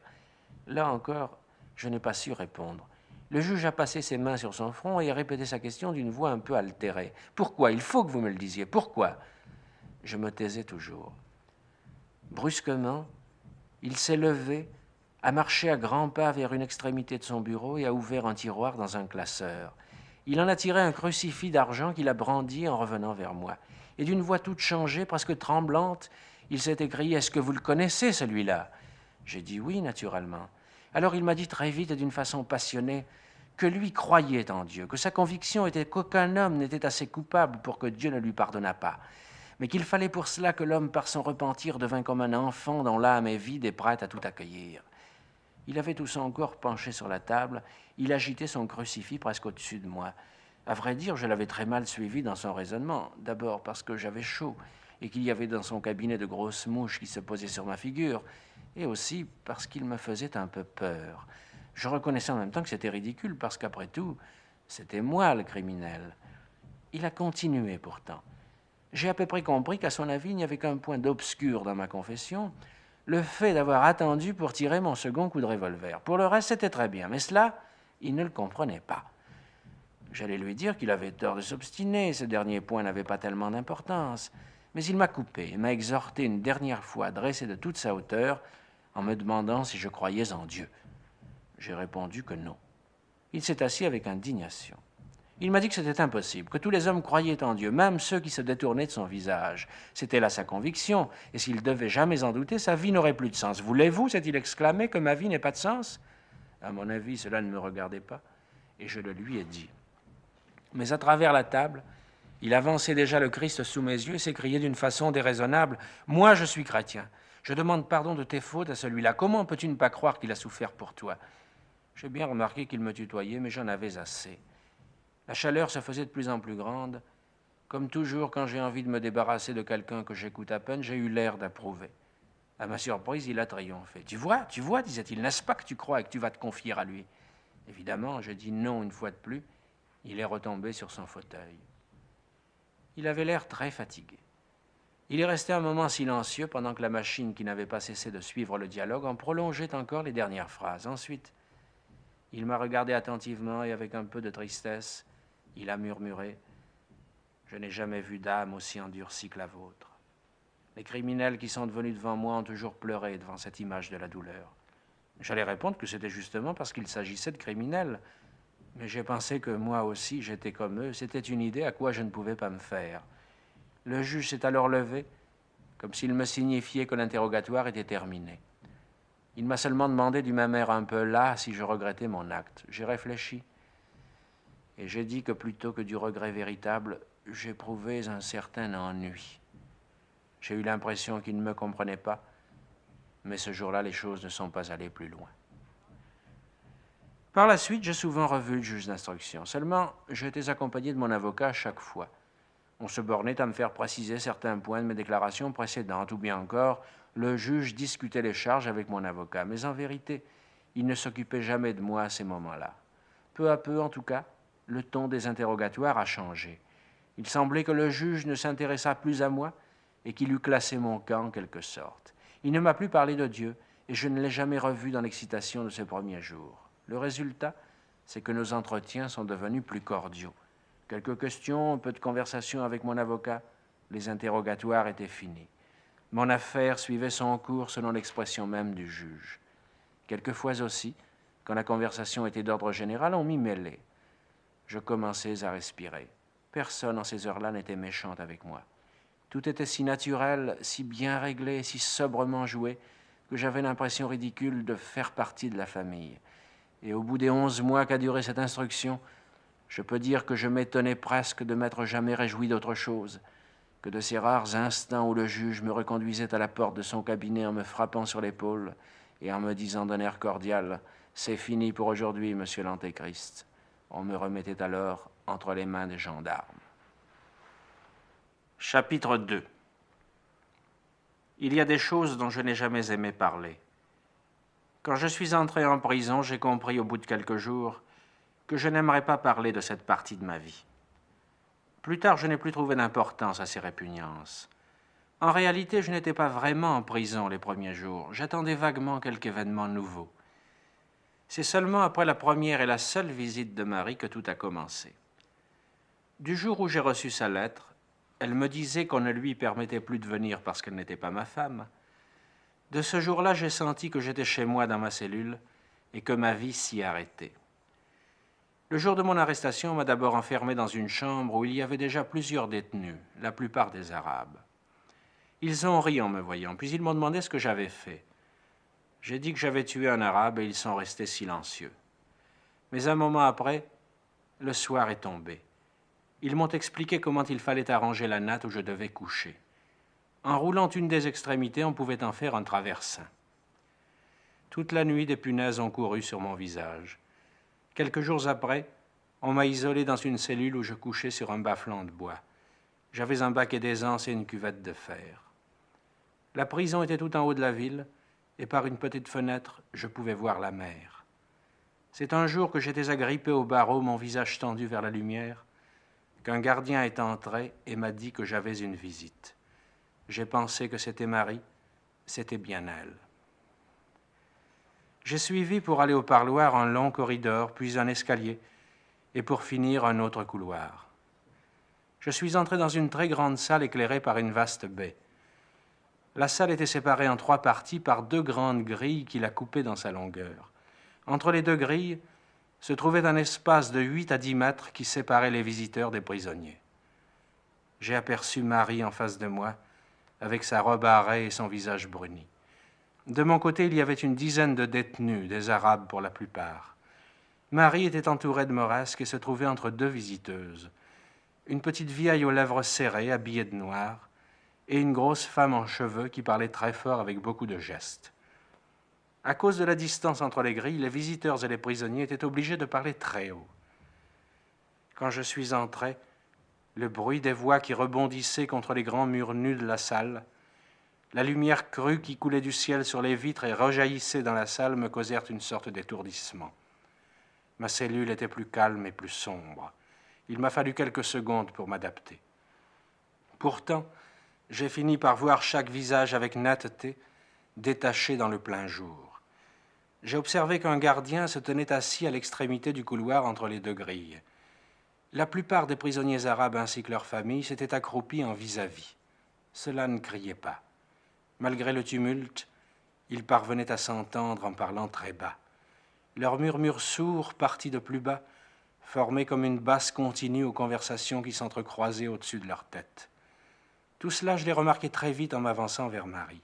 Là encore, je n'ai pas su répondre. Le juge a passé ses mains sur son front et a répété sa question d'une voix un peu altérée. « Pourquoi? Il faut que vous me le disiez. Pourquoi ?» Je me taisais toujours. Brusquement, il s'est levé, a marché à grands pas vers une extrémité de son bureau et a ouvert un tiroir dans un classeur. Il en a tiré un crucifix d'argent qu'il a brandi en revenant vers moi. Et d'une voix toute changée, presque tremblante, il s'est écrié « Est-ce que vous le connaissez, celui-là » J'ai dit oui, naturellement. Alors il m'a dit très vite et d'une façon passionnée que lui croyait en Dieu, que sa conviction était qu'aucun homme n'était assez coupable pour que Dieu ne lui pardonnât pas, mais qu'il fallait pour cela que l'homme, par son repentir, devint comme un enfant dont l'âme est vide et prête à tout accueillir. Il avait tout son corps penché sur la table, il agitait son crucifix presque au-dessus de moi. À vrai dire, je l'avais très mal suivi dans son raisonnement, d'abord parce que j'avais chaud et qu'il y avait dans son cabinet de grosses mouches qui se posaient sur ma figure, et aussi parce qu'il me faisait un peu peur. Je reconnaissais en même temps que c'était ridicule, parce qu'après tout, c'était moi le criminel. Il a continué pourtant. J'ai à peu près compris qu'à son avis, il n'y avait qu'un point d'obscur dans ma confession, le fait d'avoir attendu pour tirer mon second coup de revolver. Pour le reste, c'était très bien, mais cela, il ne le comprenait pas. J'allais lui dire qu'il avait tort de s'obstiner, ce dernier point n'avait pas tellement d'importance, mais il m'a coupé et m'a exhorté une dernière fois à dresser de toute sa hauteur en me demandant si je croyais en Dieu. J'ai répondu que non. Il s'est assis avec indignation. Il m'a dit que c'était impossible, que tous les hommes croyaient en Dieu, même ceux qui se détournaient de son visage. C'était là sa conviction, et s'il devait jamais en douter, sa vie n'aurait plus de sens. « Voulez-vous, s'est-il exclamé, que ma vie n'ait pas de sens ?» À mon avis, cela ne me regardait pas, et je le lui ai dit. Mais à travers la table, il avançait déjà le Christ sous mes yeux et s'écriait d'une façon déraisonnable « Moi, je suis chrétien. Je demande pardon de tes fautes à celui-là. Comment peux-tu ne pas croire qu'il a souffert pour toi ?» J'ai bien remarqué qu'il me tutoyait, mais j'en avais assez. La chaleur se faisait de plus en plus grande. Comme toujours, quand j'ai envie de me débarrasser de quelqu'un que j'écoute à peine, j'ai eu l'air d'approuver. À ma surprise, il a triomphé. Tu vois, disait-il, n'est-ce pas que tu crois et que tu vas te confier à lui ?» Évidemment, j'ai dit non une fois de plus. Il est retombé sur son fauteuil. Il avait l'air très fatigué. Il est resté un moment silencieux pendant que la machine, qui n'avait pas cessé de suivre le dialogue, en prolongeait encore les dernières phrases. Ensuite, il m'a regardé attentivement et avec un peu de tristesse, il a murmuré « Je n'ai jamais vu d'âme aussi endurcie que la vôtre. Les criminels qui sont venus devant moi ont toujours pleuré devant cette image de la douleur. » J'allais répondre que c'était justement parce qu'il s'agissait de criminels, mais j'ai pensé que moi aussi j'étais comme eux. C'était une idée à quoi je ne pouvais pas me faire. Le juge s'est alors levé, comme s'il me signifiait que l'interrogatoire était terminé. Il m'a seulement demandé du même air un peu las si je regrettais mon acte. J'ai réfléchi et j'ai dit que plutôt que du regret véritable, j'éprouvais un certain ennui. J'ai eu l'impression qu'il ne me comprenait pas, mais ce jour-là, les choses ne sont pas allées plus loin. Par la suite, j'ai souvent revu le juge d'instruction. Seulement, j'étais accompagné de mon avocat à chaque fois. On se bornait à me faire préciser certains points de mes déclarations précédentes, ou bien encore, le juge discutait les charges avec mon avocat. Mais en vérité, il ne s'occupait jamais de moi à ces moments-là. Peu à peu, en tout cas, le ton des interrogatoires a changé. Il semblait que le juge ne s'intéressât plus à moi et qu'il eût classé mon camp en quelque sorte. Il ne m'a plus parlé de Dieu et je ne l'ai jamais revu dans l'excitation de ces premiers jours. Le résultat, c'est que nos entretiens sont devenus plus cordiaux. Quelques questions, un peu de conversation avec mon avocat, les interrogatoires étaient finis. Mon affaire suivait son cours selon l'expression même du juge. Quelquefois aussi, quand la conversation était d'ordre général, on m'y mêlait. Je commençais à respirer. Personne en ces heures-là n'était méchante avec moi. Tout était si naturel, si bien réglé, si sobrement joué, que j'avais l'impression ridicule de faire partie de la famille. Et au bout des 11 mois qu'a duré cette instruction, je peux dire que je m'étonnais presque de m'être jamais réjoui d'autre chose que de ces rares instants où le juge me reconduisait à la porte de son cabinet en me frappant sur l'épaule et en me disant d'un air cordial « C'est fini pour aujourd'hui, monsieur l'Antéchrist ». On me remettait alors entre les mains des gendarmes. Chapitre 2. Il y a des choses dont je n'ai jamais aimé parler. Quand je suis entré en prison, j'ai compris au bout de quelques jours que je n'aimerais pas parler de cette partie de ma vie. Plus tard, je n'ai plus trouvé d'importance à ces répugnances. En réalité, je n'étais pas vraiment en prison les premiers jours. J'attendais vaguement quelque événement nouveau. C'est seulement après la première et la seule visite de Marie que tout a commencé. Du jour où j'ai reçu sa lettre, elle me disait qu'on ne lui permettait plus de venir parce qu'elle n'était pas ma femme. De ce jour-là, j'ai senti que j'étais chez moi dans ma cellule et que ma vie s'y arrêtait. Le jour de mon arrestation, on m'a d'abord enfermé dans une chambre où il y avait déjà plusieurs détenus, la plupart des Arabes. Ils ont ri en me voyant, puis ils m'ont demandé ce que j'avais fait. J'ai dit que j'avais tué un Arabe et ils sont restés silencieux. Mais un moment après, le soir est tombé. Ils m'ont expliqué comment il fallait arranger la natte où je devais coucher. En roulant une des extrémités, on pouvait en faire un traversin. Toute la nuit, des punaises ont couru sur mon visage. Quelques jours après, on m'a isolé dans une cellule où je couchais sur un bas-flanc de bois. J'avais un baquet d'aisance et une cuvette de fer. La prison était tout en haut de la ville, et par une petite fenêtre, je pouvais voir la mer. C'est un jour que j'étais agrippé au barreau, mon visage tendu vers la lumière, qu'un gardien est entré et m'a dit que j'avais une visite. J'ai pensé que c'était Marie, c'était bien elle. J'ai suivi pour aller au parloir un long corridor, puis un escalier, et pour finir un autre couloir. Je suis entré dans une très grande salle éclairée par une vaste baie. La salle était séparée en 3 parties par 2 grandes grilles qui la coupaient dans sa longueur. Entre les 2 grilles se trouvait un espace de 8 à 10 mètres qui séparait les visiteurs des prisonniers. J'ai aperçu Marie en face de moi, avec sa robe à raies et son visage bruni. De mon côté, il y avait une dizaine de détenus, des Arabes pour la plupart. Marie était entourée de moresques et se trouvait entre 2 visiteuses. Une petite vieille aux lèvres serrées, habillée de noir, et une grosse femme en cheveux qui parlait très fort avec beaucoup de gestes. À cause de la distance entre les grilles, les visiteurs et les prisonniers étaient obligés de parler très haut. Quand je suis entré, le bruit des voix qui rebondissaient contre les grands murs nus de la salle, la lumière crue qui coulait du ciel sur les vitres et rejaillissait dans la salle me causèrent une sorte d'étourdissement. Ma cellule était plus calme et plus sombre. Il m'a fallu quelques secondes pour m'adapter. Pourtant, j'ai fini par voir chaque visage avec netteté, détaché dans le plein jour. J'ai observé qu'un gardien se tenait assis à l'extrémité du couloir entre les 2 grilles. La plupart des prisonniers arabes ainsi que leurs familles s'étaient accroupis en vis-à-vis. Cela ne criait pas. Malgré le tumulte, ils parvenaient à s'entendre en parlant très bas. Leur murmure sourd, parti de plus bas, formait comme une basse continue aux conversations qui s'entrecroisaient au-dessus de leur tête. Tout cela, je l'ai remarqué très vite en m'avançant vers Marie.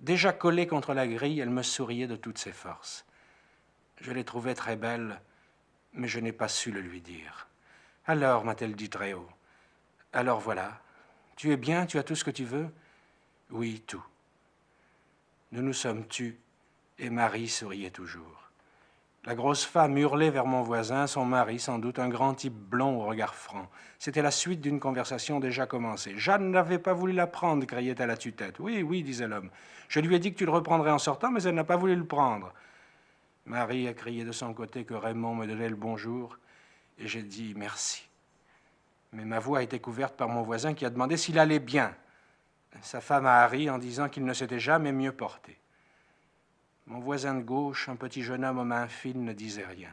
Déjà collée contre la grille, elle me souriait de toutes ses forces. Je l'ai trouvée très belle, mais je n'ai pas su le lui dire. « Alors, m'a-t-elle dit très haut, alors voilà, tu es bien, tu as tout ce que tu veux ?»« Oui, tout. » Nous nous sommes tus, et Marie souriait toujours. La grosse femme hurlait vers mon voisin, son mari, sans doute, un grand type blond au regard franc. C'était la suite d'une conversation déjà commencée. « Jeanne n'avait pas voulu la prendre, criait-elle à tue-tête. « Oui, oui, disait l'homme. Je lui ai dit que tu le reprendrais en sortant, mais elle n'a pas voulu le prendre. » Marie a crié de son côté que Raymond me donnait le bonjour, et j'ai dit merci. Mais ma voix a été couverte par mon voisin qui a demandé s'il allait bien. Sa femme a ri en disant qu'il ne s'était jamais mieux porté. Mon voisin de gauche, un petit jeune homme aux mains fines, ne disait rien.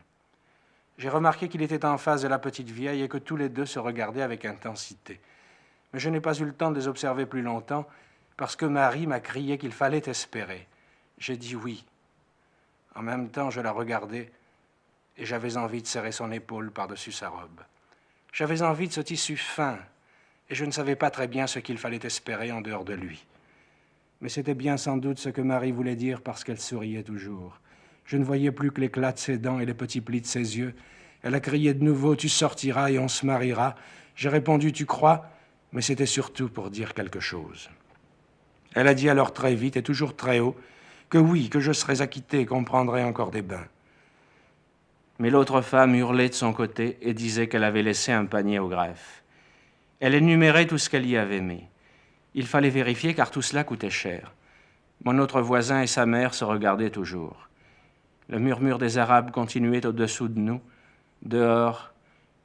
J'ai remarqué qu'il était en face de la petite vieille et que tous les 2 se regardaient avec intensité. Mais je n'ai pas eu le temps de les observer plus longtemps parce que Marie m'a crié qu'il fallait espérer. J'ai dit oui. En même temps, je la regardais et j'avais envie de serrer son épaule par-dessus sa robe. J'avais envie de ce tissu fin et je ne savais pas très bien ce qu'il fallait espérer en dehors de lui. Mais c'était bien sans doute ce que Marie voulait dire parce qu'elle souriait toujours. Je ne voyais plus que l'éclat de ses dents et les petits plis de ses yeux. Elle a crié de nouveau « Tu sortiras et on se mariera ». J'ai répondu « Tu crois ?» mais c'était surtout pour dire quelque chose. Elle a dit alors très vite et toujours très haut que oui, que je serais acquitté et qu'on prendrait encore des bains. Mais l'autre femme hurlait de son côté et disait qu'elle avait laissé un panier au greffe. Elle énumérait tout ce qu'elle y avait mis. Il fallait vérifier car tout cela coûtait cher. Mon autre voisin et sa mère se regardaient toujours. Le murmure des Arabes continuait au-dessous de nous. Dehors,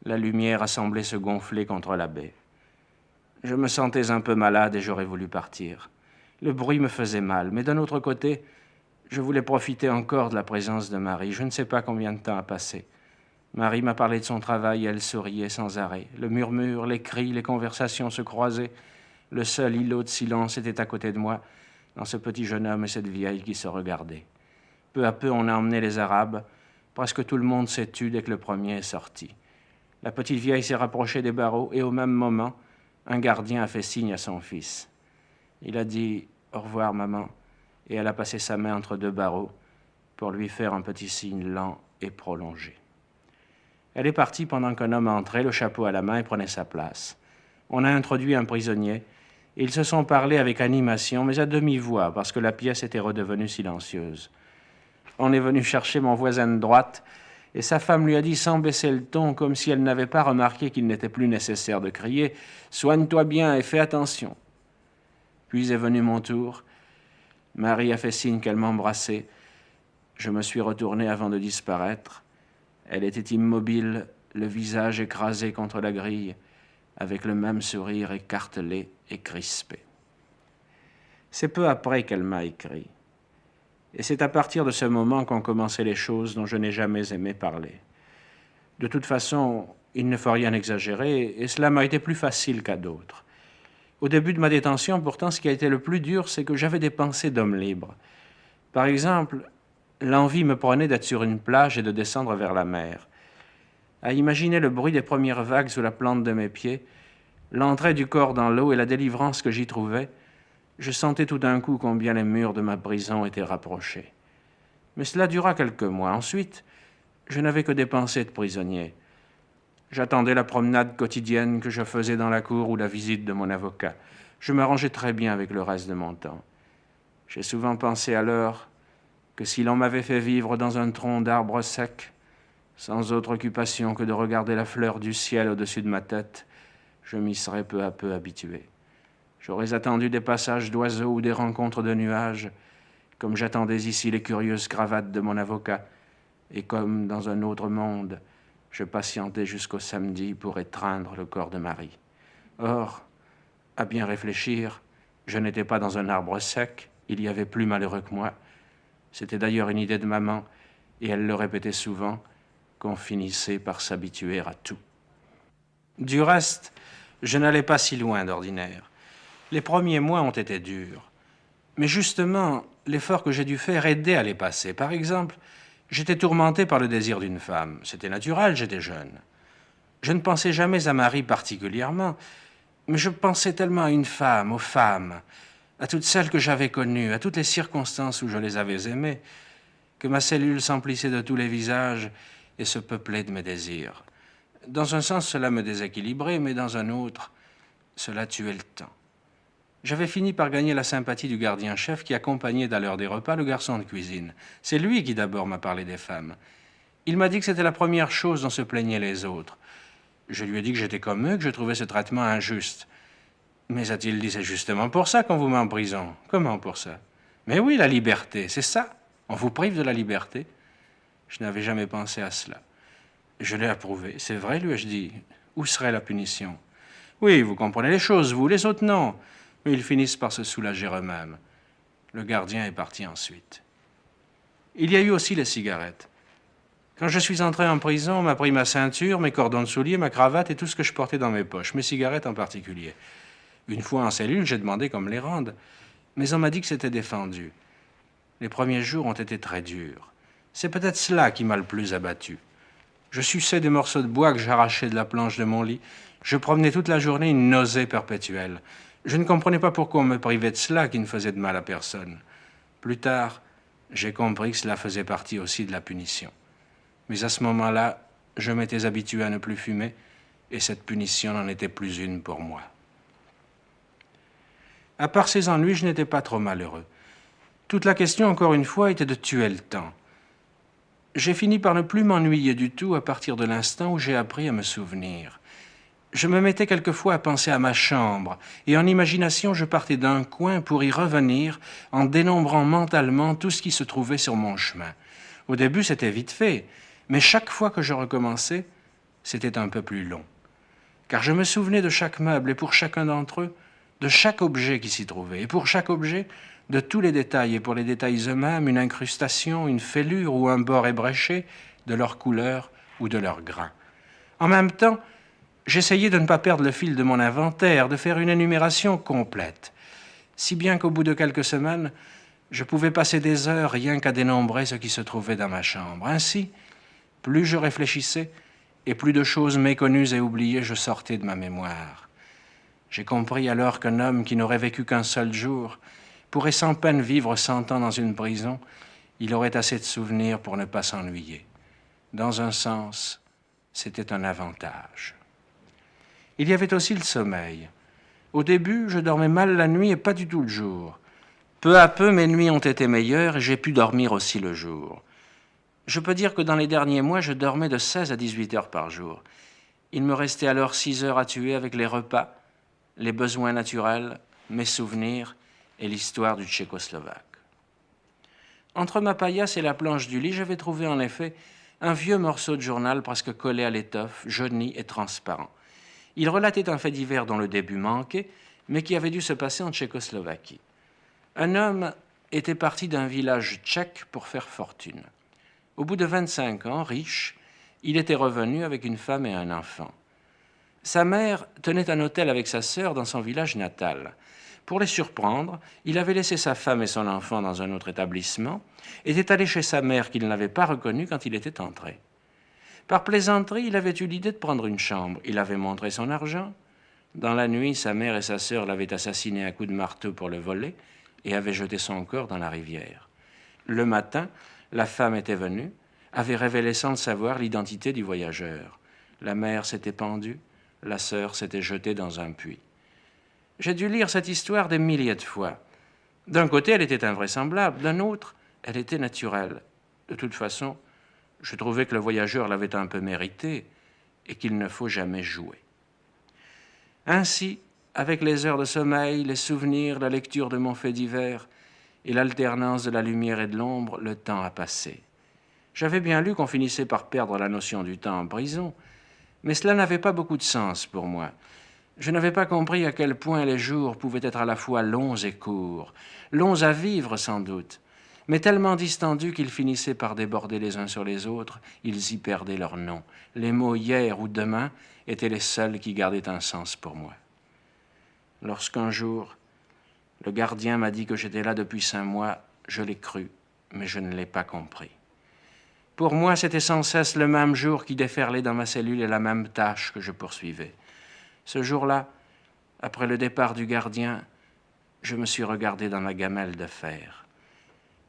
La lumière a semblé se gonfler contre la baie. Je me sentais un peu malade et j'aurais voulu partir. Le bruit me faisait mal, mais d'un autre côté, je voulais profiter encore de la présence de Marie. Je ne sais pas combien de temps a passé. Marie m'a parlé de son travail et elle souriait sans arrêt. Le murmure, les cris, les conversations se croisaient. Le seul îlot de silence était à côté de moi, dans ce petit jeune homme et cette vieille qui se regardaient. Peu à peu, on a emmené les Arabes. Presque tout le monde s'est tu dès que le premier est sorti. La petite vieille s'est rapprochée des barreaux et au même moment, un gardien a fait signe à son fils. Il a dit « Au revoir, maman », et elle a passé sa main entre deux barreaux pour lui faire un petit signe lent et prolongé. Elle est partie pendant qu'un homme entrait, le chapeau à la main, et prenait sa place. On a introduit un prisonnier, et ils se sont parlé avec animation, mais à demi-voix, parce que la pièce était redevenue silencieuse. On est venu chercher mon voisin de droite, et sa femme lui a dit sans baisser le ton, comme si elle n'avait pas remarqué qu'il n'était plus nécessaire de crier « Soigne-toi bien et fais attention ». Puis est venu mon tour. Marie a fait signe qu'elle m'embrassait. Je me suis retourné avant de disparaître. Elle était immobile, le visage écrasé contre la grille, avec le même sourire écartelé et crispé. C'est peu après qu'elle m'a écrit. Et c'est à partir de ce moment qu'ont commencé les choses dont je n'ai jamais aimé parler. De toute façon, il ne faut rien exagérer, et cela m'a été plus facile qu'à d'autres. Au début de ma détention, pourtant, ce qui a été le plus dur, c'est que j'avais des pensées d'homme libre. Par exemple, l'envie me prenait d'être sur une plage et de descendre vers la mer. À imaginer le bruit des premières vagues sous la plante de mes pieds, l'entrée du corps dans l'eau et la délivrance que j'y trouvais, je sentais tout d'un coup combien les murs de ma prison étaient rapprochés. Mais cela dura quelques mois. Ensuite, je n'avais que des pensées de prisonnier. J'attendais la promenade quotidienne que je faisais dans la cour ou la visite de mon avocat. Je m'arrangeais très bien avec le reste de mon temps. J'ai souvent pensé alors que si l'on m'avait fait vivre dans un tronc d'arbre sec, sans autre occupation que de regarder la fleur du ciel au-dessus de ma tête, je m'y serais peu à peu habitué. J'aurais attendu des passages d'oiseaux ou des rencontres de nuages, comme j'attendais ici les curieuses cravates de mon avocat, et comme dans un autre monde, je patientais jusqu'au samedi pour étreindre le corps de Marie. Or, à bien réfléchir, je n'étais pas dans un arbre sec, il y avait plus malheureux que moi. C'était d'ailleurs une idée de maman, et elle le répétait souvent, qu'on finissait par s'habituer à tout. Du reste, je n'allais pas si loin d'ordinaire. Les premiers mois ont été durs. Mais justement, l'effort que j'ai dû faire aidait à les passer. Par exemple, j'étais tourmenté par le désir d'une femme. C'était naturel, j'étais jeune. Je ne pensais jamais à Marie particulièrement, mais je pensais tellement à une femme, aux femmes, à toutes celles que j'avais connues, à toutes les circonstances où je les avais aimées, que ma cellule s'emplissait de tous les visages et se peuplait de mes désirs. Dans un sens, cela me déséquilibrait, mais dans un autre, cela tuait le temps. J'avais fini par gagner la sympathie du gardien-chef qui accompagnait à l'heure des repas le garçon de cuisine. C'est lui qui d'abord m'a parlé des femmes. Il m'a dit que c'était la première chose dont se plaignaient les autres. Je lui ai dit que j'étais comme eux, que je trouvais ce traitement injuste. Mais a-t-il dit, c'est justement pour ça qu'on vous met en prison. Comment pour ça? Mais oui, la liberté, c'est ça. On vous prive de la liberté. Je n'avais jamais pensé à cela. Je l'ai approuvé. C'est vrai, lui ai-je dit. Où serait la punition? Oui, vous comprenez les choses, vous, les autres non. Mais ils finissent par se soulager eux-mêmes. Le gardien est parti ensuite. Il y a eu aussi les cigarettes. Quand je suis entré en prison, on m'a pris ma ceinture, mes cordons de souliers, ma cravate et tout ce que je portais dans mes poches, mes cigarettes en particulier. Une fois en cellule, j'ai demandé qu'on me les rende, mais on m'a dit que c'était défendu. Les premiers jours ont été très durs. C'est peut-être cela qui m'a le plus abattu. Je suçais des morceaux de bois que j'arrachais de la planche de mon lit. Je promenais toute la journée une nausée perpétuelle. Je ne comprenais pas pourquoi on me privait de cela qui ne faisait de mal à personne. Plus tard, j'ai compris que cela faisait partie aussi de la punition. Mais à ce moment-là, je m'étais habitué à ne plus fumer, et cette punition n'en était plus une pour moi. À part ces ennuis, je n'étais pas trop malheureux. Toute la question, encore une fois, était de tuer le temps. J'ai fini par ne plus m'ennuyer du tout à partir de l'instant où j'ai appris à me souvenir. Je me mettais quelquefois à penser à ma chambre, et en imagination, je partais d'un coin pour y revenir en dénombrant mentalement tout ce qui se trouvait sur mon chemin. Au début, c'était vite fait, mais chaque fois que je recommençais, c'était un peu plus long, car je me souvenais de chaque meuble et pour chacun d'entre eux, de chaque objet qui s'y trouvait, et pour chaque objet, de tous les détails, et pour les détails eux-mêmes, une incrustation, une fêlure ou un bord ébréché, de leur couleur ou de leur grain. En même temps, j'essayais de ne pas perdre le fil de mon inventaire, de faire une énumération complète, si bien qu'au bout de quelques semaines, je pouvais passer des heures rien qu'à dénombrer ce qui se trouvait dans ma chambre. Ainsi, plus je réfléchissais, et plus de choses méconnues et oubliées je sortais de ma mémoire. J'ai compris alors qu'un homme qui n'aurait vécu qu'un seul jour pourrait sans peine vivre 100 ans dans une prison. Il aurait assez de souvenirs pour ne pas s'ennuyer. Dans un sens, c'était un avantage. Il y avait aussi le sommeil. Au début, je dormais mal la nuit et pas du tout le jour. Peu à peu, mes nuits ont été meilleures et j'ai pu dormir aussi le jour. Je peux dire que dans les derniers mois, je dormais de 16 à 18 heures par jour. Il me restait alors 6 heures à tuer avec les repas, les besoins naturels, mes souvenirs et l'histoire du Tchécoslovaque. Entre ma paillasse et la planche du lit, j'avais trouvé en effet un vieux morceau de journal presque collé à l'étoffe, jauni et transparent. Il relatait un fait divers dont le début manquait, mais qui avait dû se passer en Tchécoslovaquie. Un homme était parti d'un village tchèque pour faire fortune. Au bout de 25 ans, riche, il était revenu avec une femme et un enfant. Sa mère tenait un hôtel avec sa sœur dans son village natal. Pour les surprendre, il avait laissé sa femme et son enfant dans un autre établissement et était allé chez sa mère qu'il n'avait pas reconnue quand il était entré. Par plaisanterie, il avait eu l'idée de prendre une chambre. Il avait montré son argent. Dans la nuit, sa mère et sa sœur l'avaient assassiné à coups de marteau pour le voler et avaient jeté son corps dans la rivière. Le matin, la femme était venue, avait révélé sans le savoir l'identité du voyageur. La mère s'était pendue, la sœur s'était jetée dans un puits. J'ai dû lire cette histoire des milliers de fois. D'un côté, elle était invraisemblable, d'un autre, elle était naturelle. De toute façon, je trouvais que le voyageur l'avait un peu mérité et qu'il ne faut jamais jouer. Ainsi, avec les heures de sommeil, les souvenirs, la lecture de mon fait divers et l'alternance de la lumière et de l'ombre, le temps a passé. J'avais bien lu qu'on finissait par perdre la notion du temps en prison, mais cela n'avait pas beaucoup de sens pour moi. Je n'avais pas compris à quel point les jours pouvaient être à la fois longs et courts, longs à vivre sans doute, mais tellement distendus qu'ils finissaient par déborder les uns sur les autres, ils y perdaient leur nom. Les mots « hier » ou « demain » étaient les seuls qui gardaient un sens pour moi. Lorsqu'un jour, le gardien m'a dit que j'étais là depuis 5 mois, je l'ai cru, mais je ne l'ai pas compris. Pour moi, c'était sans cesse le même jour qui déferlait dans ma cellule et la même tâche que je poursuivais. Ce jour-là, après le départ du gardien, je me suis regardé dans ma gamelle de fer.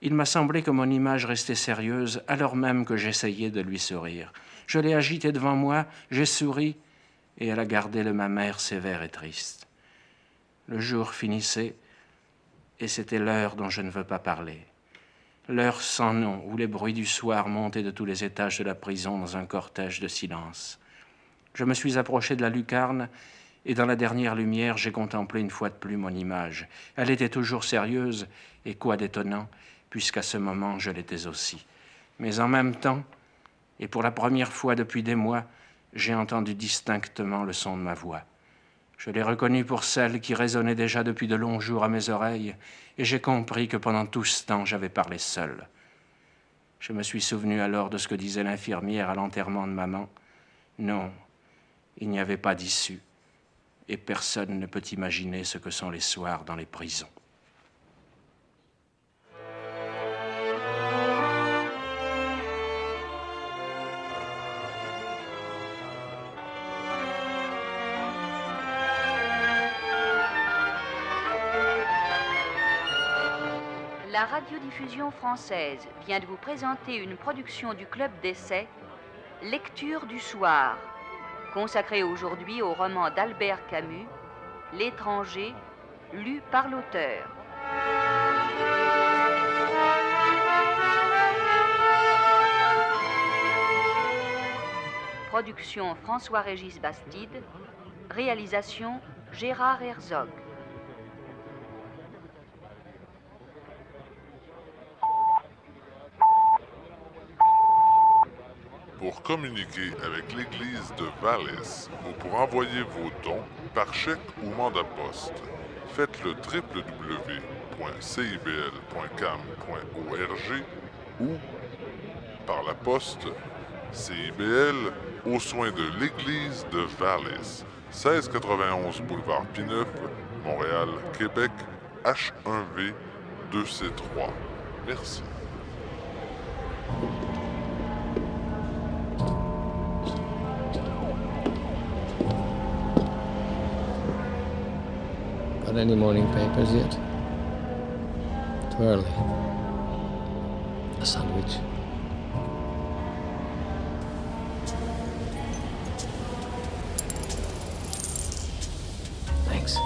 Il m'a semblé que mon image restait sérieuse alors même que j'essayais de lui sourire. Je l'ai agitée devant moi, j'ai souri et elle a gardé le même air sévère et triste. Le jour finissait et c'était l'heure dont je ne veux pas parler. L'heure sans nom où les bruits du soir montaient de tous les étages de la prison dans un cortège de silence. Je me suis approché de la lucarne et dans la dernière lumière, j'ai contemplé une fois de plus mon image. Elle était toujours sérieuse et quoi d'étonnant, puisqu'à ce moment, je l'étais aussi. Mais en même temps, et pour la première fois depuis des mois, j'ai entendu distinctement le son de ma voix. Je l'ai reconnue pour celle qui résonnait déjà depuis de longs jours à mes oreilles, et j'ai compris que pendant tout ce temps, j'avais parlé seul. Je me suis souvenu alors de ce que disait l'infirmière à l'enterrement de maman. Non, il n'y avait pas d'issue, et personne ne peut imaginer ce que sont les soirs dans les prisons. La radiodiffusion française vient de vous présenter une production du Club d'essai, Lecture du soir, consacrée aujourd'hui au roman d'Albert Camus, L'étranger, lu par l'auteur. Production François-Régis Bastide, réalisation Gérard Herzog. Pour communiquer avec l'Église de VALIS ou pour envoyer vos dons par chèque ou mandat poste, faites le www.cibl.cam.org ou par la poste CIBL aux soins de l'Église de VALIS, 1691 boulevard P9, Montréal, Québec, H1V 2C3. Merci. Got any morning papers yet? Too early. A sandwich. Thanks.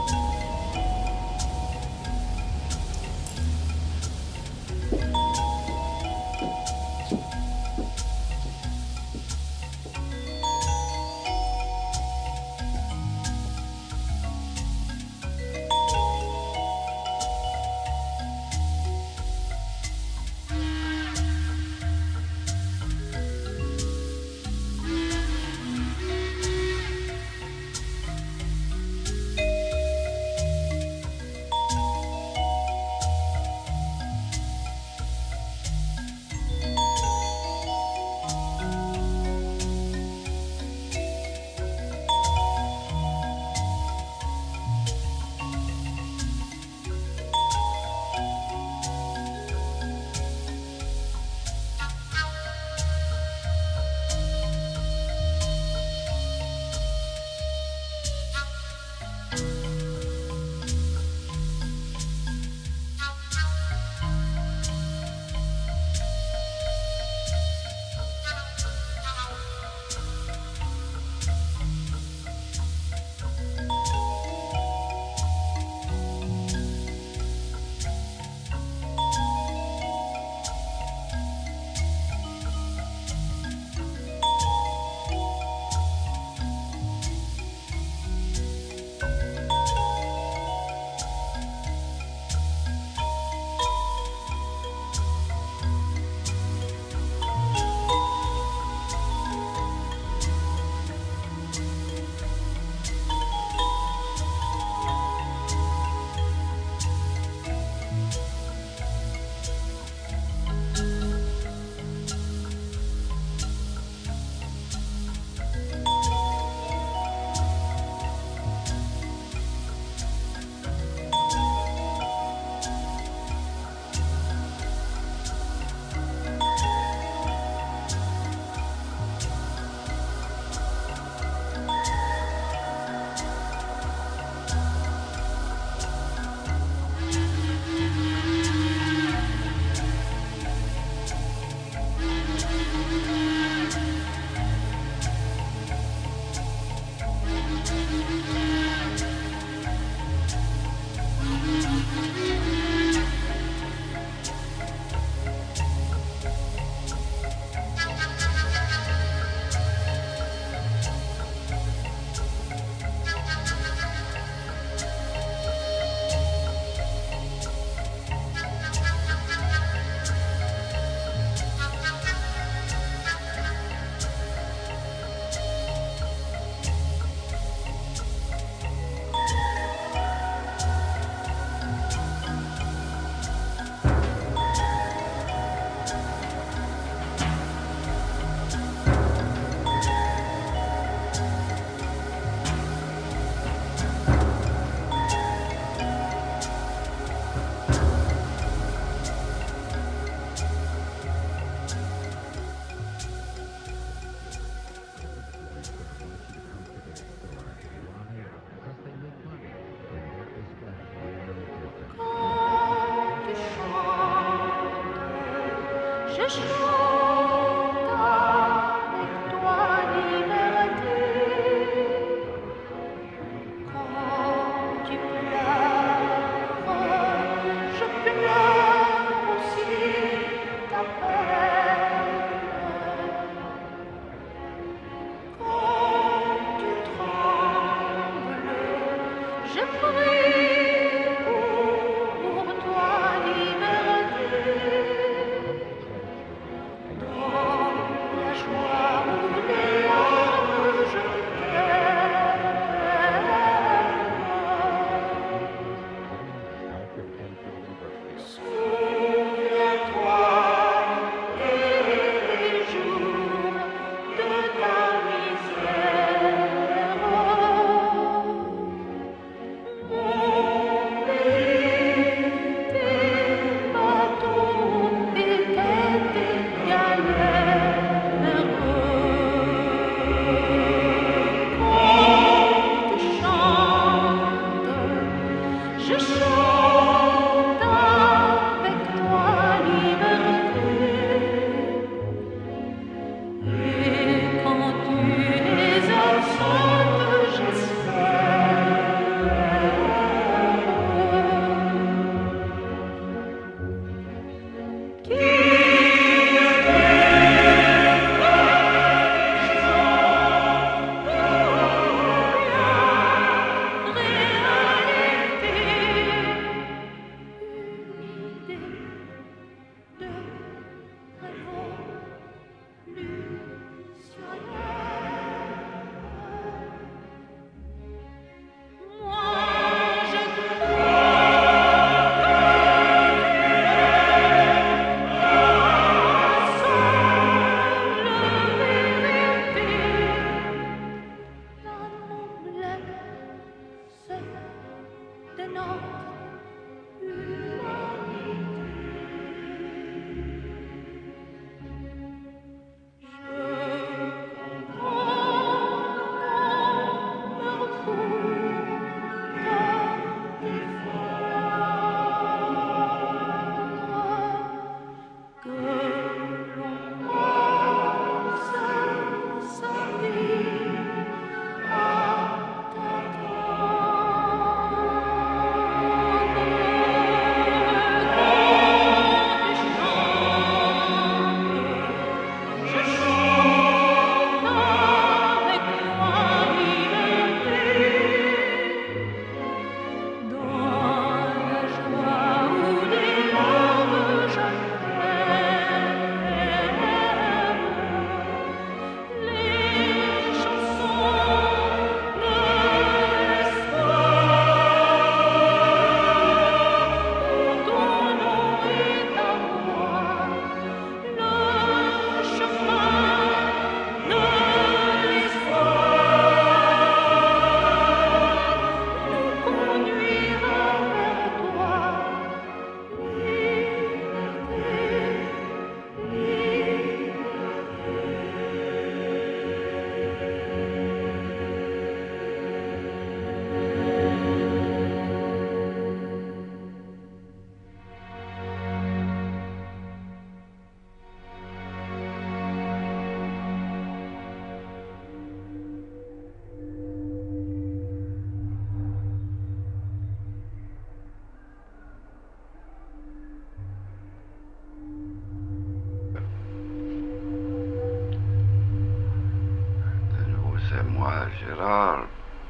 Joie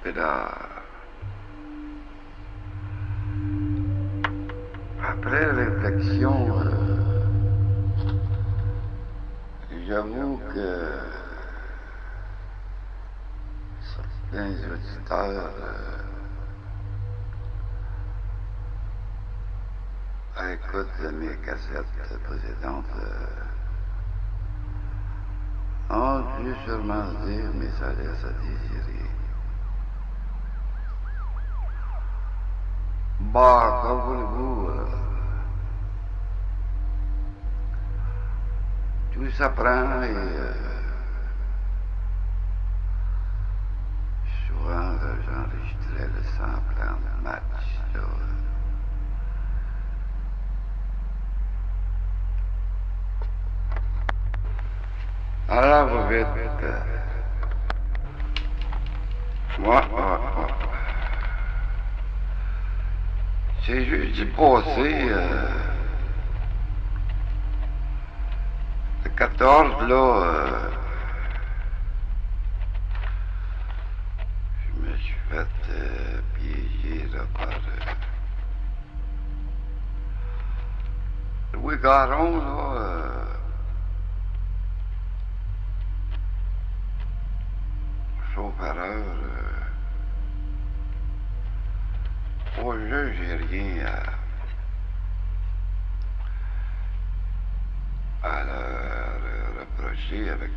Puis là, après réflexion, j'avoue que certains auditeurs à l'écoute de mes cassettes précédentes ont dû sûrement se dire, mais ça laisse à désirer. Bah, comme voulez-vous, tout s'apprend et souvent j'enregistrais le sample en match. Là. Alors, vous vite. Ouais. C'est jeudi passé, le 14, là, je me suis fait piéger, là, par Louis Garon, là, chauffeur, au jeu, j'ai rien à leur reprocher avec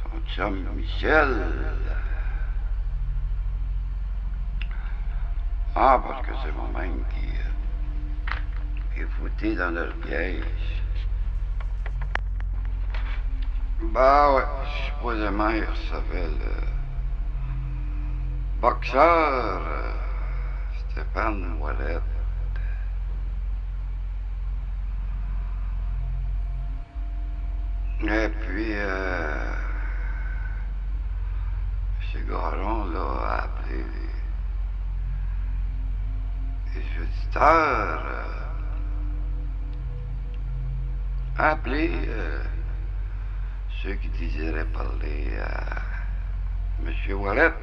son chum Michel. Ah, parce que c'est moi-même qui est foutu dans leur piège. Bah ouais, supposément, il recevait le boxeur Stéphane Ouellet. Et puis, M. Garon, là, a appelé les auditeurs, a appelé ceux qui désiraient parler à M. Ouellet.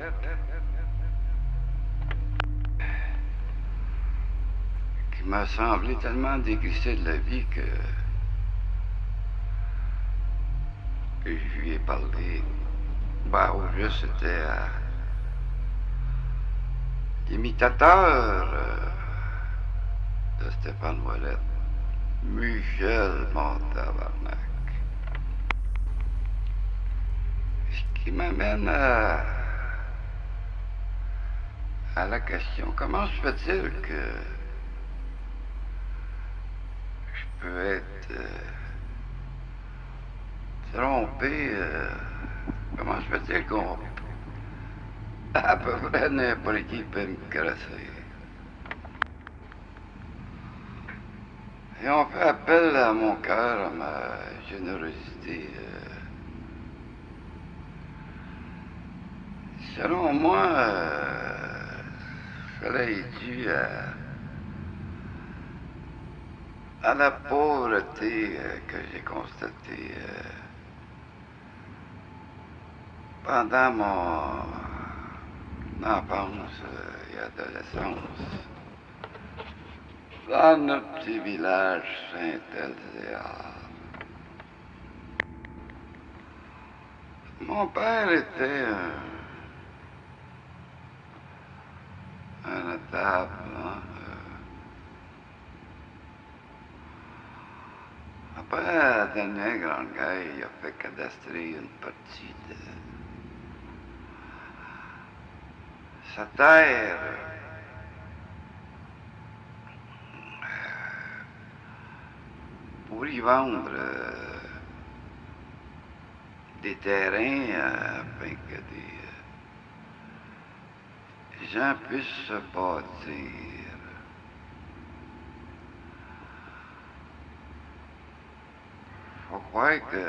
Qui m'a semblé tellement déglissé de la vie que je lui ai parlé. Ben, au juste, c'était l'imitateur de Stéphane Ouellet, Michel Montabarnac. Ce qui m'amène à la question, comment se fait-il que je peux être trompé, comment se fait-il qu'on à peu près n'importe qui peut me crasser? Et on fait appel à mon cœur, à ma générosité. Selon moi, cela est dû à la pauvreté que j'ai constatée pendant mon enfance et adolescence dans notre petit village Saint-Elzéar. Mon père était un notable, hein? Après la dernière grande guerre, il a fait cadastrer une partie de sa terre pour y vendre des terrains afin que des gens puissent se bâtir. Faut croire que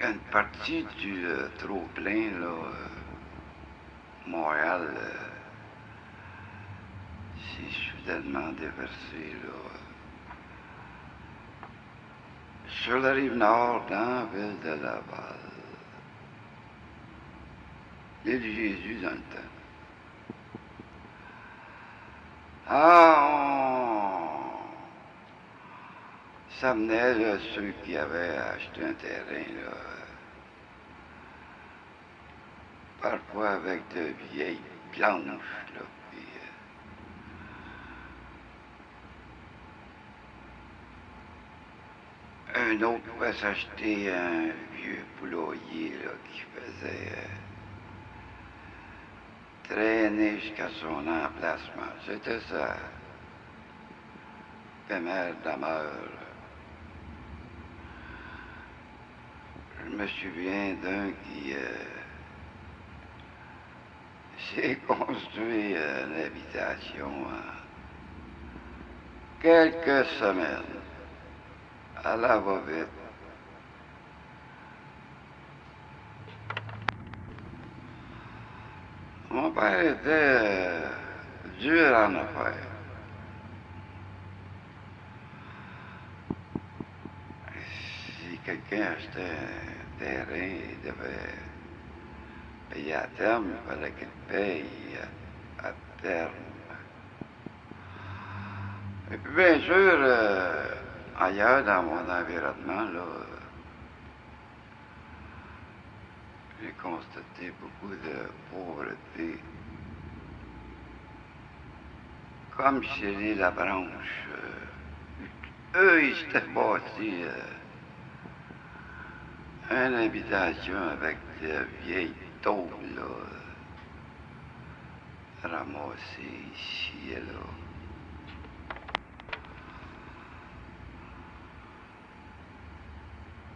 une partie du trop-plein, là, Montréal, s'est soudainement déversé, là, sur la rive nord, dans la ville de Laval. L'île de Jésus dans le temps. Ça venait, là, ceux qui avaient acheté un terrain, là, parfois avec de vieilles planches, là, puis, un autre pouvait s'acheter un vieux poulailler, là, qui faisait traîner jusqu'à son emplacement. C'était ça. Éphémère demeure. Je me souviens d'un qui s'est construit une habitation en quelques semaines. À la va-vite. Mon père était dur en affaires. Si quelqu'un achetait un terrain, il devait payer à terme, il fallait qu'il paye à terme. Et puis bien sûr, ailleurs dans mon environnement, là, j'ai constaté beaucoup de pauvreté. Comme chez les Labranche, eux, ils s'étaient bâtis une habitation avec de vieilles tôles, là, ramassées ici et là.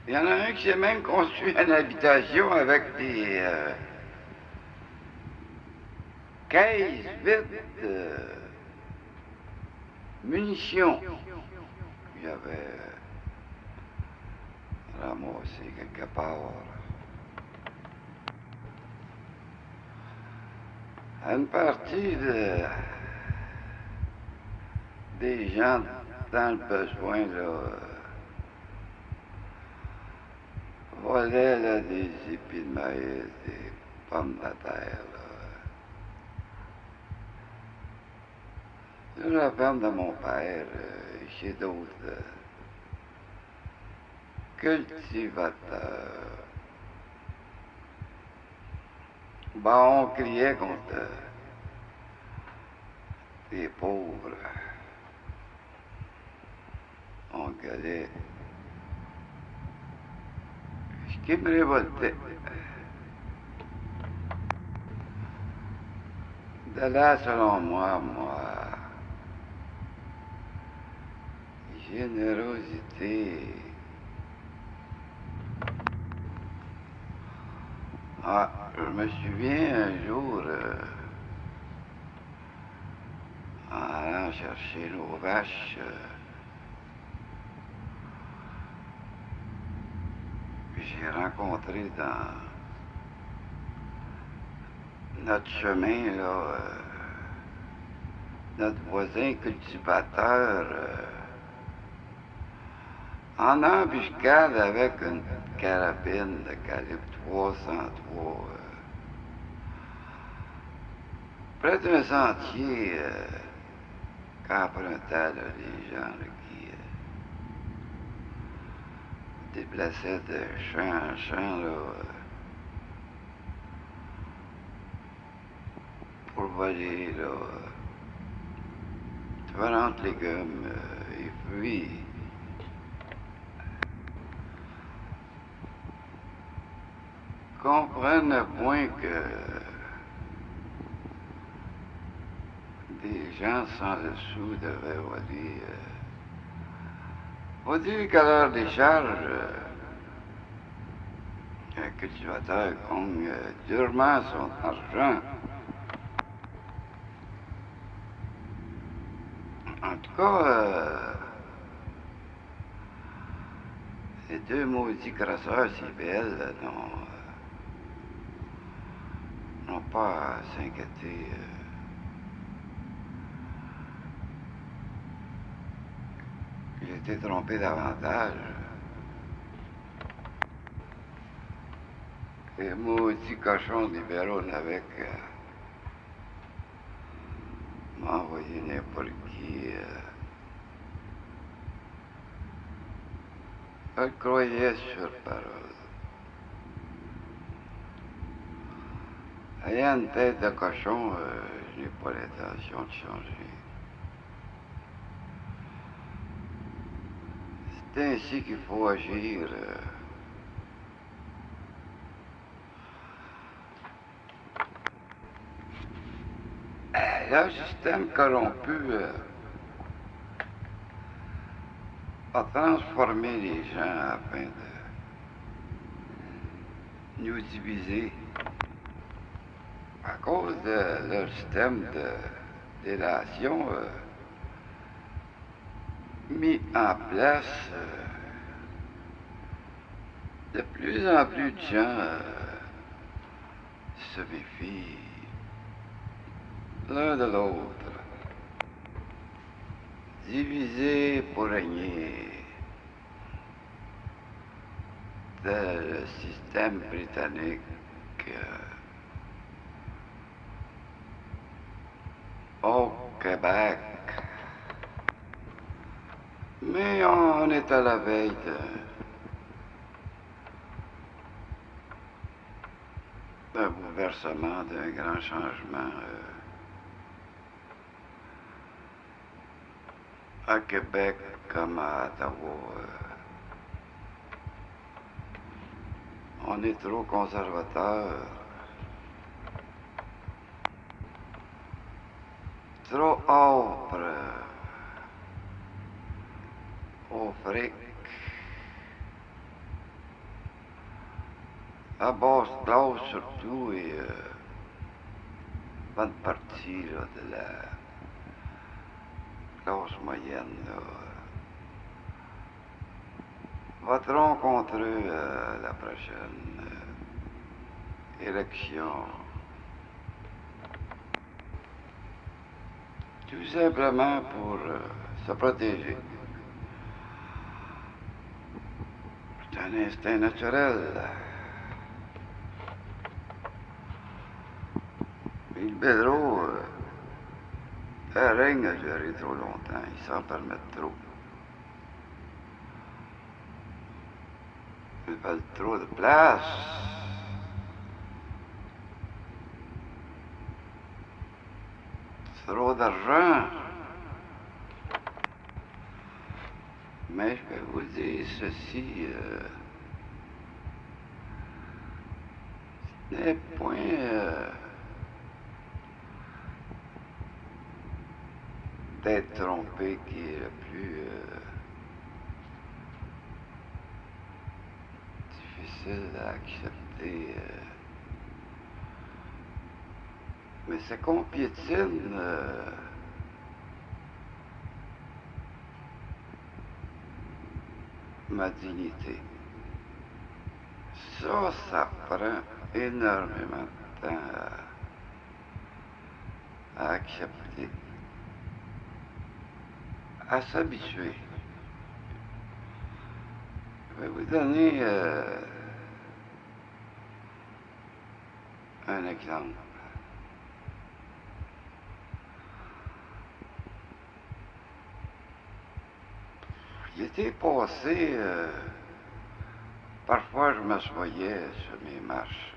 Il y en a un qui s'est même construit une habitation avec des caisses vides de munitions. Il avait ramassé quelque part. À une partie des gens dans le besoin, là, volaient là, des épis de maïs, des pommes de terre. Sur la ferme de mon père, chez d'autres cultivateurs. Bon, on criait contre les pauvres. On gueulait. Ce qui me révoltait, de là, selon moi, générosité. Je me souviens un jour, en allant chercher nos vaches, j'ai rencontré dans notre chemin, là, notre voisin cultivateur, en embuscade avec une carabine de calibre 303, près d'un sentier qu'empruntaient les gens là, qui déplaçaient de champ en champ là, pour voler là, différents légumes et fruits. Comprennent le point que des gens sans le sou devaient voler. Faut dire qu'à l'heure des charges, un cultivateur gagne durement son argent. En tout cas, les deux maudits crosseurs CIBL n'ont pas à s'inquiéter. J'ai été trompé davantage. Les maudits cochons libéraux avec m'a envoyé n'importe qui. Je croyais sur parole. Ayant une tête de cochon, je n'ai pas l'intention de changer. C'est ainsi qu'il faut agir. Le système corrompu a transformé les gens afin de nous diviser à cause de leur système de délation mis en place. De plus en plus de gens se méfient l'un de l'autre. Divisé pour régner. Le système britannique au Québec. Mais on est à la veille d'un bouleversement, d'un grand changement. À Québec comme à Ottawa, on est trop conservateur, trop âpre au fric, à basse classe surtout, et bonne partie là, de la classe moyenne là, voteront contre eux la prochaine élection. Tout simplement pour se protéger. C'est un instinct naturel. Mais le Bédard, le règne a duré trop longtemps, ils s'en permettent trop. Ils veulent trop de place. Trop d'argent. Mais je vais vous dire ceci, ce n'est point d'être trompé qui est le plus difficile à accepter. Mais c'est qu'on piétine ma dignité. Ça prend énormément de temps à accepter, à s'habituer. Je vais vous donner un exemple. L'été passé, parfois je m'assoyais sur mes marches.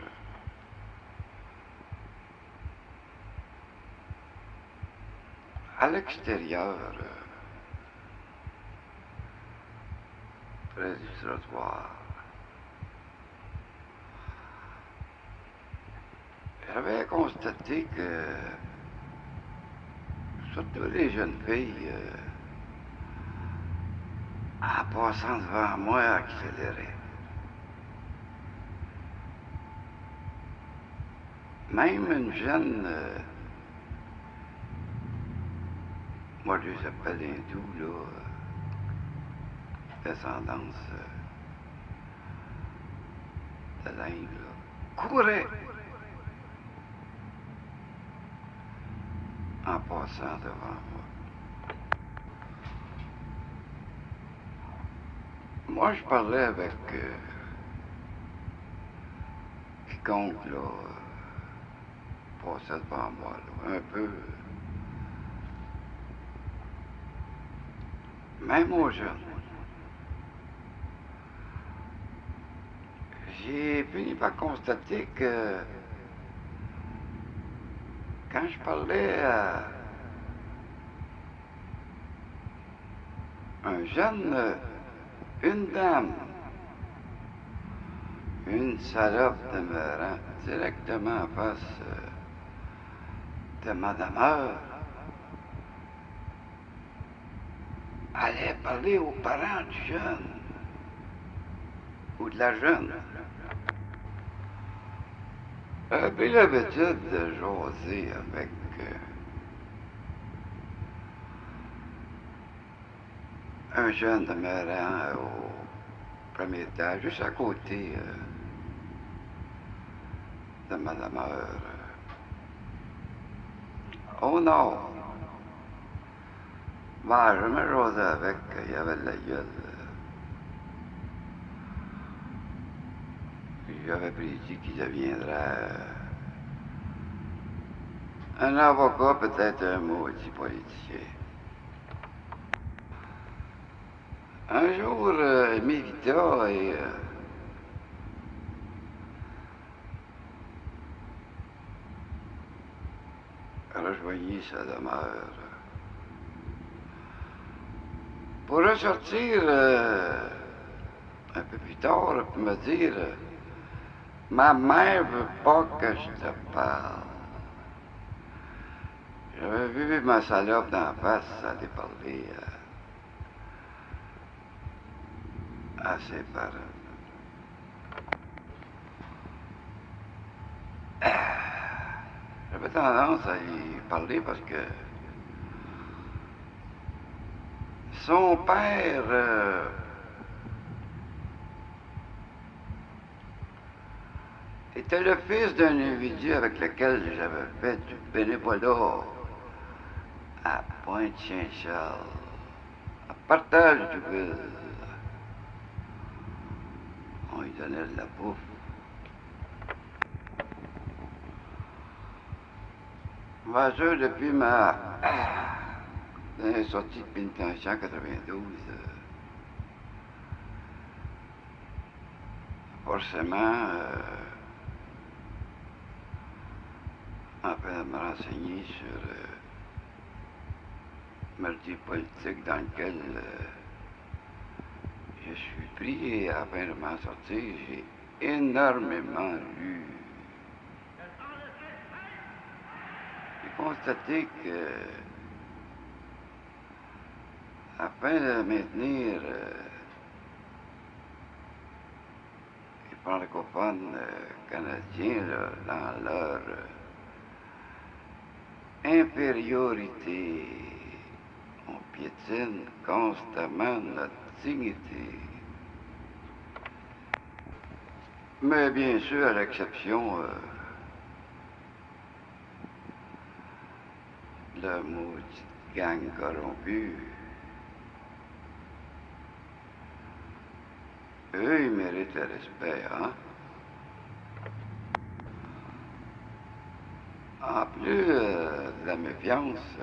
À l'extérieur, près du trottoir. J'avais constaté que, surtout les jeunes filles, en passant devant moi, accéléraient. Même une jeune, moi je les appelle hindous, là, descendance de l'Inde, là, courait en passant devant moi. Moi, je parlais avec quiconque, là, passait devant moi, là, un peu. Même aux jeunes. J'ai fini par constater que quand je parlais à un jeune, une dame, une salope demeurant directement en face de ma demeure, allait parler aux parents du jeune ou de la jeune. J'avais pris l'habitude de jaser avec un jeune demeurant au premier étage, juste à côté de ma demeure. Au nord. Ben, je me jasais avec, il y avait de la gueule. J'avais prédit qu'il deviendrait un avocat, peut-être un maudit politicien. Un jour, il m'invita et rejoignit sa demeure. Pour ressortir un peu plus tard pour me dire ma mère veut pas que je te parle. J'avais vu ma salope d'en face aller parler à ses parents. J'avais tendance à y parler parce que son père était le fils d'un individu avec lequel j'avais fait du bénévolat à Pointe-Saint-Charles, à partage du ville. On lui donnait de la bouffe. Bien sûr, depuis ma sortie de pénitentiaire en 92, forcément, en train de me renseigner sur le milieu politique dans lequel je suis pris et afin de m'en sortir, j'ai énormément lu. J'ai constaté que, afin de maintenir les francophones canadiens là, dans leur infériorité, on piétine constamment notre dignité. Mais bien sûr, à l'exception de la maudite gang corrompue. Eux, ils méritent le respect, hein? En plus de la méfiance,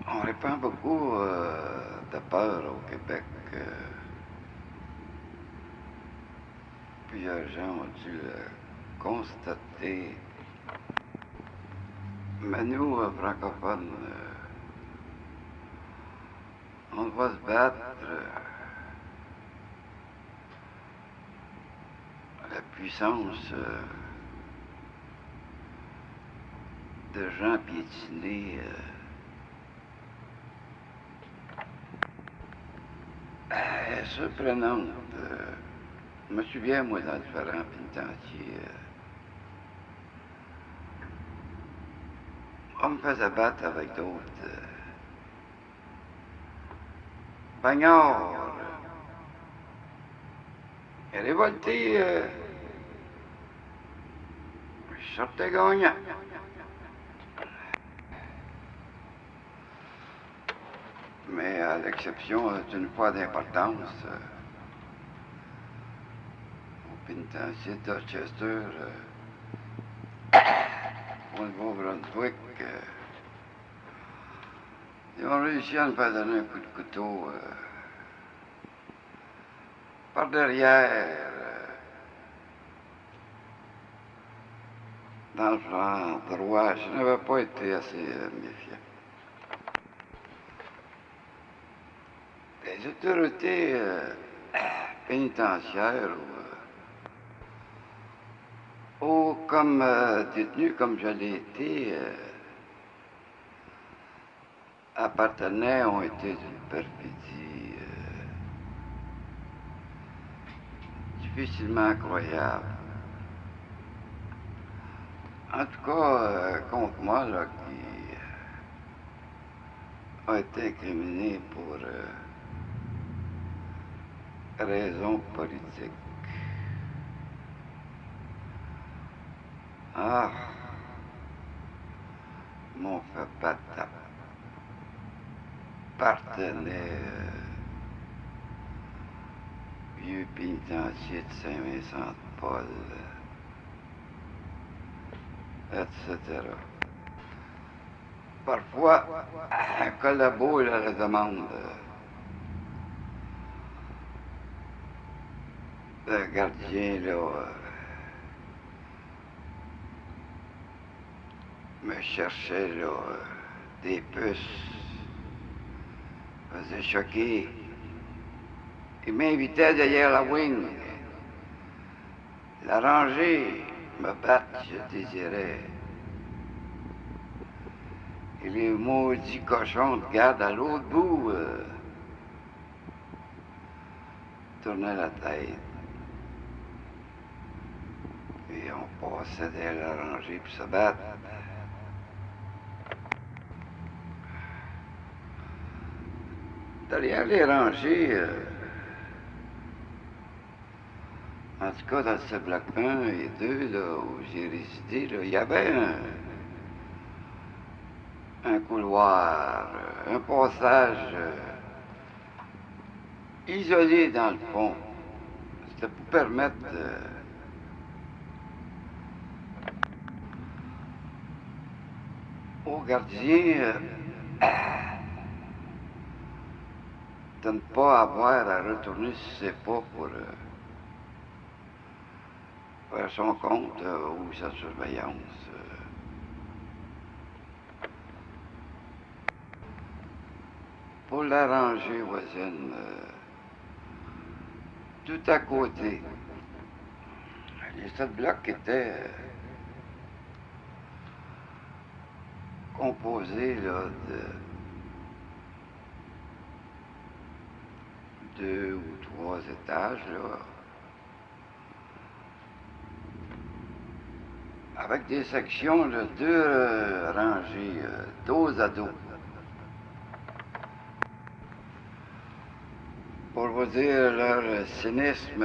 on répand beaucoup de peur au Québec. Plusieurs gens ont dû le constater. Mais nous, francophones, on doit se battre. La puissance de gens piétinés est surprenante. Je me souviens, moi, dans différents pénitenciers, on me faisait battre avec d'autres bagnards et révoltés. Je sortais gagnant. Mais à l'exception d'une fois d'importance, pénitencier de Dorchester, au Nouveau-Brunswick. Ils ont réussi à me faire donner un coup de couteau par derrière, dans le flanc droit. Je n'avais pas été assez méfiant. Les autorités pénitentiaires ou comme détenu, comme je l'ai été, appartenaient, ont été d'une perfidie difficilement croyable. En tout cas, contre moi, là, qui a été incriminé pour raisons politiques. Ah, mon papa appartenait vieux pénitencier de Saint-Vincent-de-Paul, etc. Parfois, un collabo, il a la demande le gardien, là, me cherchait, là, des puces, faisait choquer. Il m'invitait derrière la wing, l'arranger, me battre, je désirais. Et les maudits cochons de garde à l'autre bout tournaient la tête. Et on passait derrière l'arranger pour se battre. Derrière les rangées, en tout cas dans ce bloc 1 et 2, là, où j'ai résidé, là, il y avait un couloir, un passage isolé dans le fond. C'était pour permettre aux gardiens de ne pas avoir à retourner sur ses pas pour faire son compte ou sa surveillance. Pour la rangée voisine, tout à côté, les 7 blocs étaient composés là, de 2 ou 3 étages, là, avec des sections de 2 rangées, dos à dos. Pour vous dire leur cynisme,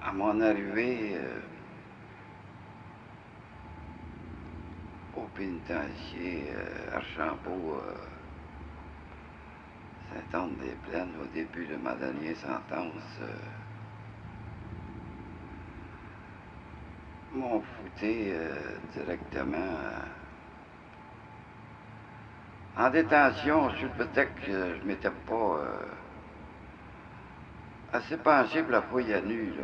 à mon arrivée au pénitencier Archambault, Sainte-Anne-des-Plaines, au début de ma dernière sentence, m'ont fouté directement en détention, sur le prétexte que je m'étais pas assez penché pour la fouille à nu, là.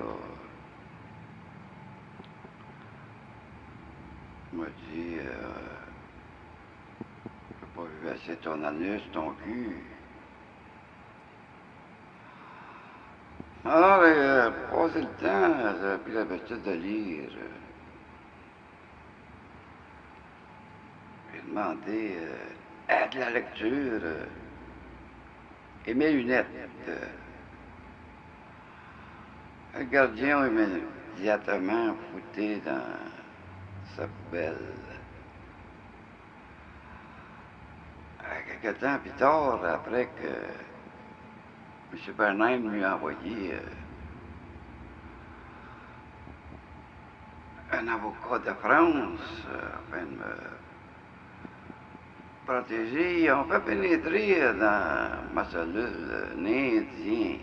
Il m'a dit, j'ai pas vu assez ton anus, ton cul. Alors, pour passer le temps, j'avais pris l'habitude de lire. J'ai demandé de la lecture et mes lunettes. Le gardien m'a immédiatement fouté dans sa poubelle. Quelque temps plus tard, après que M. Bernheim lui a envoyé un avocat de France afin de me protéger, ils ont fait pénétrer dans ma cellule un Indien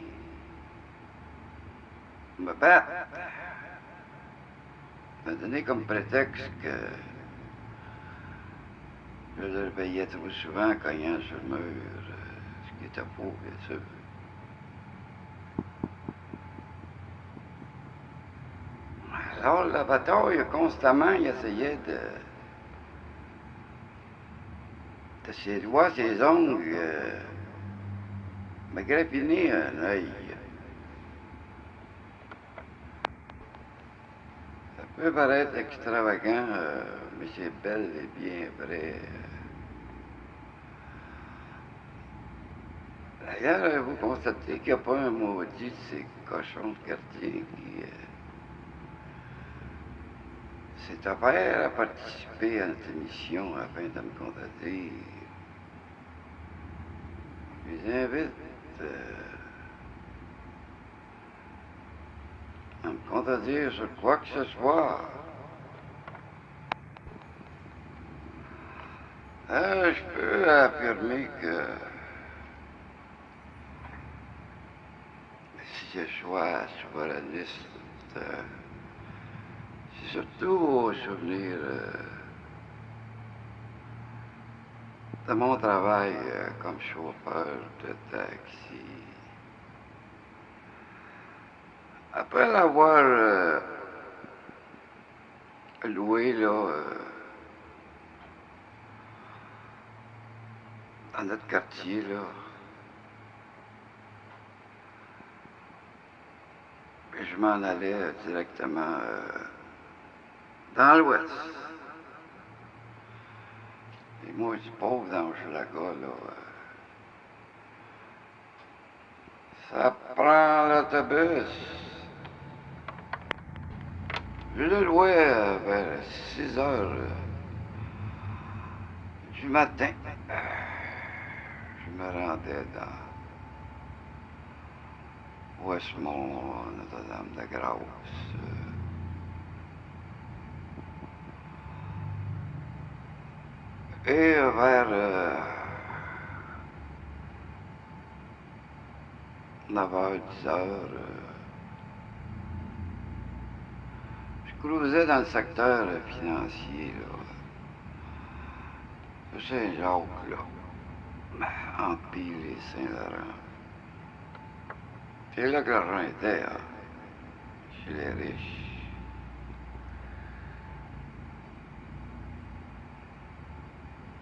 me battre m'a donné comme prétexte que je le réveillais trop souvent en cognant sur le mur, ce qui était faux, bien sûr. Alors, la bataille, constamment, il essayait de ses doigts, ses ongles, me grappiner un œil. Ça peut paraître extravagant, mais c'est bel et bien vrai. D'ailleurs, vous constatez qu'il n'y a pas un maudit de ces cochons de quartier qui s'est offert à participer à notre émission afin de me contredire. Je les invite à me contredire sur quoi que ce soit. Je peux affirmer que si je sois souverainiste, c'est surtout au souvenir de mon travail comme chauffeur de taxi. Après l'avoir loué là, dans notre quartier, là, et je m'en allais directement dans l'ouest. Et moi, je suis pauvre dans Hochelaga, là. Ça prend l'autobus. Je le louais vers 6 heures du matin. Je me rendais dans Westmont, Notre-Dame-de-Grâce. Et vers 9h, 10h, je cruisais dans le secteur financier, là. De Saint-Jacques, là, Empire et Saint-Laurent. C'est là que l'argent était, hein, chez les riches.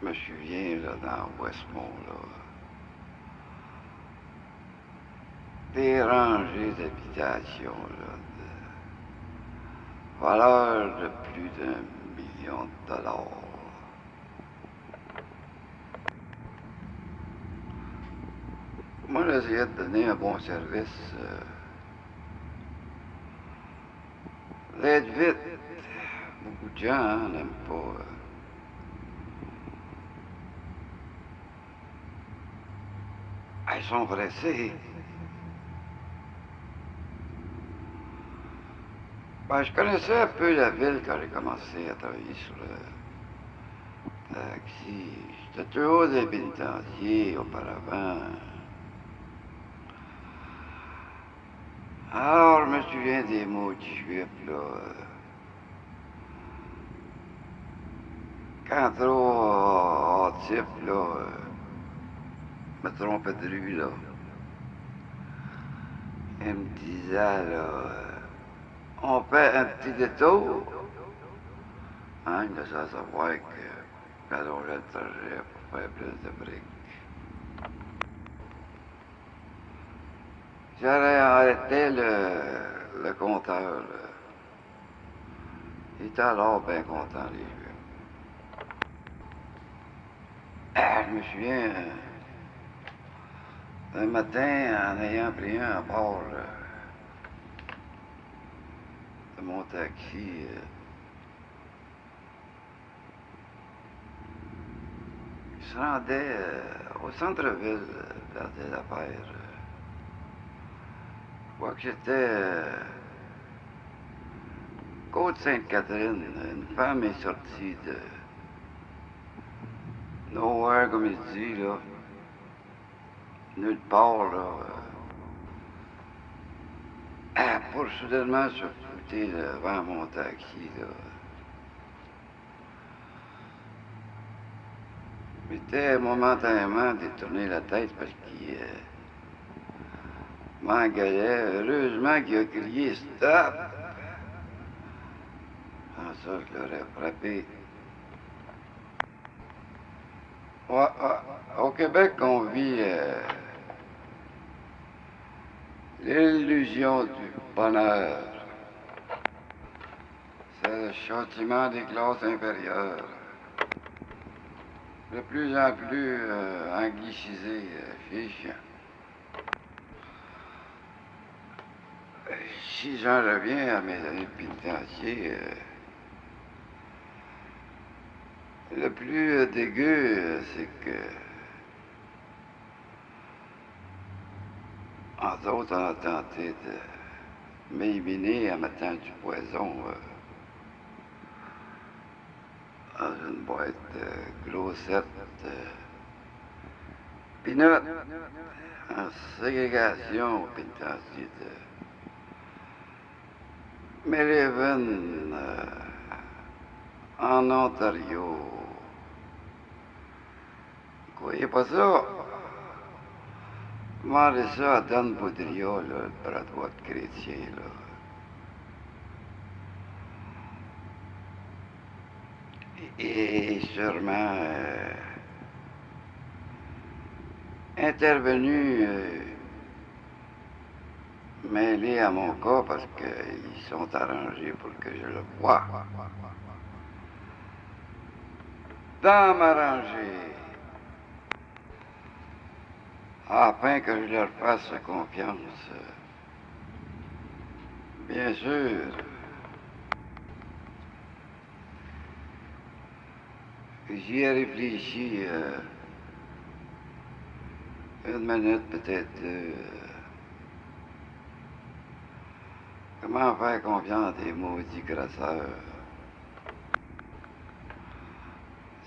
Je me souviens, là, dans Westmont, là, des rangées d'habitations, là, de valeur de plus d'1 million de dollars. Moi, j'essayais de donner un bon service, d'être vite. Beaucoup de gens n'aiment pas. Ils sont pressés. Ben, je connaissais un peu la ville quand j'ai commencé à travailler sur le taxi. J'étais toujours des pénitenciers auparavant. Alors, je me souviens des mots du juif, là. Quand trop type, là, me trompait de rue, là. Il me disait, là, on fait un petit détour. Hein, il me laissait savoir que j'allongeais le trajet pour faire plus de briques. J'aurais arrêté le compteur, là. Il était alors bien content, les juifs. Je me souviens, un matin, en ayant pris un à bord de mon taxi, il se rendait au centre-ville faire des affaires. Je crois que j'étais Côte-Sainte-Catherine. Une femme est sortie de nowhere, comme il dit, là. Nulle part, là. pour soudainement se fouter devant mon taxi, là. Je m'étais momentanément détourné la tête parce qu'il m'engueulait. Heureusement qu'il a crié « Stop !» Sans ça, je l'aurais frappé. Ouais, au Québec, on vit l'illusion du bonheur. C'est le châtiment des classes inférieures. De plus en plus anglicisé, fiche. Si j'en reviens à mes années pénitentiaires, le plus dégueu, c'est que, entre autres, on a tenté de m'éliminer en mettant du poison dans une boîte grossette peanut en ségrégation au pénitencier de Maryland en Ontario. Vous croyez pas ça? Demandez ça à Dan Boudria, là, le bras droit de chrétien, là. Et sûrement intervenu mêlé à mon cas parce qu'ils sont arrangés pour que je le voie. Dans m'arranger afin que je leur fasse confiance. Bien sûr. J'y ai réfléchi une minute, peut-être deux. Comment faire confiance à des maudits grasseurs?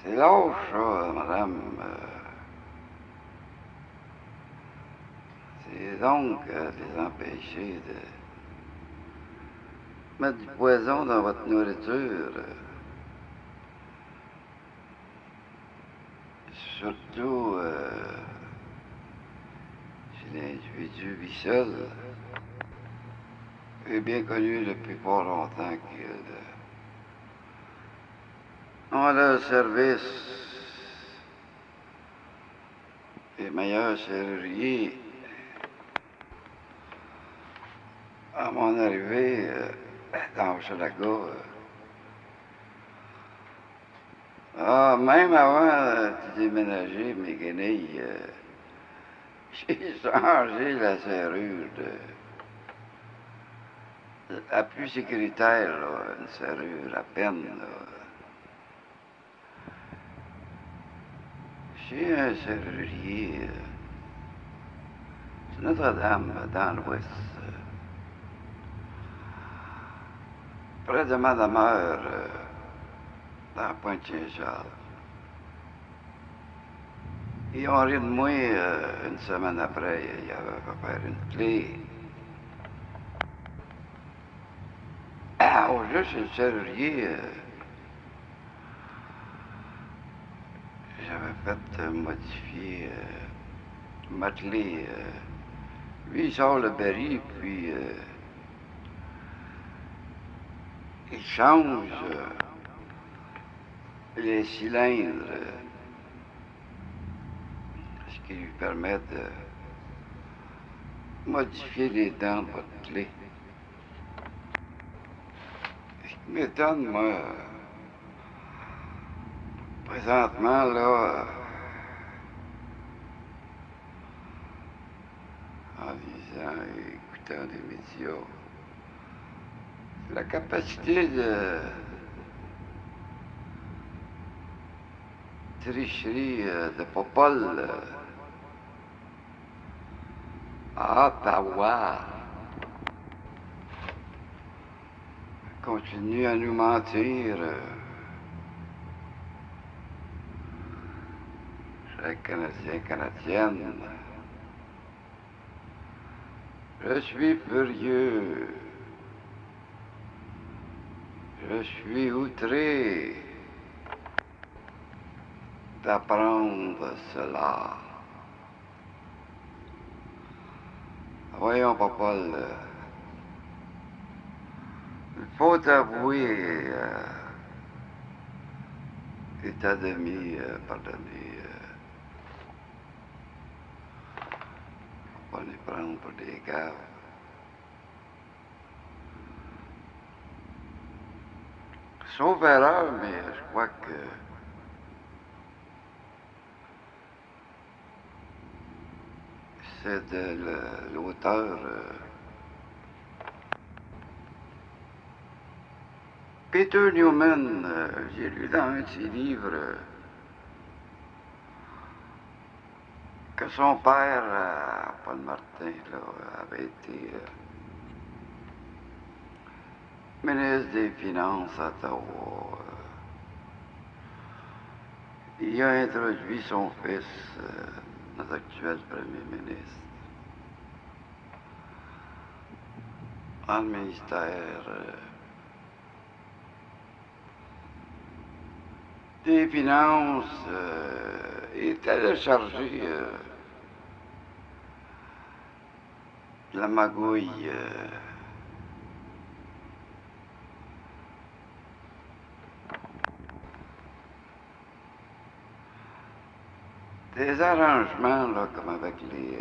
C'est lâche, ça, madame. C'est donc les empêcher de mettre du poison dans votre nourriture. Surtout chez l'individu vit seul. Et bien connu depuis pas longtemps qu'ils ont leur service les meilleurs serruriers. À mon arrivée dans Hochelaga, même avant de déménager mes guenilles, j'ai changé la serrure la plus sécuritaire, là, une serrure à peine. Là. Chez un serrurier, c'est Notre-Dame, dans l'ouest, près de ma demeure, dans Pointe-Saint-Charles. Ils ont ri de moi une semaine après, il avait fait faire une clé. Au juste, le serrurier, j'avais fait modifier ma clé. Lui, il sort le baril, puis il change les cylindres, ce qui lui permet de modifier les dents de votre clé. Ce qui m'étonne, moi, présentement, là, en lisant et écoutant des médias, la capacité de tricherie de Popol à Ottawa continue à nous mentir. Chaque Canadien, Canadienne, Je suis furieux. Je suis outré d'apprendre cela. Voyons, papa, il faut avouer, état demi, pardonnez, faut pas les prendre pour des gaves. Sauf erreur, mais je crois que c'est de l'auteur Peter Newman. J'ai lu dans un de ses livres que son père, Paul Martin, là, avait été ministre des Finances à Ottawa. Il a introduit son fils, notre actuel premier ministre, dans le ministère des Finances. Il était chargé de la magouille. Des arrangements, là, comme avec les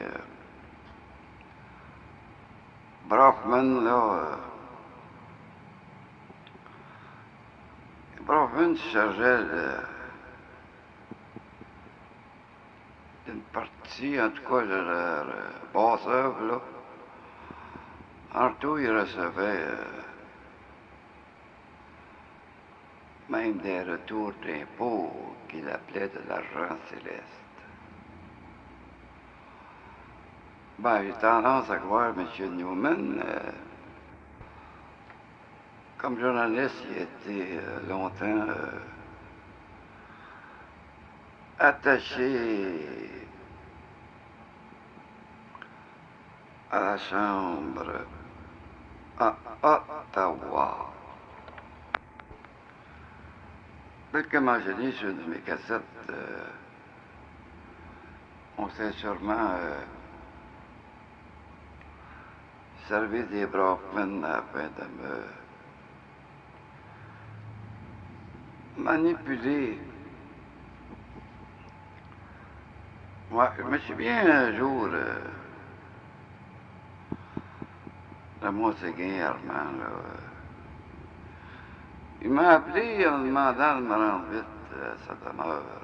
Brockman, là. Les Brockman se chargeaient d'une partie, en tout cas, de leur basse œuvre, là. En tout, ils recevaient même des retours d'impôts qu'ils appelaient de l'argent céleste. Ben, j'ai tendance à croire M. Newman, comme journaliste, il a été longtemps attaché à la Chambre à Ottawa. Peut-être que Vangelis, sur une de mes cassettes, on s'est sûrement servi des Brockman afin de me manipuler. Ouais, je me souviens un jour de mon séguin Armand, là. Il m'a appelé en me demandant de me rendre vite à sa demeure.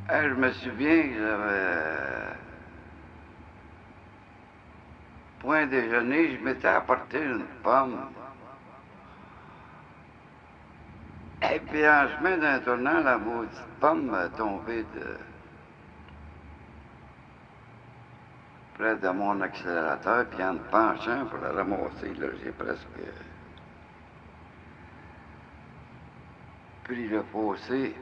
Je me souviens que j'avais point déjeuner, je m'étais apporté une pomme. Et puis en chemin d'un tournant, la maudite pomme m'a tombé près de mon accélérateur, puis en me penchant pour la ramasser, là, j'ai presque pris le fossé.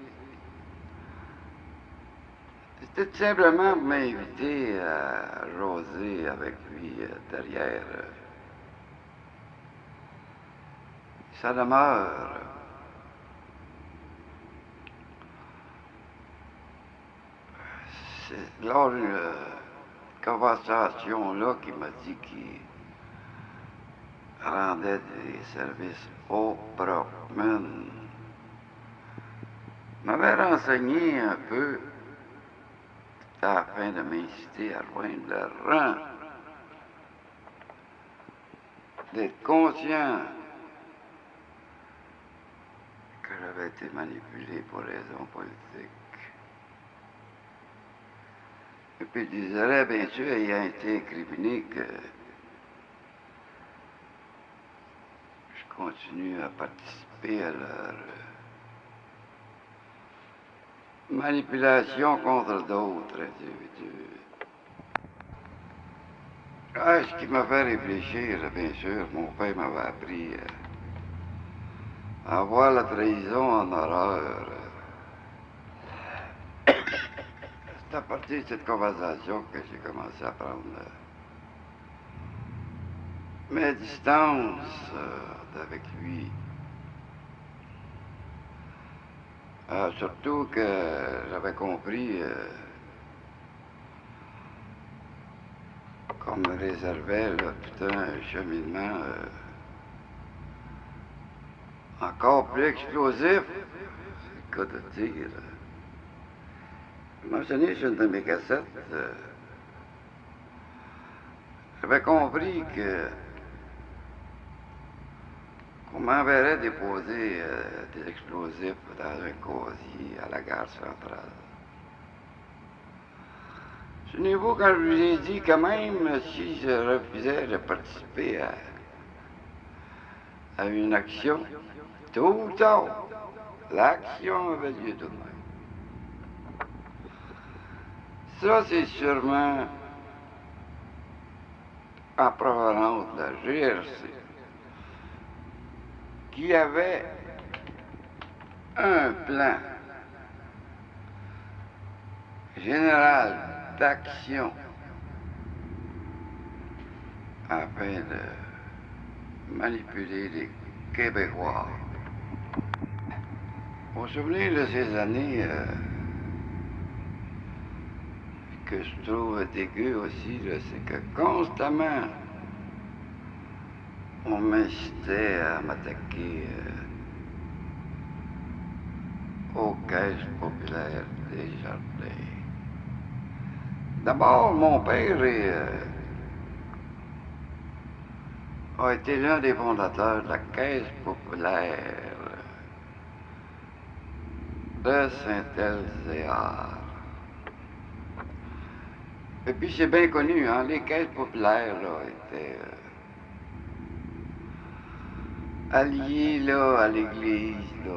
C'était tout simplement pour m'inviter à jaser avec lui derrière sa demeure. C'est lors d'une conversation-là qu'il m'a dit qu'il rendait des services au Brockman. Il m'avait renseigné un peu afin de m'inciter à rejoindre le rang, d'être conscient que j'avais été manipulé pour raisons politiques. Et puis il disait, bien sûr, ayant été incriminé, que je continue à participer à leur manipulation contre d'autres individus. Ce qui m'a fait réfléchir, bien sûr, mon père m'avait appris à voir la trahison en horreur. C'est à partir de cette conversation que j'ai commencé à prendre mes distances avec lui. Surtout que j'avais compris qu'on me réservait là, tout un cheminement encore plus explosif, c'est le cas de dire. Mentionné sur une de mes cassettes, j'avais compris qu'on m'enverrait déposer des explosifs dans un casier à la gare centrale. Souvenez-vous quand je vous ai dit quand même si je refusais de participer à une action, tôt ou tard, l'action avait lieu tout de même. Ça, c'est sûrement en provenance de la GRC, qui avait un plan général d'action afin de manipuler les Québécois. Mon souvenir de ces années que je trouve dégueu aussi, c'est que constamment, on m'incitait à m'attaquer aux caisses populaires des jardins. D'abord, mon père a été l'un des fondateurs de la Caisse populaire de Saint-Elzéar. Et puis c'est bien connu, hein, les caisses populaires là, étaient alliées là, à l'Église, là,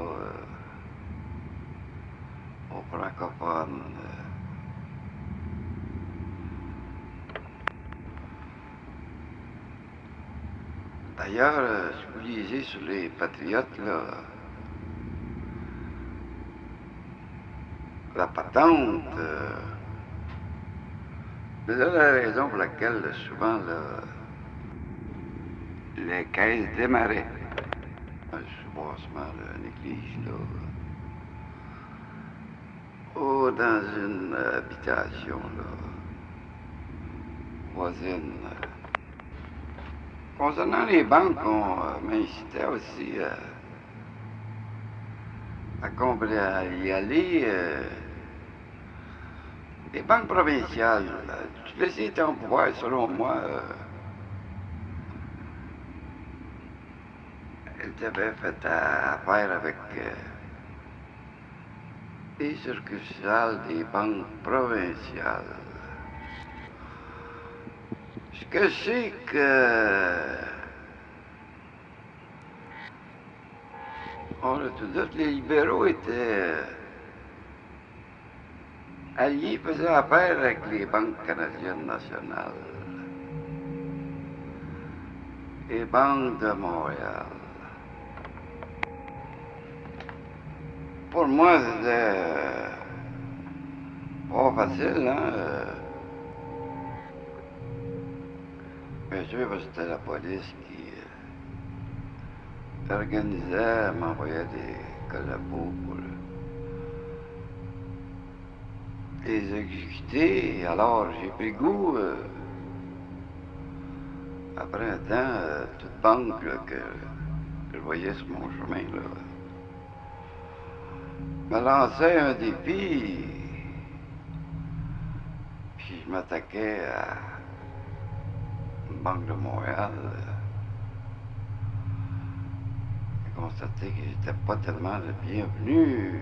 aux francophones. D'ailleurs, si vous lisez sur les patriotes, là, la patente, c'est la raison pour laquelle souvent là, les caisses démarraient. Un soubassement d'une église, là, ou dans une habitation là, voisine. Concernant les banques, on m'incitait aussi à y aller. Les banques provinciales, toutes les étaient en pouvoir, selon moi, elles avaient fait affaire avec les succursales des banques provinciales. Ce que c'est que on a tout dit, les libéraux étaient alliés, faisaient affaire avec les banques canadiennes nationales, les banques de Montréal. Pour moi, c'était pas facile, hein. Bien sûr, parce que c'était la police qui organisait, m'envoyait des collabos pour les exécuter. Alors, j'ai pris goût, après un temps, toute banque là, que je voyais sur mon chemin, là, me lançait un défi, puis je m'attaquais à une banque de Montréal. J'ai constaté que j'étais pas tellement le bienvenu.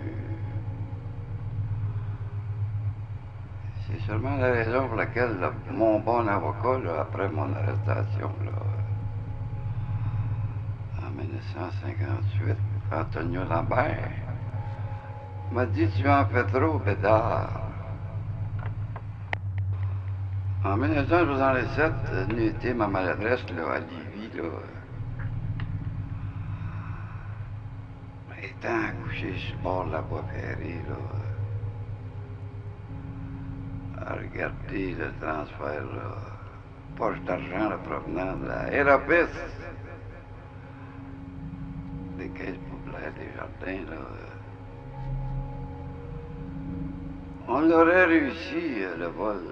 C'est seulement la raison pour laquelle là, mon bon avocat, là, après mon arrestation, là, en 1958, Antonio Lambert, m'a dit « Tu en fais trop, Bédard ». En 1967, venue été ma maladresse là, à Lévis, là, étant couché sur le bord de la voie ferrée, là, à regarder le transfert, poche d'argent là, provenant de la RAPS, des caisses populaires des jardins, là. On l'aurait réussi, le vol.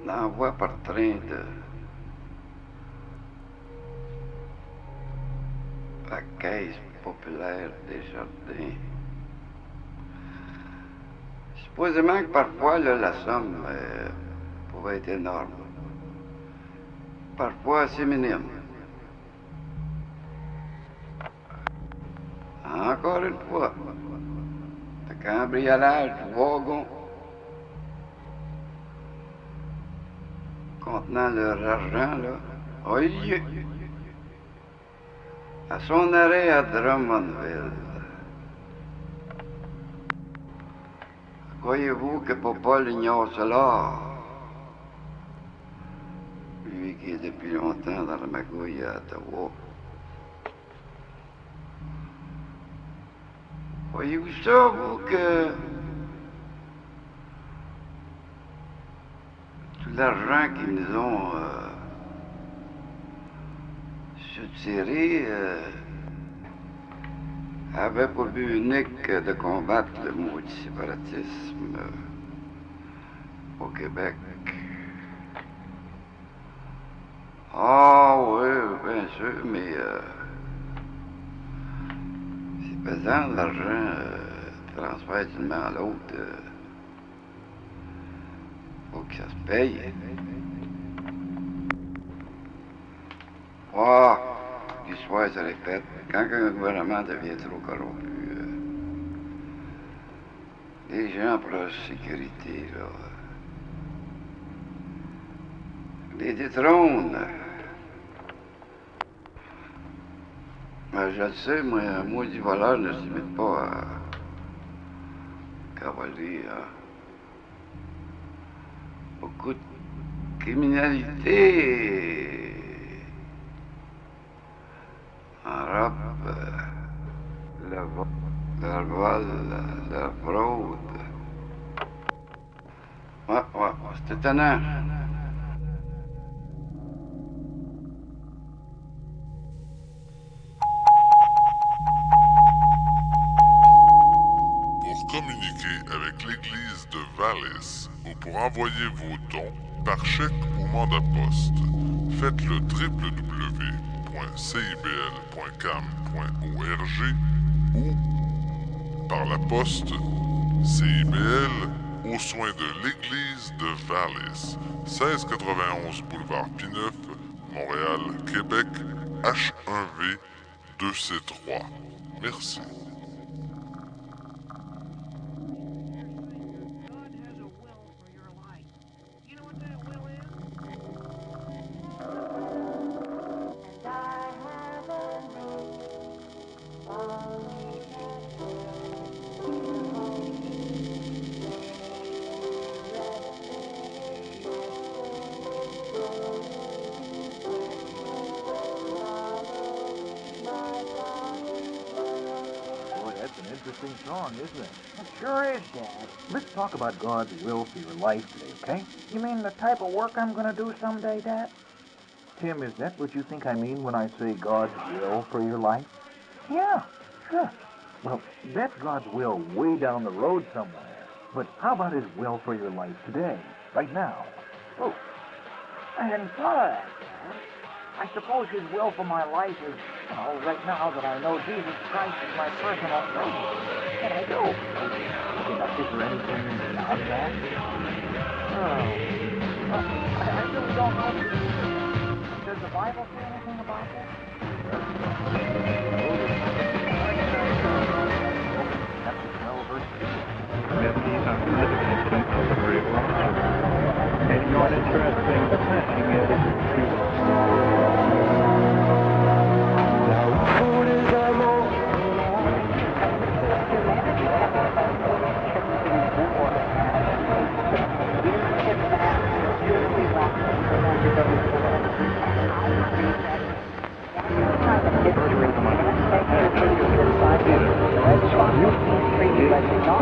L'envoi par train de la caisse populaire des jardins. Supposément que parfois, là, la somme pouvait être énorme. Parfois assez minime. Encore une fois, le cambriolage du wagon contenant leur argent, là, a eu lieu à son arrêt à Drummondville. Croyez-vous que Papa l'ignore cela? Lui qui est depuis longtemps dans la magouille à Ottawa. Voyez-vous ça, vous, que tout l'argent qu'ils nous ont suturé avait pour but unique de combattre le maudit séparatisme au Québec. Ah oui, bien sûr, mais c'est pesant l'argent transfert d'une main à l'autre. Faut que ça se paye. Ah, l'histoire se répète. Quand un gouvernement devient trop corrompu, les gens pour leur sécurité, là, les détrônent. Ben, je le sais, moi, un maudit voleur ne se limite pas à cavaler, hein. Beaucoup de criminalité enrobe le vol, la fraude. Ouais, c'est étonnant. Pour communiquer avec l'Église de VALIS ou pour envoyer vos dons par chèque ou mandat poste, faites le www.cibl.cam.org ou par la poste CIBL aux soins de l'Église de VALIS, 1691 boulevard Pineuf, Montréal, Québec, H1V 2C3. Merci. Song, isn't it? It sure is, Dad. Let's talk about God's will for your life today, okay? You mean the type of work I'm going to do someday, Dad? Tim, is that what you think I mean when I say God's will for your life? Yeah, sure. Well, that's God's will way down the road somewhere. But how about His will for your life today, right now? Oh, I hadn't thought of that, Dad. I suppose His will for my life is, right now that I know Jesus Christ is my personal Savior. And I do. Now, is there anything beyond that? I really don't know. Does the Bible say anything about that? Chapter 12, verse 2. We have seen some significant incidents of the very wrong. And you are interesting the planning of the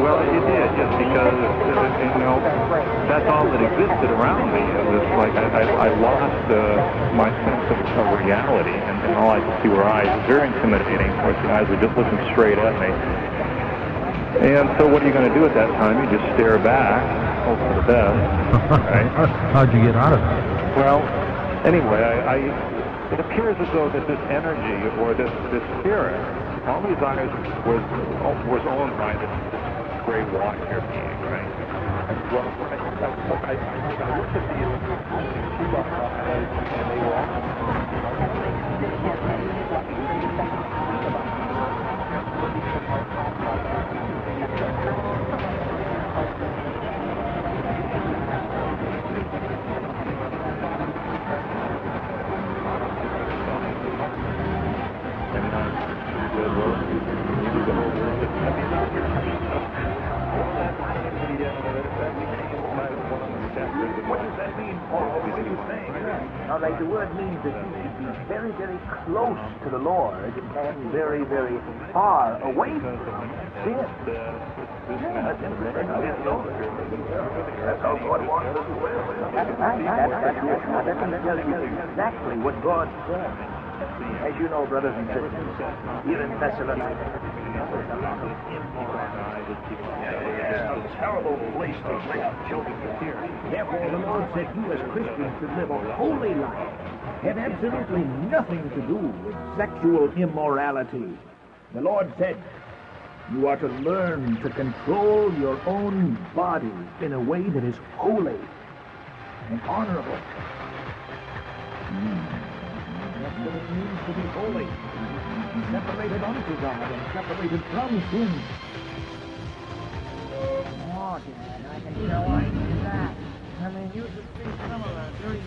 Well, it did, yes. that's all that existed around me. It was like I lost my sense of reality, and all I could see were eyes. It was very intimidating. Of course, the eyes were just looking straight at me. And so what are you going to do at that time? You just stare back, hope for the best, right? How'd you get out of it? Well, anyway, it appears as though that this energy or this spirit, all these eyes was owned by this gray water being, right? Well, I looked at these and they were all Now, like the word means that you should be very, very close to the Lord and very, very far away from sin. That's interesting. That's how God wants us to live. That can tell you exactly what God said. As you know, brothers and sisters, here in Thessalonica, there's a lot of it's a terrible place to bring up children here. Therefore, the Lord said you as Christians should live a holy life. Have absolutely nothing to do with sexual immorality. The Lord said you are to learn to control your own body in a way that is holy and honorable. That's what it means to be holy. Separated unto God and separated from sin. Oh, Dad, I can show I do that. I mean, you should see some of the dirty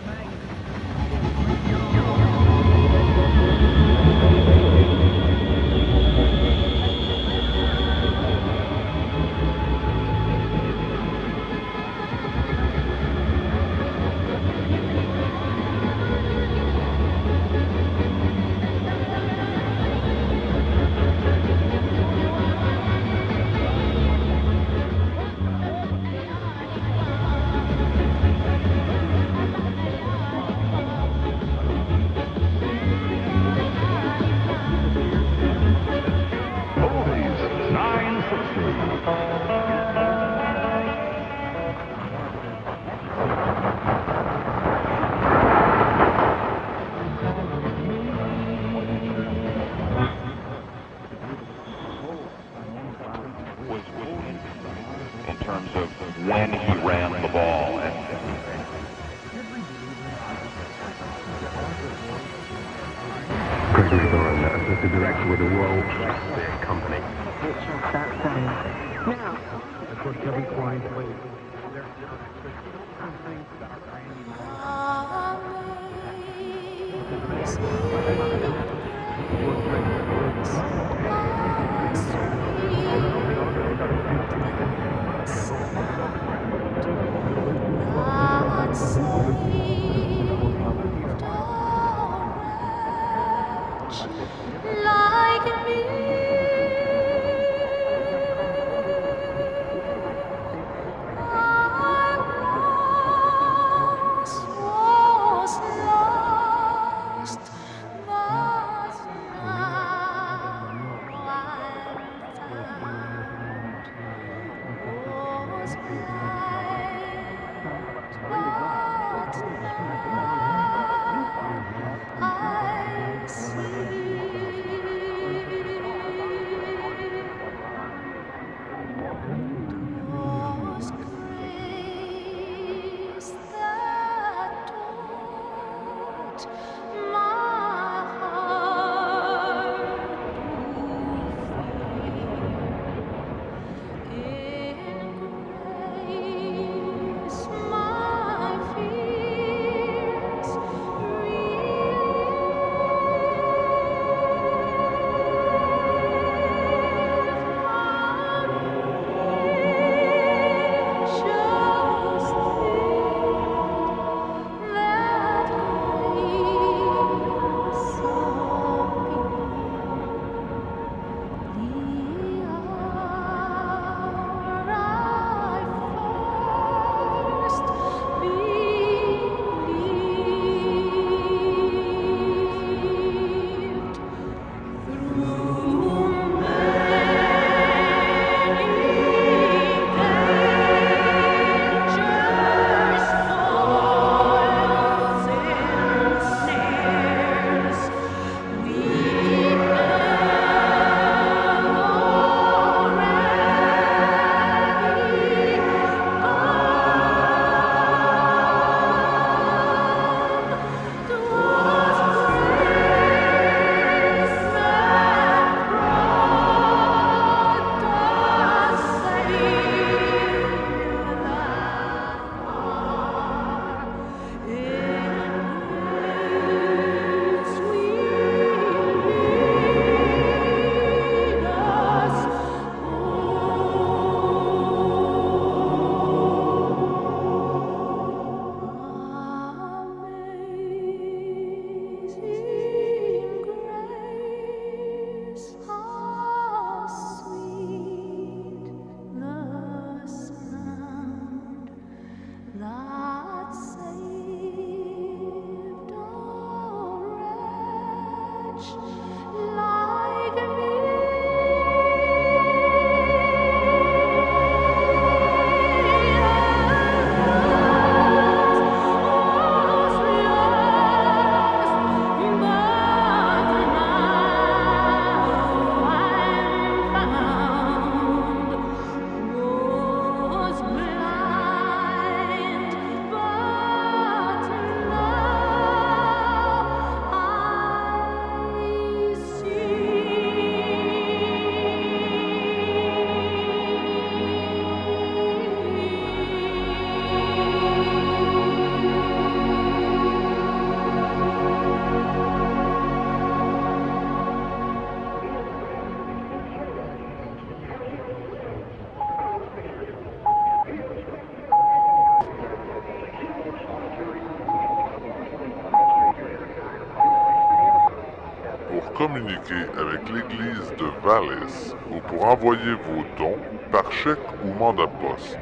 communiquer avec l'Église de VALIS ou pour envoyer vos dons par chèque ou mandat poste,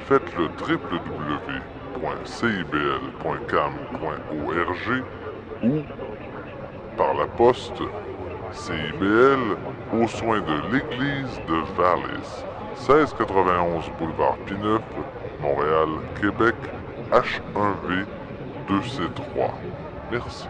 faites le www.cibl.cam.org ou par la poste CIBL aux soins de l'Église de VALIS, 1691 boulevard Pineuf, Montréal, Québec, H1V 2C3. Merci.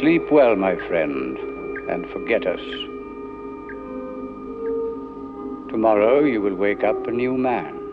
Sleep well, my friend, and forget us. Tomorrow you will wake up a new man.